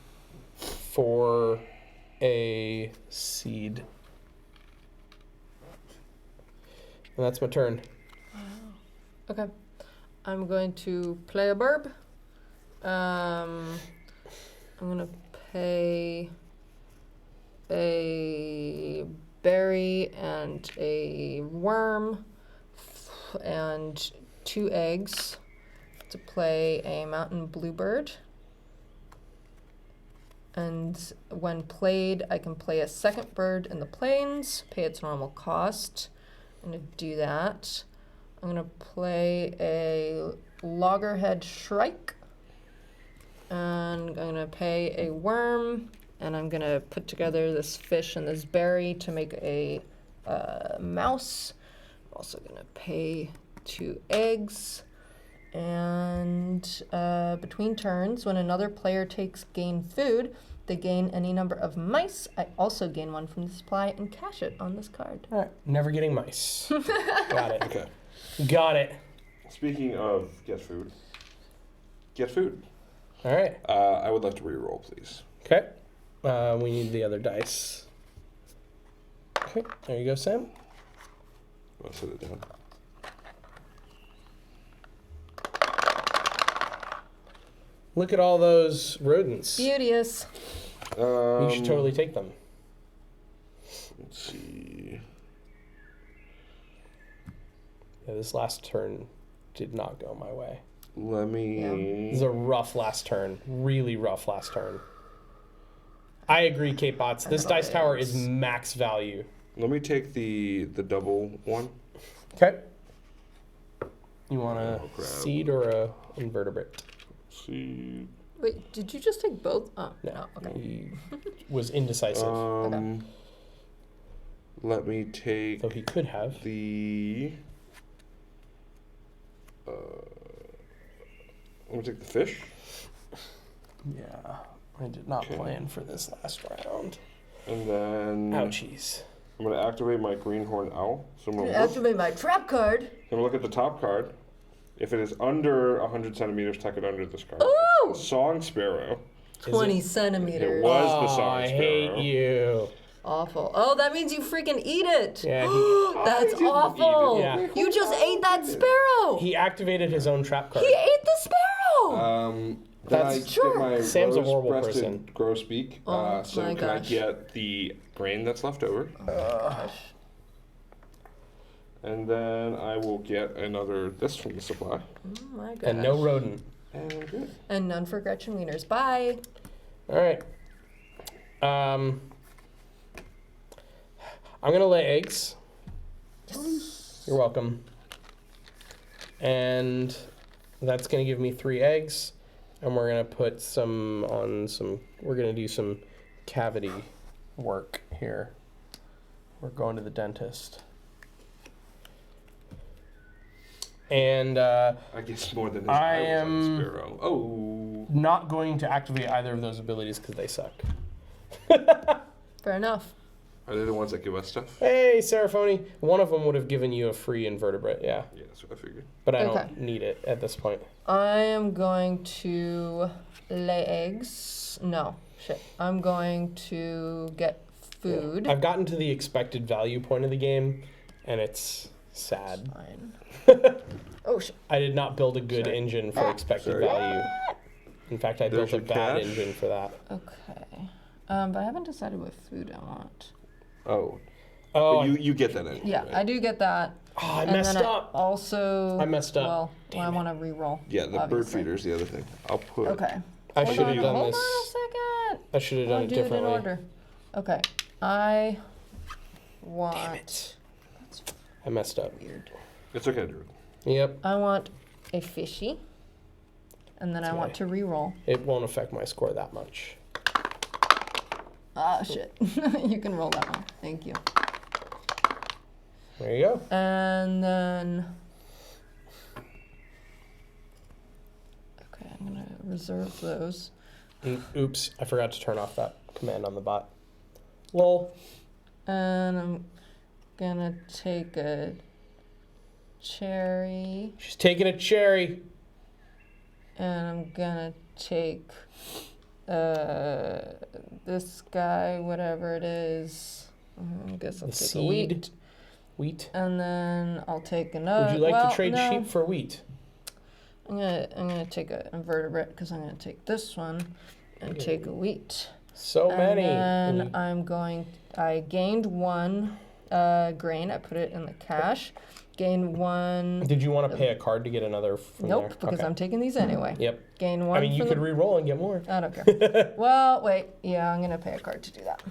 for a seed. And that's my turn. Okay. I'm going to play a burb. I'm gonna pay a berry and a worm and 2 eggs to play a mountain bluebird. And when played, I can play a second bird in the plains, pay its normal cost. I'm gonna do that. I'm gonna play a loggerhead shrike. And I'm gonna pay a worm, and I'm gonna put together this fish and this berry to make a mouse. I'm also gonna pay 2 eggs. And between turns, when another player takes gain food, they gain any number of mice. I also gain 1 from the supply and cash it on this card. All right, never getting mice. Got it. Okay. Got it. Speaking of get food. Get food. All right. I would like to re-roll, please. Okay. We need the other dice. Okay, there you go, Sam. I'll set it down. Look at all those rodents. Beauteous. You should totally take them. Let's see. Yeah, this last turn did not go my way. Let me. This is a rough last turn. Really rough last turn. I agree, Kate Bots. This dice tower is max value. Let me take the double one. Okay. You want a I'll grab- seed or a invertebrate? See. Wait, did you just take both? Oh, No, okay. he was indecisive. Let me take Though he could have. the. Let me take the fish. Yeah, I did not Okay. plan for this last round. And then Ouchies. I'm going to activate my greenhorn owl. So I'm going to Activate my trap card. look at the top card. If it is under 100 centimeters, tuck it under this card. Ooh! It's the song sparrow. 20 It centimeters. was the Oh, song I sparrow. hate you. Awful. Oh, that means you freaking eat it. Yeah, That's I didn't awful. eat it. Yeah. You just ate that sparrow. he activated his own trap card. He ate the sparrow. Then That's- I Sure. get my Sam's a horrible rose-breasted person. grosbeak. Oh So my can I gosh. get the grain that's left over? And then I will get another this from the supply. Oh my gosh. And no rodent. And I'm good. And none for Gretchen Wieners. Bye. All right. I'm gonna lay eggs. You're welcome. And that's gonna give me 3 eggs, and we're gonna put some on some. We're gonna do some cavity work here. We're going to the dentist. And I guess more than his I eye was on am- the sparrow. Oh. not going to activate either of those abilities because they suck. Fair enough. Are they the ones that give us stuff? Hey, Seraphony. One of them would have given you a free invertebrate, yeah. Yeah, that's what I figured. But I Okay. don't need it at this point. I am going to lay eggs. No, shit. I'm going to get food. I've gotten to the expected value point of the game, and it's sad. Fine. Oh shit. I did not build a good engine for expected Sorry. value. In fact, I There's built a your bad cash. engine for that. Okay. But I haven't decided what food I want. Oh. Oh, But you get that anyway. Yeah, right? I do get that. I And messed then up. I also. I messed up. Well, Damn I it. want to re-roll. Yeah, the bird obviously. feeder's the other thing. I'll put. Okay. I Hold should have on, done hold this. on a second. I should have done I'll it do it in differently. order. Okay. I want. Damn it. I messed up. Weird. It's okay, Drew. Yep. I want a fishy. And then I want okay. to re-roll. It won't affect my score that much. Ah, shit. You can roll that one. Thank you. There you go. And then. Okay, I'm gonna reserve those. Oops, I forgot to turn off that command on the bot. Lol. And I'm gonna take a cherry. She's taking a cherry. And I'm gonna take this guy, whatever it is. I guess I'll The take a seed. wheat. Wheat. And then I'll take another. Would you like to trade sheep for wheat? I'm gonna take an invertebrate because I'm gonna take this one and take a wheat. So many. And then I gained 1 grain. I put it in the cache. Gained 1. Did you want to pay a card to get another from Nope, there? because Okay. I'm taking these anyway. Yep. Gain 1. I mean, you could re-roll and get more. I don't care. Well, wait. Yeah, I'm gonna pay a card to do that.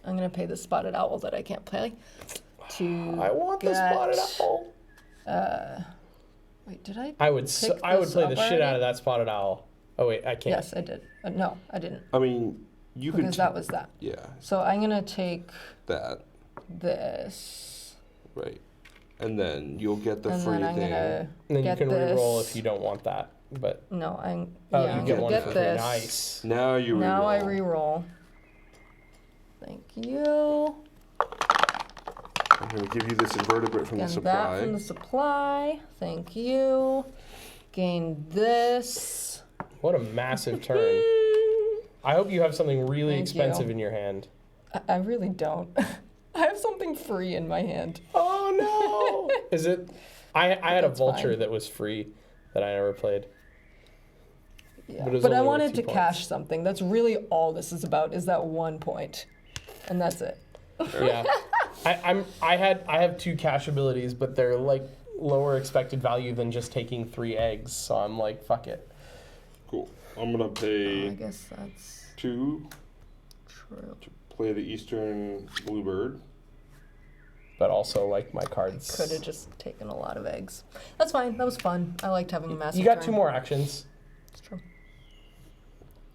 I'm gonna pay the spotted owl that I can't play. I want the spotted owl. Wait, did I? I would play the shit out of that spotted owl. Oh wait, I can't. Yes, I did. No, I didn't. I mean, you could. Because that was that. Yeah, So I'm gonna take that. this. Right. And then you'll get the And free then I'm thing. gonna And then you get can this. re-roll if you don't want that. But No, I'm. oh, Yeah, you I'm get gonna one get for free. this. Nice. Now you Now I re-roll. re-roll. Thank you. I'm going to give you this invertebrate from the And that supply. from the supply. Thank you. Gain this. What a massive turn. I hope you have something really Thank expensive you. in your hand. I really don't. I have something free in my hand. Oh no! Is it? I had a That's vulture fine. that was free that I never played. Yeah. But it was But I only worth wanted 2 to points. cash something. That's really all this is about. Is that 1 point, and that's it. Yeah, I have 2 cash abilities, but they're like lower expected value than just taking 3 eggs. So I'm like, fuck it. Cool. I'm going to I pay guess that's 2 true. to play the Eastern Bluebird. But also like my cards. Could have just taken a lot of eggs. That's fine. That was fun. I liked having a massive. You got turn. 2 more actions. It's true.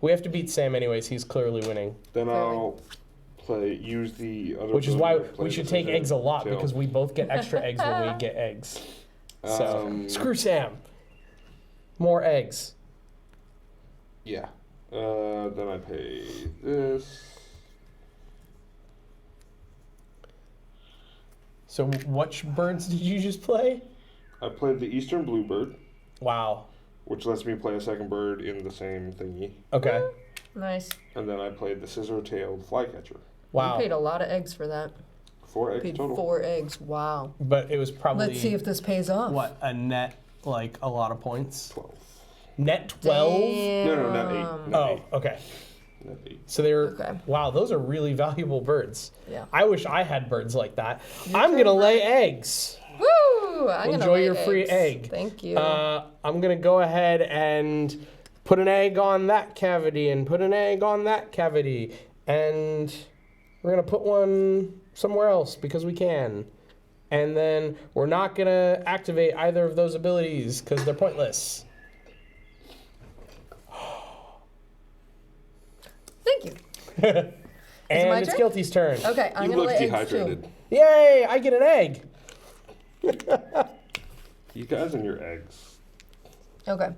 We have to beat Sam anyways. He's clearly winning. Then I'll use the other. Which is why ability to play we should the take scissor eggs a lot tail. because we both get extra eggs when we get eggs. So screw Sam. More eggs. Yeah. Then I pay this. So which birds did you just play? I played the Eastern Bluebird, Wow. which lets me play a second bird in the same thingy. Okay. Nice. And then I played the scissor-tailed flycatcher. Wow. You paid a lot of eggs for that. 4 eggs Paid total. 4 eggs. Wow. But it was probably Let's see if this pays off. what, a net like a lot of points. 12. Net 12? No, not 8. Not Oh, 8. okay. Not 8. So they were Okay. wow, those are really valuable birds. Yeah. I wish I had birds like that. I'm gonna lay eggs. Woo! I'm gonna Enjoy lay your free eggs. egg. Thank you. I'm gonna go ahead and put an egg on that cavity and put an egg on that cavity, and we're gonna put one somewhere else because we can. And then we're not gonna activate either of those abilities because they're pointless. Thank you. And my it's turn? Guilty's turn. Okay, I'm You gonna look lay eggs dehydrated. too. Yay! I get an egg. You guys and your eggs. Okay. I'm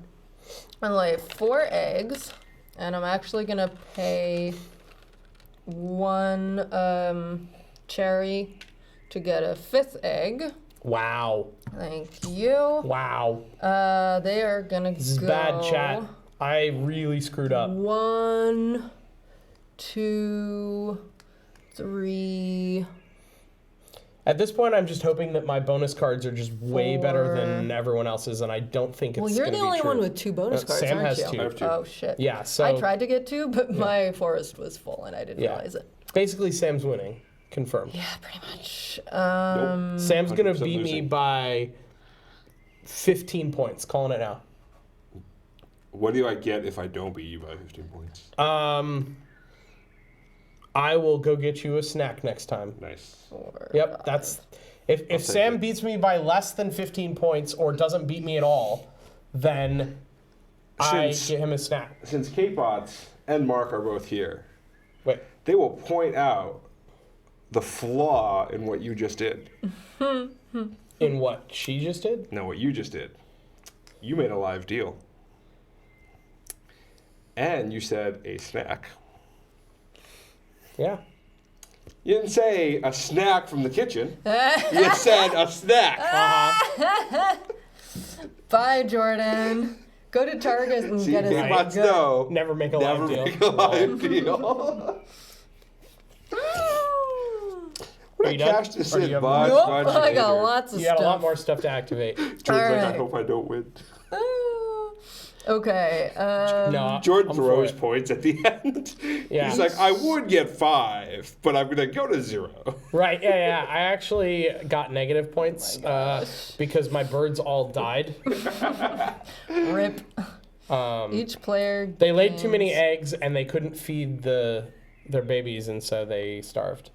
gonna lay 4 eggs, and I'm actually gonna pay 1 cherry to get a 5th egg. Wow. Thank you. Wow. They are gonna This is go bad chat. I really screwed up. 1, 2, 3. At this point, I'm just hoping that my bonus cards are just way better than 4. everyone else's, and I don't think it's Well, you're gonna the be only true. one with 2 bonus cards, Sam aren't has you? 2. I have 2. Oh shit. Yeah, so I tried to get 2, but my forest was full and I didn't Yeah. realize it. basically Sam's winning. Confirmed. Yeah, pretty much. Sam's gonna 100% beat me losing. by 15 points. Calling it now. What do I get if I don't beat you by 15 points? I will go get you a snack next time. Nice. 4. Yep, that's if take Sam it. beats me by less than 15 points or doesn't beat me at all, then I Since- get him a snack. Since K-Bots and Mark are both here, Wait, they will point out the flaw in what you just did. in what she just did? No, what you just did. You made a live deal. And you said a snack. Yeah. You didn't say a snack from the kitchen. You said a snack. Bye, Jordan. Go to Target and See, get us K-Bots good. know. Never make a Never live deal. make a live deal. What Are you done? Cash this Or do in. you have Bye. more? Nope, Bye, I got later. lots of You had stuff. a lot more stuff to activate. Jordan's like, I Alright. hope I don't win. Okay. No, Jordan I'm for throws it. points at the end. Yeah. He's like, I would get 5, but I'm gonna go to 0. Right, yeah. I actually got negative points because my birds all died. Rip. Each player. They laid too many gains- eggs and they couldn't feed their babies, and so they starved.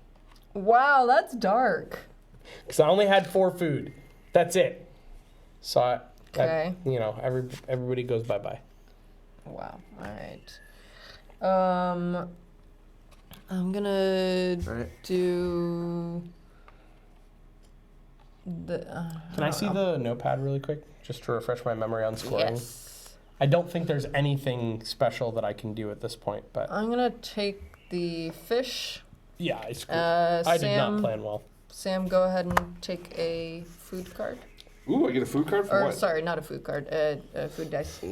Wow, that's dark. Because I only had 4 food. That's it. So Okay. everybody goes bye-bye. Wow. All right. I'm gonna do the. Can I see the notepad really quick, just to refresh my memory on scoring? Yes. I don't think there's anything special that I can do at this point, but I'm gonna take the fish. yeah, I screwed. I did not Sam, plan well. Sam, go ahead and take a food card. Ooh, I get a food card for Or what? sorry, not a food card. A food dice. Rodent,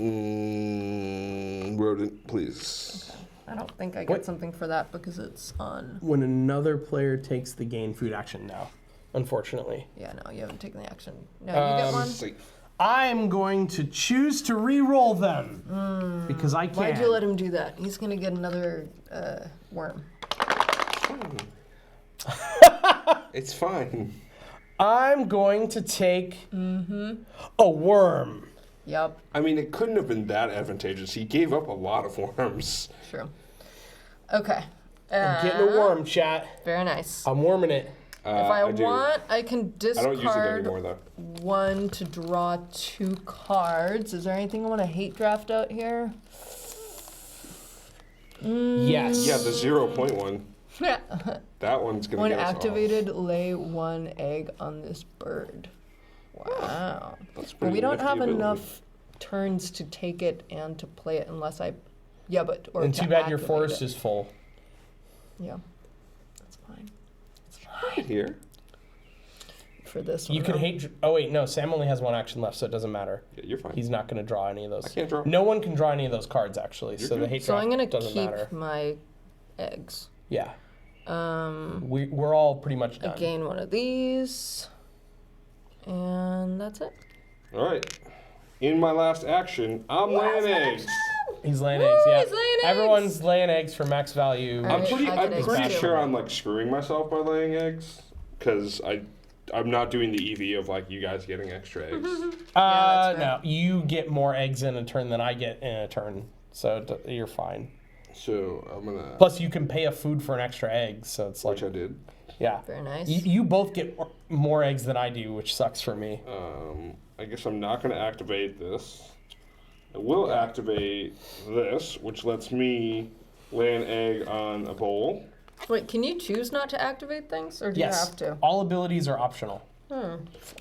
please. I don't think I get What? something for that because it's on. When another player takes the gain food action now, unfortunately. Yeah, no, you haven't taken the action. No, you get one. Sweet. I'm going to choose to re-roll them because I can. Why'd you let him do that? He's gonna get another worm. It's fine. I'm going to take a worm. Yup, I mean, it couldn't have been that advantageous. He gave up a lot of worms. true. Okay. I'm getting a worm, chat. Very nice. I'm worming it. If I do. want, I can I don't use it discard anymore, though. 1 to draw 2 cards. Is there anything I want to hate draft out here? Yes. Yeah, the 0.1. That one's gonna When get us activated, lay 1 egg on this bird. Wow. That's But pretty we don't nifty have ability. enough turns to take it and to play it unless I. Yeah, but. Or And to too bad your activate forest it. is full. Yeah. That's fine. Right here. For this You one. could though. hate. Oh wait, no. Sam only has 1 action left, so it doesn't matter. Yeah, you're fine. He's not going to draw any of those. I can't draw. No one can draw any of those cards actually, so the good. hate So draft I'm gonna doesn't keep matter. my eggs. Yeah. We're all pretty much I done. gain 1 of these. And that's it. All right. In my last action, I'm laying eggs. He's laying Woo, eggs. Yeah. he's laying eggs! Everyone's laying eggs for max value. All I'm right, pretty, I I'm get pretty eggs too. sure I'm like screwing myself by laying eggs, because I'm not doing the EV of like you guys getting extra eggs. that's No, you get more eggs in a turn than I get in a turn, so you're fine. So I'm gonna. Plus, you can pay a food for an extra egg, so it's like, Which I did. yeah. Very nice. You both get more eggs than I do, which sucks for me. I guess I'm not gonna activate this. I will activate this, which lets me lay an egg on a bowl. Wait, can you choose not to activate things, or do Yes. you have to? All abilities are optional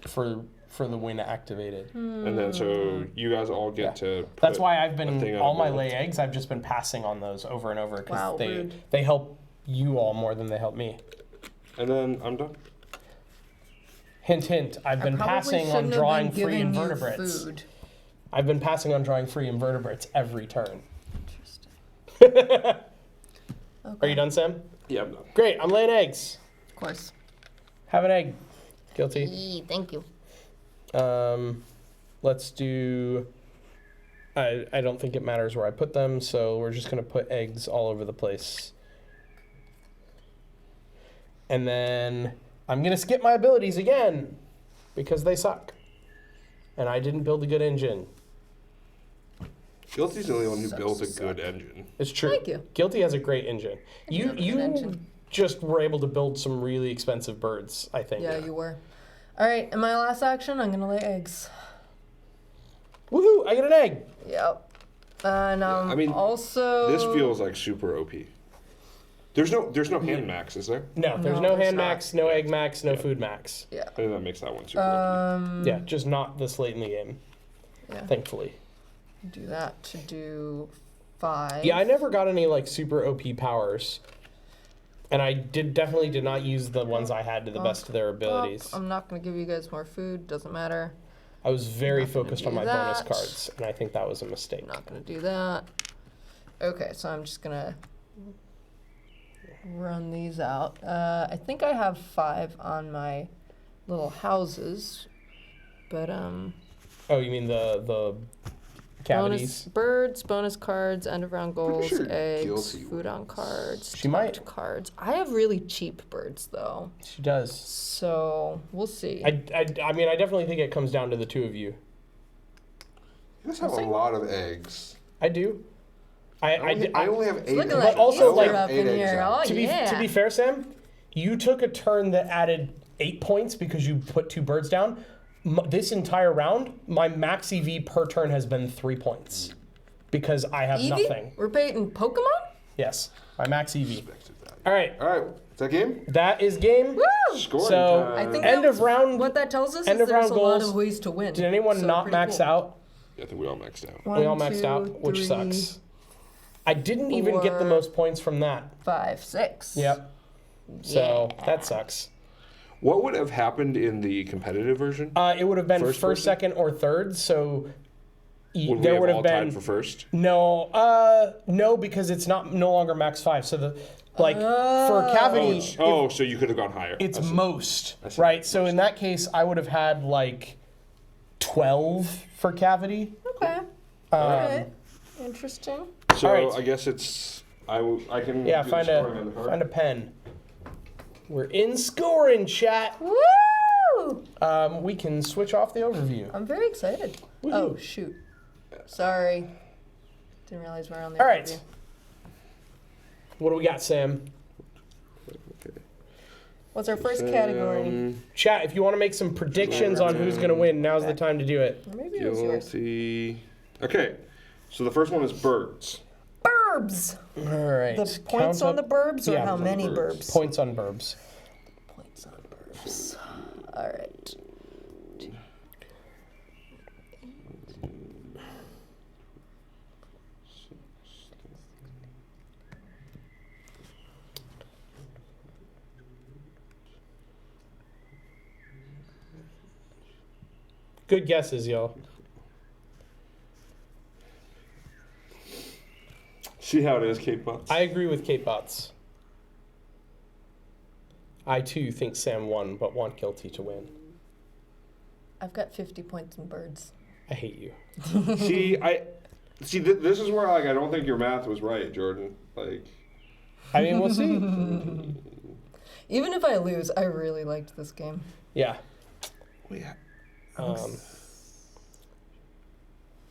for the win activated. And then so you guys all get to. That's put why I've a thing been on all a my bowl. lay eggs. I've just been passing on those over and over Wow, because rude. they help you all more than they help me. And then I'm done. Hint, hint. I've been Probably passing on shouldn't have drawing been free giving you invertebrates. food. I've been passing on drawing free invertebrates every turn. Interesting. Are you done, Sam? Yeah, I'm done. Great. I'm laying eggs. Of course. Have an egg. Guilty. Thank you. Let's do. I don't think it matters where I put them, so we're just gonna put eggs all over the place. And then I'm gonna skip my abilities again because they suck. And I didn't build a good engine. Guilty's the only one who built a good engine. It's true. Thank you. Guilty has a great engine. You have a good engine. just were able to build some really expensive birds, I think. Yeah, you were. All right, in my last action, I'm gonna lay eggs. Woohoo! I get an egg. Yep. And I mean, also This feels like super OP. There's no hand max, is there? No, there's No, no there's hand not. max, no egg max, no food max. yeah. I think that makes that one super OP. Yeah, just not this late in the game, Yeah. thankfully. Do that to do 5. Yeah, I never got any like super OP powers. And I definitely did not use the ones I had to the best of their abilities. I'm not gonna give you guys more food. Doesn't matter. I was very not gonna focused on do my bonus that. cards, and I think that was a mistake. Not gonna do that. Okay, so I'm just gonna run these out. I think I have 5 on my little houses, but Oh, you mean the bonus cavities? birds, bonus cards, end of round goals, sure eggs, Guilty food on cards, She might. tucked cards. I have really cheap birds though, She does. so we'll see. I mean, I definitely think it comes down to the two of you. You guys have a lot of eggs. I do. I only have 8 Looking eggs. like also, Easter like, up in here. Oh to yeah. be fair, Sam, you took a turn that added 8 points because you put 2 birds down. This entire round, my max EV per turn has been 3 points because I have Eevee? nothing. We're painting Pokemon? Yes, my max EV. All right, All right, is that game? that is game. Woo! Scoring So, time. I think End of round. what that tells us end is of there's round a lot goals. of ways to win. Did anyone So not pretty max cool. out? I think we all maxed out. We all 1, maxed 2, out, which 3, sucks. I didn't even get the 4, most points from that. 5, 6. Yep. So that sucks. What would have happened in the competitive version? It would have been First first, person? second, or third. So Would there we would have have all been tied for first? no, because it's no longer max 5. So the for cavity, So you could have gone higher. it's I see. most I see. right. So in that case, I would have had like 12 for cavity. Okay. Alright. Interesting. So All right. I guess it's I can Yeah, do find the scoring on the card. a pen. We're in scoring, chat. Woo! We can switch off the overview. I'm very excited. Oh, shoot. Sorry. Didn't realize we're on the All right. overview. What do we got, Sam? What's our first category? Chat, if you want to make some predictions on who's going to win, now's the time to do it. Or maybe it was yours. Guilty. Okay, so the first one is birds. Burbs! All right. The points Count on the up- burbs or yeah, how on the many burbs. burbs? Points on burbs. Points on burbs. Alright. Good guesses, y'all. See how it is, Kate Butts? I agree with Kate Botts. I too think Sam won, but want Guilty to win. I've got 50 points in birds. I hate you. See. This is where I don't think your math was right, Jordan. I mean, we'll see. Even if I lose, I really liked this game. Yeah. Yeah. What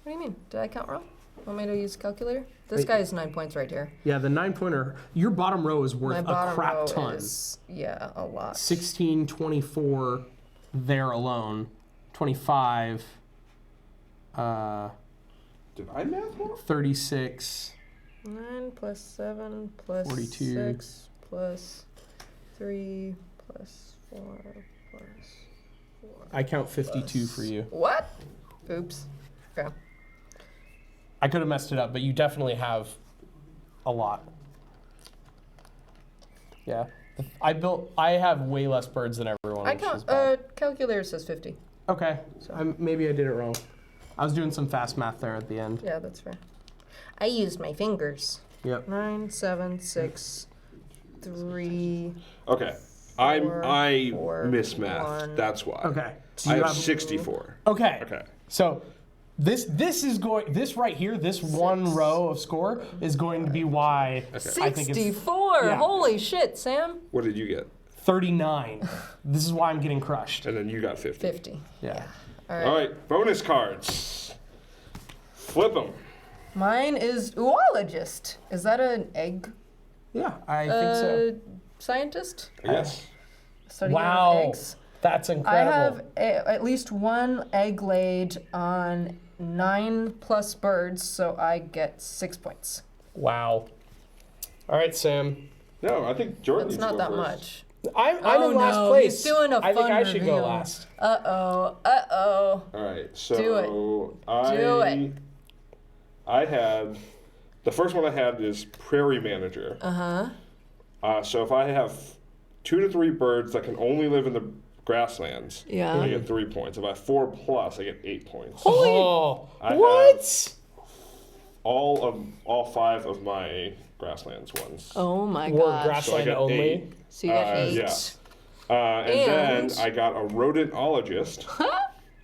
do you mean? Did I count wrong? Want me to use a calculator? This Wait. guy is 9 points right here. Yeah, the 9-pointer. Your bottom row is worth My a bottom crap row ton. is, yeah, a lot. 16, 24 there alone. 25. Did I math wrong? 36. 9 plus 7 plus 42. 6 plus 3 plus 4 plus 4. I count 52 for you. What? Oops. Okay. I could have messed it up, but you definitely have a lot. Yeah. I have way less birds than everyone. I which is count, bad. calculator says 50. Okay. Maybe I did it wrong. I was doing some fast math there at the end. Yeah, that's fair. I used my fingers. Yep. 9, 7, 6, 3. Okay. Four, I four, miss math. 1. That's why. Okay. So I you have 64. Okay. Okay. So this right here, this one row of score is going to be why I think it's 64! yeah. Holy shit, Sam. What did you get? 39. This is why I'm getting crushed. And then you got 50. 50. Yeah. All right. All right, bonus cards. Flip them. Mine is oologist. Is that an egg Yeah, I think so. scientist? Yes. Studying Wow. eggs? That's I incredible. have at least one egg laid on 9 plus birds, so I get 6 points. Wow. All right, Sam. No, I think Jordan That's needs to not go that first. much. I'm Oh, in last no, place. he's doing a I think fun I should go reveal. last. Uh-oh. All right, so Do it. I had the first one I had is Prairie Manager. So if I have 2 to 3 birds that can only live in the grasslands, Yeah. I get 3 points. If I have 4 plus, I get 8 points. Oh, I what? all 5 of my grasslands ones. Oh my Were gosh. So I grassland got only. 8. So you got 8. Yeah. And And- then I got a rodentologist.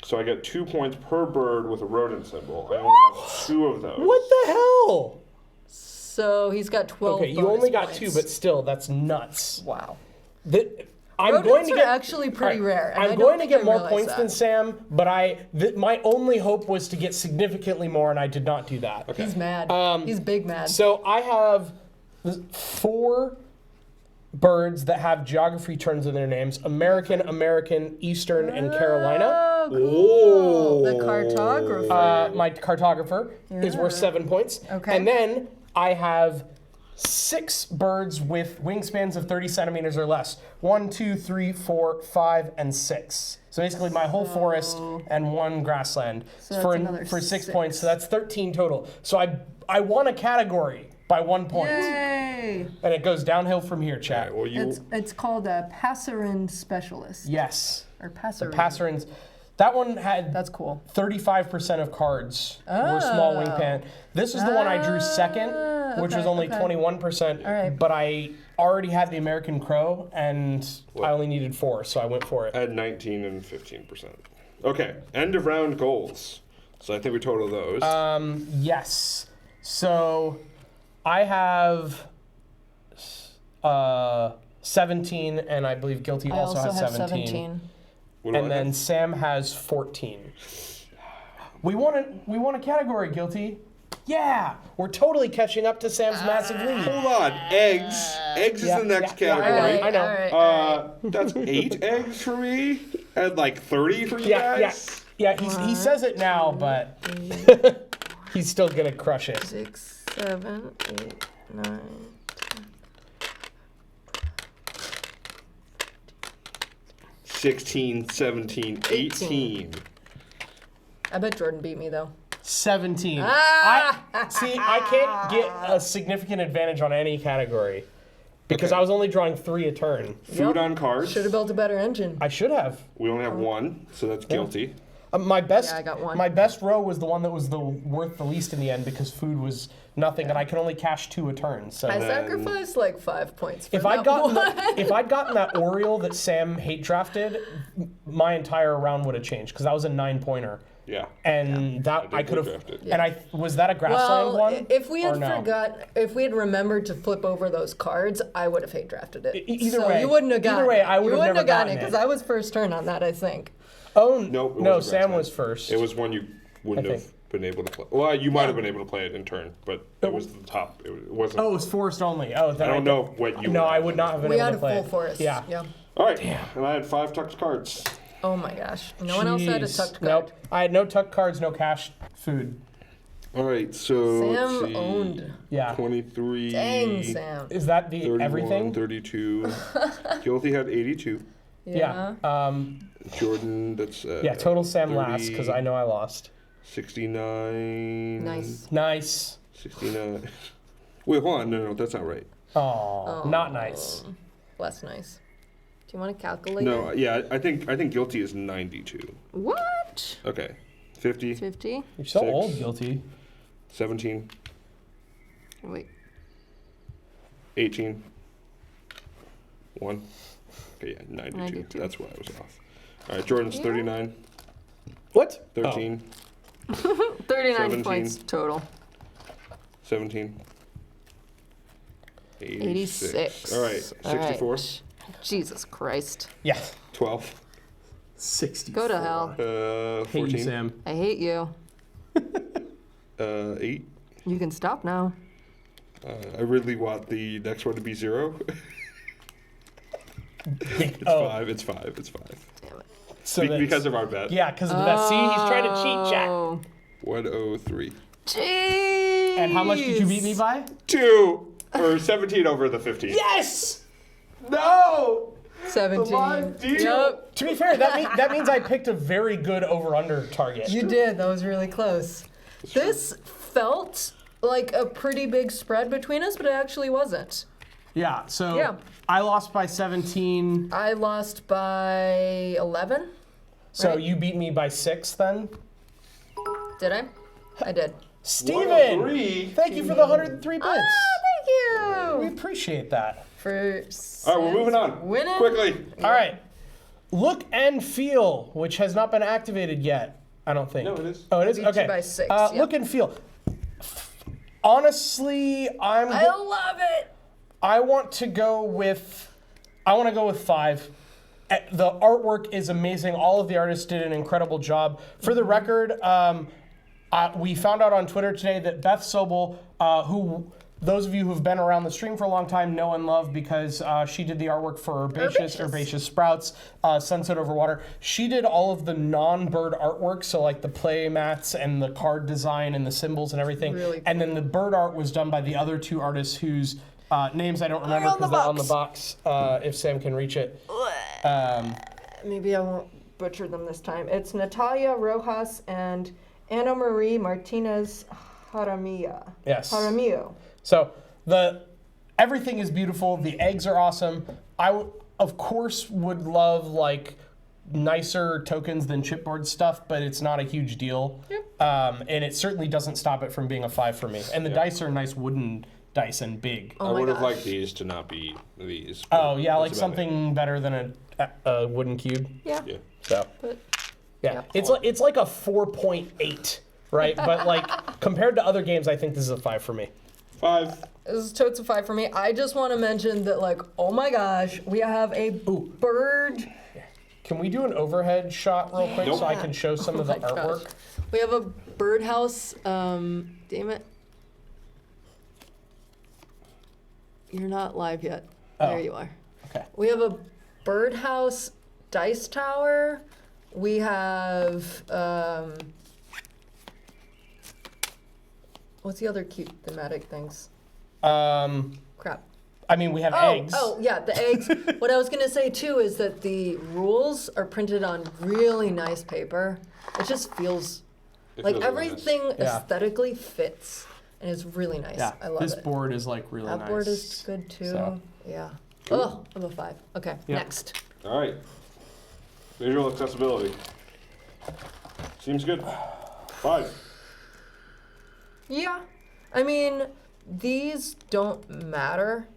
So I get 2 points per bird with a rodent symbol. I only have 2 of those. What the hell? So he's got 12 Okay, you bonus only got points. 2, but still, that's nuts. Wow. I'm Rodents going to are get actually pretty all right, rare. And I I'm don't going to think get I more realized points than that. Sam, but my only hope was to get significantly more, and I did not do that. Okay. He's mad. He's big mad. So I have 4 birds that have geography terms in their names: American, Eastern, and Carolina. Oh, cool. The cartographer. My cartographer is worth 7 points. Okay. And then I have 6 birds with wingspans of 30 centimeters or less. 1, 2, 3, 4, 5, and 6. So basically my whole forest and 1 grassland that's for another 6 6. points. So that's 13 total. So I won a category by 1 point. Yay! And it goes downhill from here, chat. Alright, well, you It's called a passerin specialist. Yes. Or passerin. Passerins. That one had That's cool. 35% of cards were small wingpan. This is the one I drew second, which was only 21%. All right. But I already had the American Crow, and I only needed 4, so I went for it. had 19 and 15%. Okay, end of round goals. So I think we total those. Yes. So I have 17, and I believe Guilty I also also has have 17. 17. What do I And then have? Sam has 14. We won a category, Guilty. Yeah, we're totally catching up to Sam's massive lead. Hold on, eggs. Eggs is the next category. I know. All right. That's 8 eggs for me, and like 30 for you Yeah, guys. he says it now, but he's still gonna crush it. 6, 7, 8, 9. 16, 17, 18. I bet Jordan beat me though. 17. Ah! I can't get a significant advantage on any category because Okay. I was only drawing 3 a turn. Food on cards. Should have built a better engine. I should have. We only have 1, so that's guilty. My best, Yeah, I got 1. My best row was the one that was worth the least in the end because food was nothing, and I could only cash 2 a turn. So I sacrificed like 5 points for if that I'd gotten one. if I'd gotten that Oriole that Sam hate drafted, my entire round would have changed because that was a 9-pointer. Yeah. And that I could have. drafted. And was that a grassland Well, one? if we had or no? if we had remembered to flip over those cards, I would have hate drafted it. Either so way- you wouldn't have gotten either way, it. I would you have wouldn't never have gotten it gotten it. because I was first turn on that, I think. Oh Nope, it no, was a Sam grassland. was first. It was one you wouldn't I have think. been able to play. Well, you might have been able to play it in turn, but it was the top. It wasn't. Oh, it was forest only. Oh, then I don't know what you. No, would I have. would not have been We able had to a play full it. forest. Yeah. All right, and I had 5 tucked cards. Oh my gosh. No one else had a Jeez. tucked card. Nope. I had no tucked cards, no cash food. All right, so let's Sam see. owned. Yeah. 23. Dang, Sam. Is that the 31, everything? 32. Guilty had 82. Yeah. Jordan, that's Yeah. Total Sam 30, last because I know I lost. 69. Nice. Nice. 69. Wait, hold on. No, that's not right. Oh, not nice. Less nice. Do you want to calculate No, it? yeah, I think guilty is 92. What? Okay, 50, 50? You're so 6. old, Guilty. 17, Wait. 18, 1. Okay, yeah, 92. 92. That's why I was off. All right, Jordan's 39, What? 13, 39 17. points total. 17, 86. All right, 64, Jesus Christ. Yeah. 12, 60. Go to hell. Hate 14, you, Sam. I hate you. 8. You can stop now. I really want the next one to be 0. It's Oh. 5. It's 5. It's 5. Damn it. So Because of our bet. yeah, because of the bet. See, he's trying to cheat, Jack. Oh. 103. Jeez. And how much did you beat me by? 2 or 17 over the 15. Yes. No. 17. live deal. Yep. To be fair, that means I picked a very good over/under target. You did. That was really close. This felt like a pretty big spread between us, but it actually wasn't. Yeah. So Yeah. I lost by 17. I lost by 11. So Right. you beat me by 6 then. Did I? I did. Steven! 103. Thank you for the 103 bits. Thank We you appreciate that. for All right, we're moving on. winning. Quickly. All right. Look and feel, which has not been activated yet, I don't think. No, it is. Oh, it is? Beat you Okay. by 6, yeah. Look and feel. Honestly, I love it. I want to go with 5. The artwork is amazing. All of the artists did an incredible job. For the record, we found out on Twitter today that Beth Sobel, who those of you who've been around the stream for a long time know and love because she did the artwork for Herbaceous Sprouts, Sunset Over Water. She did all of the non-bird artwork, so like the play mats and the card design and the symbols and everything. Really cool. And then the bird art was done by the other 2 artists whose names I don't remember on the because they're on the box. box, if Sam can reach it. Maybe I won't butcher them this time. It's Natalia Rojas and Ana Marie Martinez Jaramillo. Yes. Jaramillo. So everything is beautiful. The eggs are awesome. Of course, would love like nicer tokens than chipboard stuff, but it's not a huge deal. Yep. And it certainly doesn't stop it from being a 5 for me. And the dice are nice wooden dice and big. I would have liked these to not be these. Oh yeah, like That's about something better than a wooden cube. Yeah. Yeah. So But yeah, it's like a 4.8, right? But like compared to other games, I think this is a 5 for me. 5. this is totes a 5 for me. I just want to mention that, like, oh my gosh, we have a bird. Can we do an overhead shot real quick so I can show some of the my gosh. artwork? We have a birdhouse. Damn it. You're not live yet. Oh. There you are. Okay. We have a birdhouse dice tower. We have what's the other cute thematic things? Crap. I mean, we have eggs. Oh, yeah, the eggs. What I was gonna say too is that the rules are printed on really nice paper. It just feels like feels really nice. everything Yeah. aesthetically fits, and it's really nice. Yeah, I love this it. board is like really That nice. board is good too. So. Yeah. Oh, I'm a 5. Okay, Yep. next. All right. Visual accessibility. Seems good. 5. Yeah. I mean, these don't matter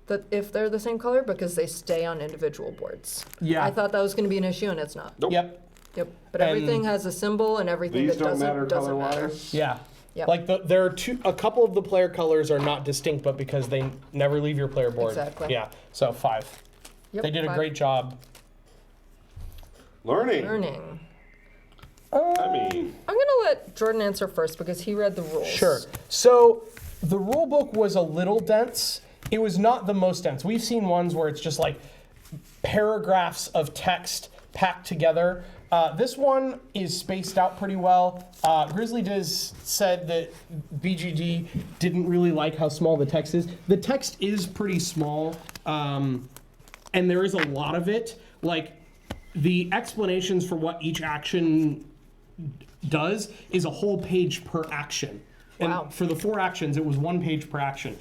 that if they're the same color because they stay on individual boards. Yeah. I thought that was going to be an issue, and it's not. Nope. Yep. Yep. But And everything has a symbol, and everything These that don't matter doesn't matter. color-wise. Yeah. Yep. Like there are a couple of the player colors are not distinct, but because they never leave your player board. Exactly. Yeah. So 5. Yep, They did a 5. great job. Learning. Learning. I mean, I'm going to let Jordan answer first because he read the rules. Sure. So the rule book was a little dense. It was not the most dense. We've seen ones where it's just like paragraphs of text packed together. This one is spaced out pretty well. Grizzly Diz said that BGD didn't really like how small the text is. The text is pretty small, and there is a lot of it. Like, the explanations for what each action does is a whole page per action. And Wow. for the 4 actions, it was 1 page per action.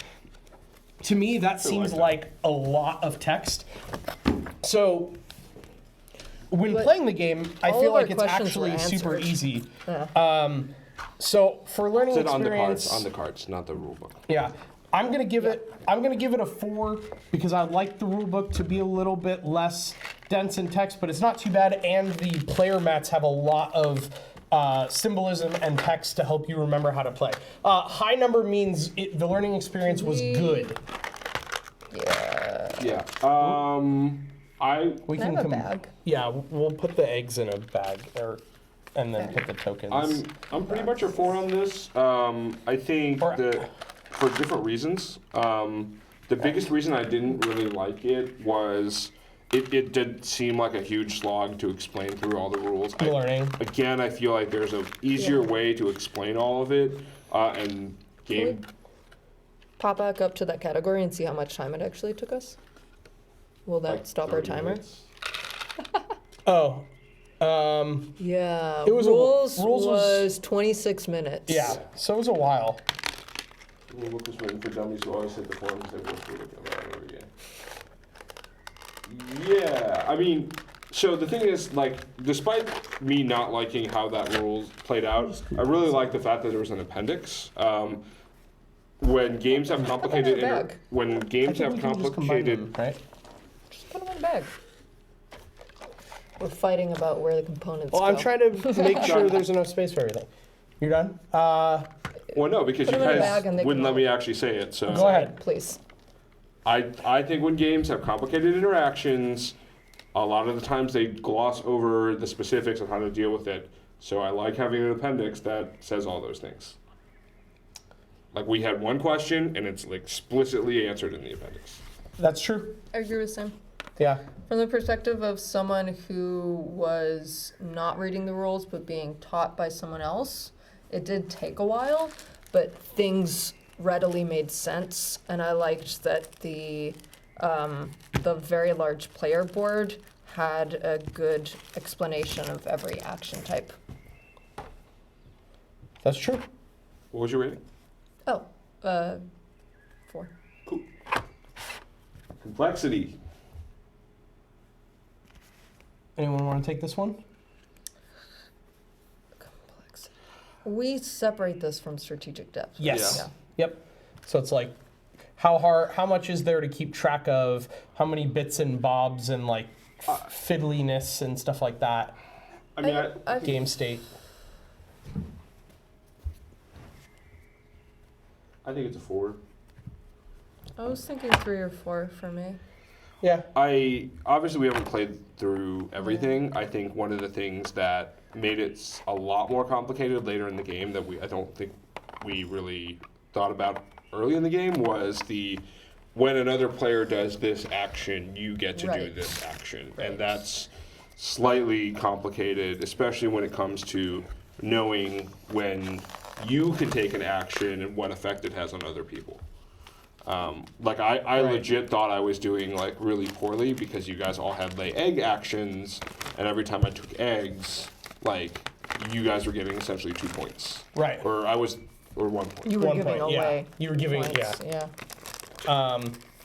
To me, that seems like a lot of text. So when But playing the game, I all feel of our like it's questions were actually super answered. easy. So for learning sit experience, on the cards, not the rule book. yeah, I'm gonna give it a 4 because I like the rule book to be a little bit less dense in text, but it's not too bad. And the player mats have a lot of symbolism and text to help you remember how to play. High number means the learning experience was good. Yeah. We Can I have a bag? Yeah, we'll put the eggs in a bag, and then put the tokens. I'm pretty much a 4 on this. I think that for different reasons. The biggest reason I didn't really like it was it did seem like a huge slog to explain through all the rules. Learning. Again, I feel like there's an easier way to explain all of it, and game. Pop back up to that category and see how much time it actually took us. Will that like stop our 30 timer? minutes. Oh, Yeah. It was rules rules was 26 minutes. yeah. So it was a while. The book was written for dummies who always hit the forums they work through it over and over again. Yeah, I mean, So the thing is, like, despite me not liking how that rule played out, I really like the fact that there was an appendix. When games have complicated bag. when games have complicated, right? Just put them in a bag. We're fighting about where the components Well, go. I'm trying to make sure there's enough space for everything. You're done? well, no, because Put you them in a guys bag and they wouldn't can let me actually say it. So Go ahead. Please. I think when games have complicated interactions, a lot of the times they gloss over the specifics of how to deal with it. So I like having an appendix that says all those things. Like we had one question and it's explicitly answered in the appendix. That's true. I agree with Sam. Yeah. From the perspective of someone who was not reading the rules but being taught by someone else, it did take a while, but things readily made sense, and I liked that the very large player board had a good explanation of every action type. That's true. What was your rating? Oh, 4. Cool. Complexity. Anyone want to take this one? Complexity. We separate this from strategic depth. right? Yes. Yeah. Yep. So it's like, how much is there to keep track of? How many bits and bobs and like fiddliness and stuff like that? I mean, Game state. I think it's a 4. I was thinking 3 or 4 for me. Yeah. Obviously we haven't played through everything. I think one of the things that made it a lot more complicated later in the game that I don't think we really thought about early in the game was when another player does this action, you get to do Right. this action. Right. And that's slightly complicated, especially when it comes to knowing when you can take an action and what effect it has on other people. Like I Right. legit thought I was doing like really poorly because you guys all had lay egg actions, and every time I took eggs, like you guys were getting essentially 2 points. Right. Or 1 point. You were 1 giving point, yeah. away. You were giving, points. yeah. Yeah.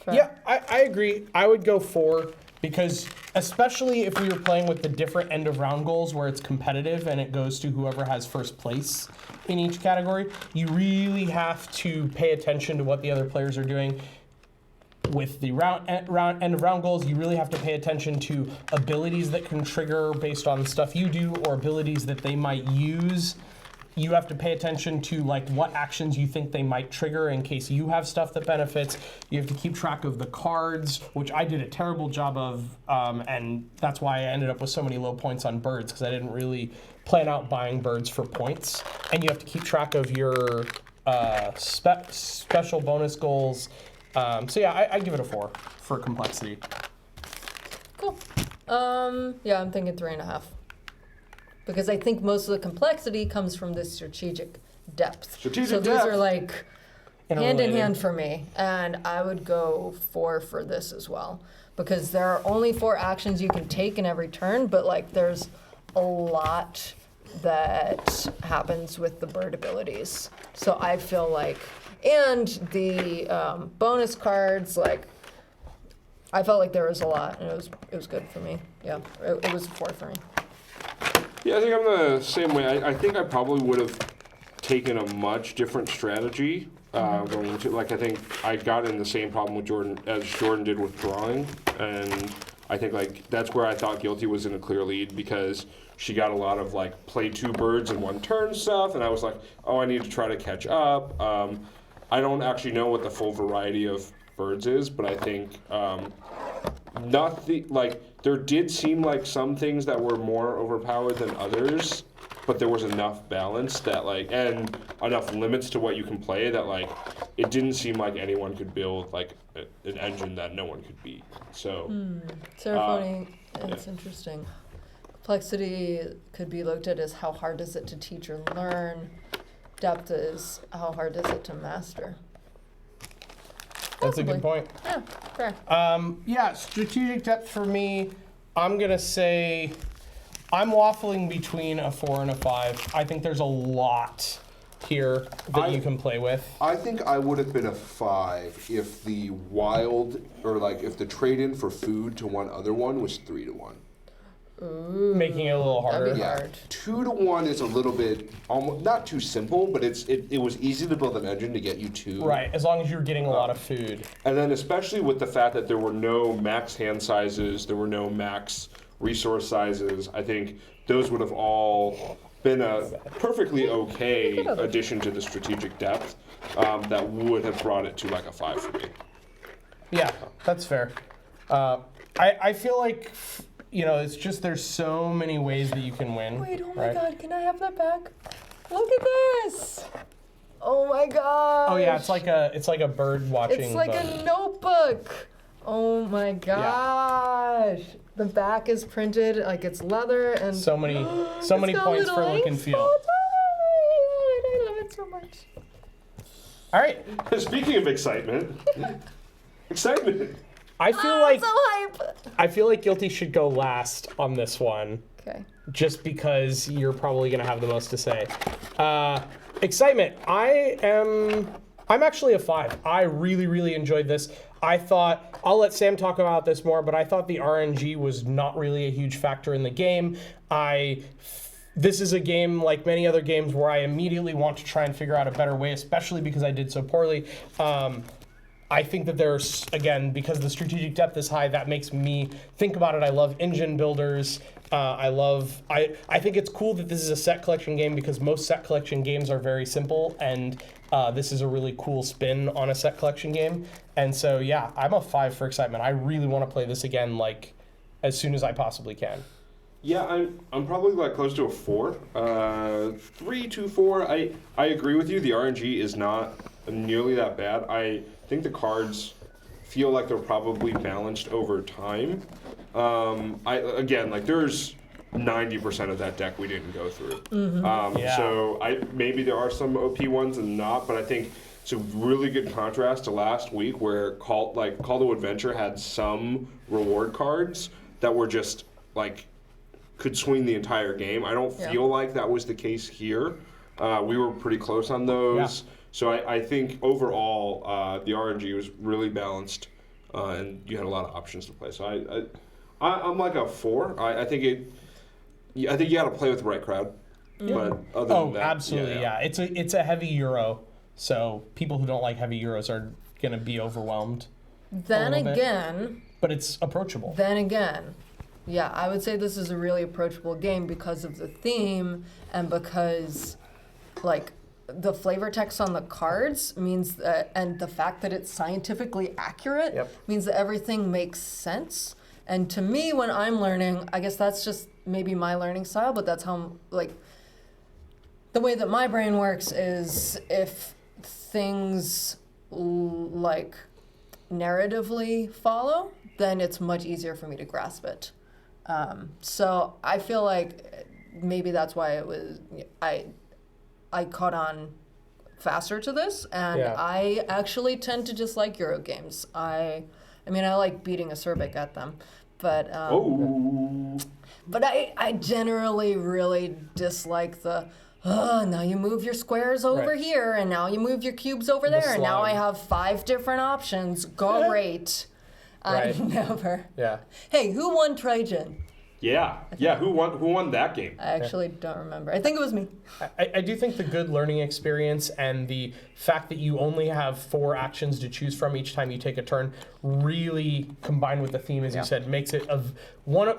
Fair. Yeah, I agree. I would go 4 because especially if we were playing with the different end of round goals where it's competitive and it goes to whoever has first place in each category, you really have to pay attention to what the other players are doing. With the end of round goals, you really have to pay attention to abilities that can trigger based on stuff you do or abilities that they might use. You have to pay attention to like what actions you think they might trigger in case you have stuff that benefits. You have to keep track of the cards, which I did a terrible job of, and that's why I ended up with so many low points on birds because I didn't really plan out buying birds for points. And you have to keep track of your special bonus goals. So yeah, I give it a 4 for complexity. Cool. Yeah, I'm thinking 3.5. Because I think most of the complexity comes from this strategic depth. Strategic so depth. these are like hand in Interrelated. hand for me. And I would go 4 for this as well. Because there are only 4 actions you can take in every turn, but like there's a lot that happens with the bird abilities. So I feel like, and the bonus cards, like I felt like there was a lot, and it was good for me. Yeah, it was a 4 for me. Yeah, I think I'm the same way. I think I probably would have taken a much different strategy going into. Like I think I got in the same problem with Jordan as Jordan did with drawing, and I think like that's where I thought Guilty was in a clear lead because she got a lot of like play 2 birds in 1 turn stuff, and I was like, oh, I need to try to catch up. I don't actually know what the full variety of birds is, but I think there did seem like some things that were more overpowered than others, but there was enough balance that like and enough limits to what you can play that like it didn't seem like anyone could build like an engine that no one could beat. So Seraphony, it's interesting. Complexity could be looked at as how hard is it to teach or learn. Depth is how hard is it to master. That's a good Possibly. point. Yeah, fair. Yeah, strategic depth for me, I'm going to say I'm waffling between a 4 and a 5. I think there's a lot here that you can play with. I think I would have been a 5 if the wild, or like if the trade-in for food to one other one was 3 to 1. making it a little harder. That'd be Yeah, hard. 2 to 1 is a little bit almost not too simple, but it was easy to build an engine to get you 2. Right, as long as you're getting a lot of food. And then especially with the fact that there were no max hand sizes, there were no max resource sizes, I think those would have all been a perfectly okay addition to the strategic depth that would have brought it to like a 5 for me. Yeah, that's fair. I feel like, it's just there's so many ways that you can win. Wait, oh my right? god, can I have that back? Look at this! Oh my god! Oh yeah, it's like a bird watching. It's like a notebook! Oh my gosh! The back is printed like it's leather and so many it's got points for little look and ink feel. spots. Oh, I love it so much. All right, Speaking of excitement, excitement. I feel I'm like so hype! I feel like Guilty should go last on this one, Okay. just because you're probably gonna have the most to say. Excitement. I'm actually a 5. I really enjoyed this. I thought, I'll let Sam talk about this more, but I thought the RNG was not really a huge factor in the game. This is a game like many other games where I immediately want to try and figure out a better way, especially because I did so poorly. I think that there's, again, because the strategic depth is high, that makes me think about it. I love engine builders. I think it's cool that this is a set collection game because most set collection games are very simple, and this is a really cool spin on a set collection game. And so, yeah, I'm a 5 for excitement. I really want to play this again, like, as soon as I possibly can. Yeah, I'm probably like close to a 4. 3 to 4. I agree with you. The RNG is not nearly that bad. I think the cards feel like they're probably balanced over time. There's 90% of that deck we didn't go through. Yeah. So maybe there are some OP ones and not, but I think it's a really good contrast to last week where Call to Adventure had some reward cards that were just like could swing the entire game. I don't feel like that was the case here. We were pretty close on those. Yeah. So I think overall the RNG was really balanced, and you had a lot of options to play. So I'm like a 4. I think you got to play with the right crowd. But other than that, absolutely, yeah. It's a heavy Euro, so people who don't like heavy Euros are gonna be overwhelmed. Then little bit. again, But it's approachable. Yeah, I would say this is a really approachable game because of the theme and because, like, the flavor text on the cards means that, and the fact that it's scientifically accurate means that everything makes sense. And to me, when I'm learning, I guess that's just maybe my learning style, but that's how, like, the way that my brain works is if things, like, narratively follow, then it's much easier for me to grasp it. So I feel like maybe that's why it was, I caught on faster to this, and I actually tend to dislike Euro games. I mean, I like beating a Cerbic at them, but but I generally really dislike the, now you move your squares over here, and now you move your cubes over there, and now I have 5 different options. Great. I never. Yeah. Hey, who won Trajan? Yeah. Who won that game? I actually don't remember. I think it was me. I do think the good learning experience and the fact that you only have 4 actions to choose from each time you take a turn really combined with the theme, as you said, makes it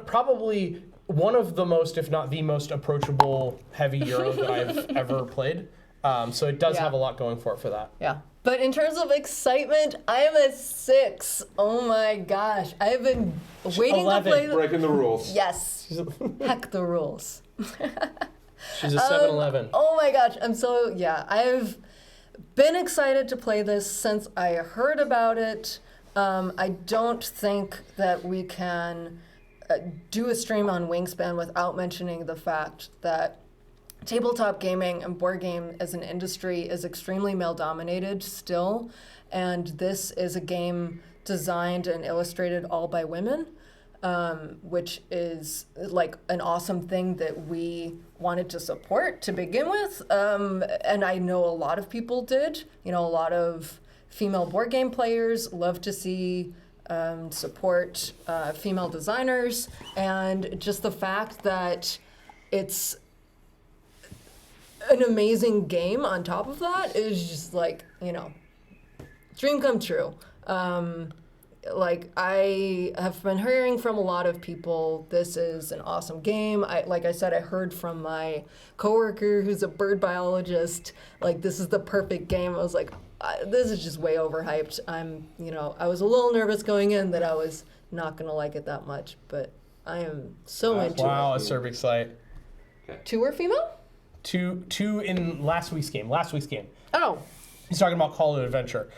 probably one of the most, if not the most approachable heavy Euro that I've ever played. So it does have a lot going for it for that. Yeah. But in terms of excitement, I am a 6. Oh my gosh. I have been waiting 11. to play. Breaking the rules. Yes. Heck the rules. She's a 7-11. Oh my gosh. I've been excited to play this since I heard about it. I don't think that we can do a stream on Wingspan without mentioning the fact that tabletop gaming and board game as an industry is extremely male-dominated still, and this is a game designed and illustrated all by women, which is like an awesome thing that we wanted to support to begin with, and I know a lot of people did. A lot of female board game players love to see support female designers, and just the fact that it's an amazing game on top of that is just like, dream come true. Like, I have been hearing from a lot of people, this is an awesome game. Like I said, I heard from my coworker who's a bird biologist, like, this is the perfect game. I was like, this is just way overhyped. I was a little nervous going in that I was not going to like it that much, but I am so into Wow, a it. cervix site. 2 were female? Two in last week's game. Oh. He's talking about Call to Adventure.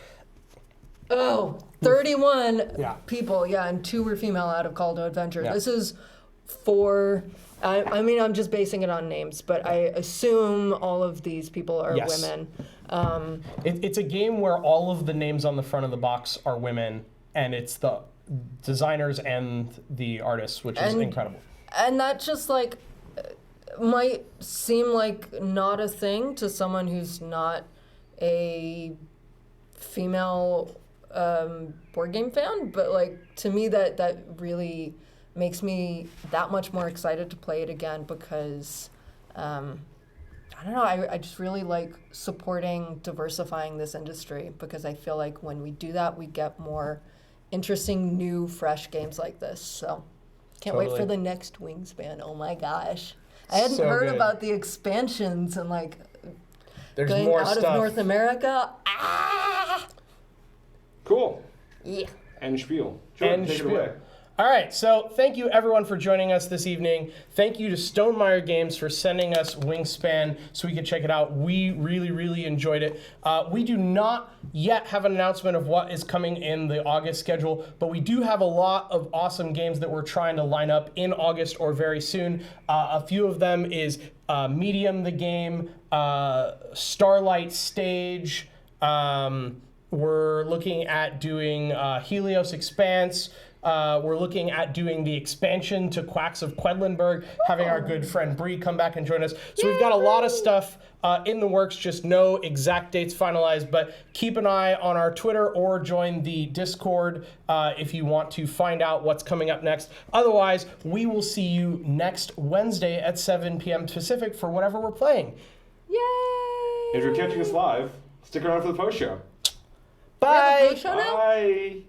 Oh, 31 Yeah. people, and 2 were female out of Call to Adventure. Yeah. This is 4. I'm just basing it on names, but I assume all of these people are Yes. women. It's a game where all of the names on the front of the box are women, and it's the designers and the artists, which is incredible. And that just like might seem like not a thing to someone who's not a female board game fan, but like to me that really makes me that much more excited to play it again because I don't know, I just really like supporting diversifying this industry because I feel like when we do that we get more interesting new fresh games like this. So can't wait for the next Wingspan. Oh my gosh, I hadn't So heard good. about the expansions and like There's going more out stuff. of North America. Cool. Yeah. End spiel. Jordan, And take spiel. it away. All right, so thank you everyone for joining us this evening. Thank you to Stonemeyer Games for sending us Wingspan so we could check it out. We really, really enjoyed it. We do not yet have an announcement of what is coming in the August schedule, but we do have a lot of awesome games that we're trying to line up in August or very soon. A few of them is Medium the Game, Starlight Stage. We're looking at doing Helios Expanse. We're looking at doing the expansion to Quacks of Quedlinburg, having our good friend Bree come back and join us. So we've got a lot of stuff in the works, just no exact dates finalized, but keep an eye on our Twitter or join the Discord if you want to find out what's coming up next. Otherwise, we will see you next Wednesday at 7 p.m. Pacific for whatever we're playing. Yay! If you're catching us live, stick around for the post show. Bye! Show now? Bye.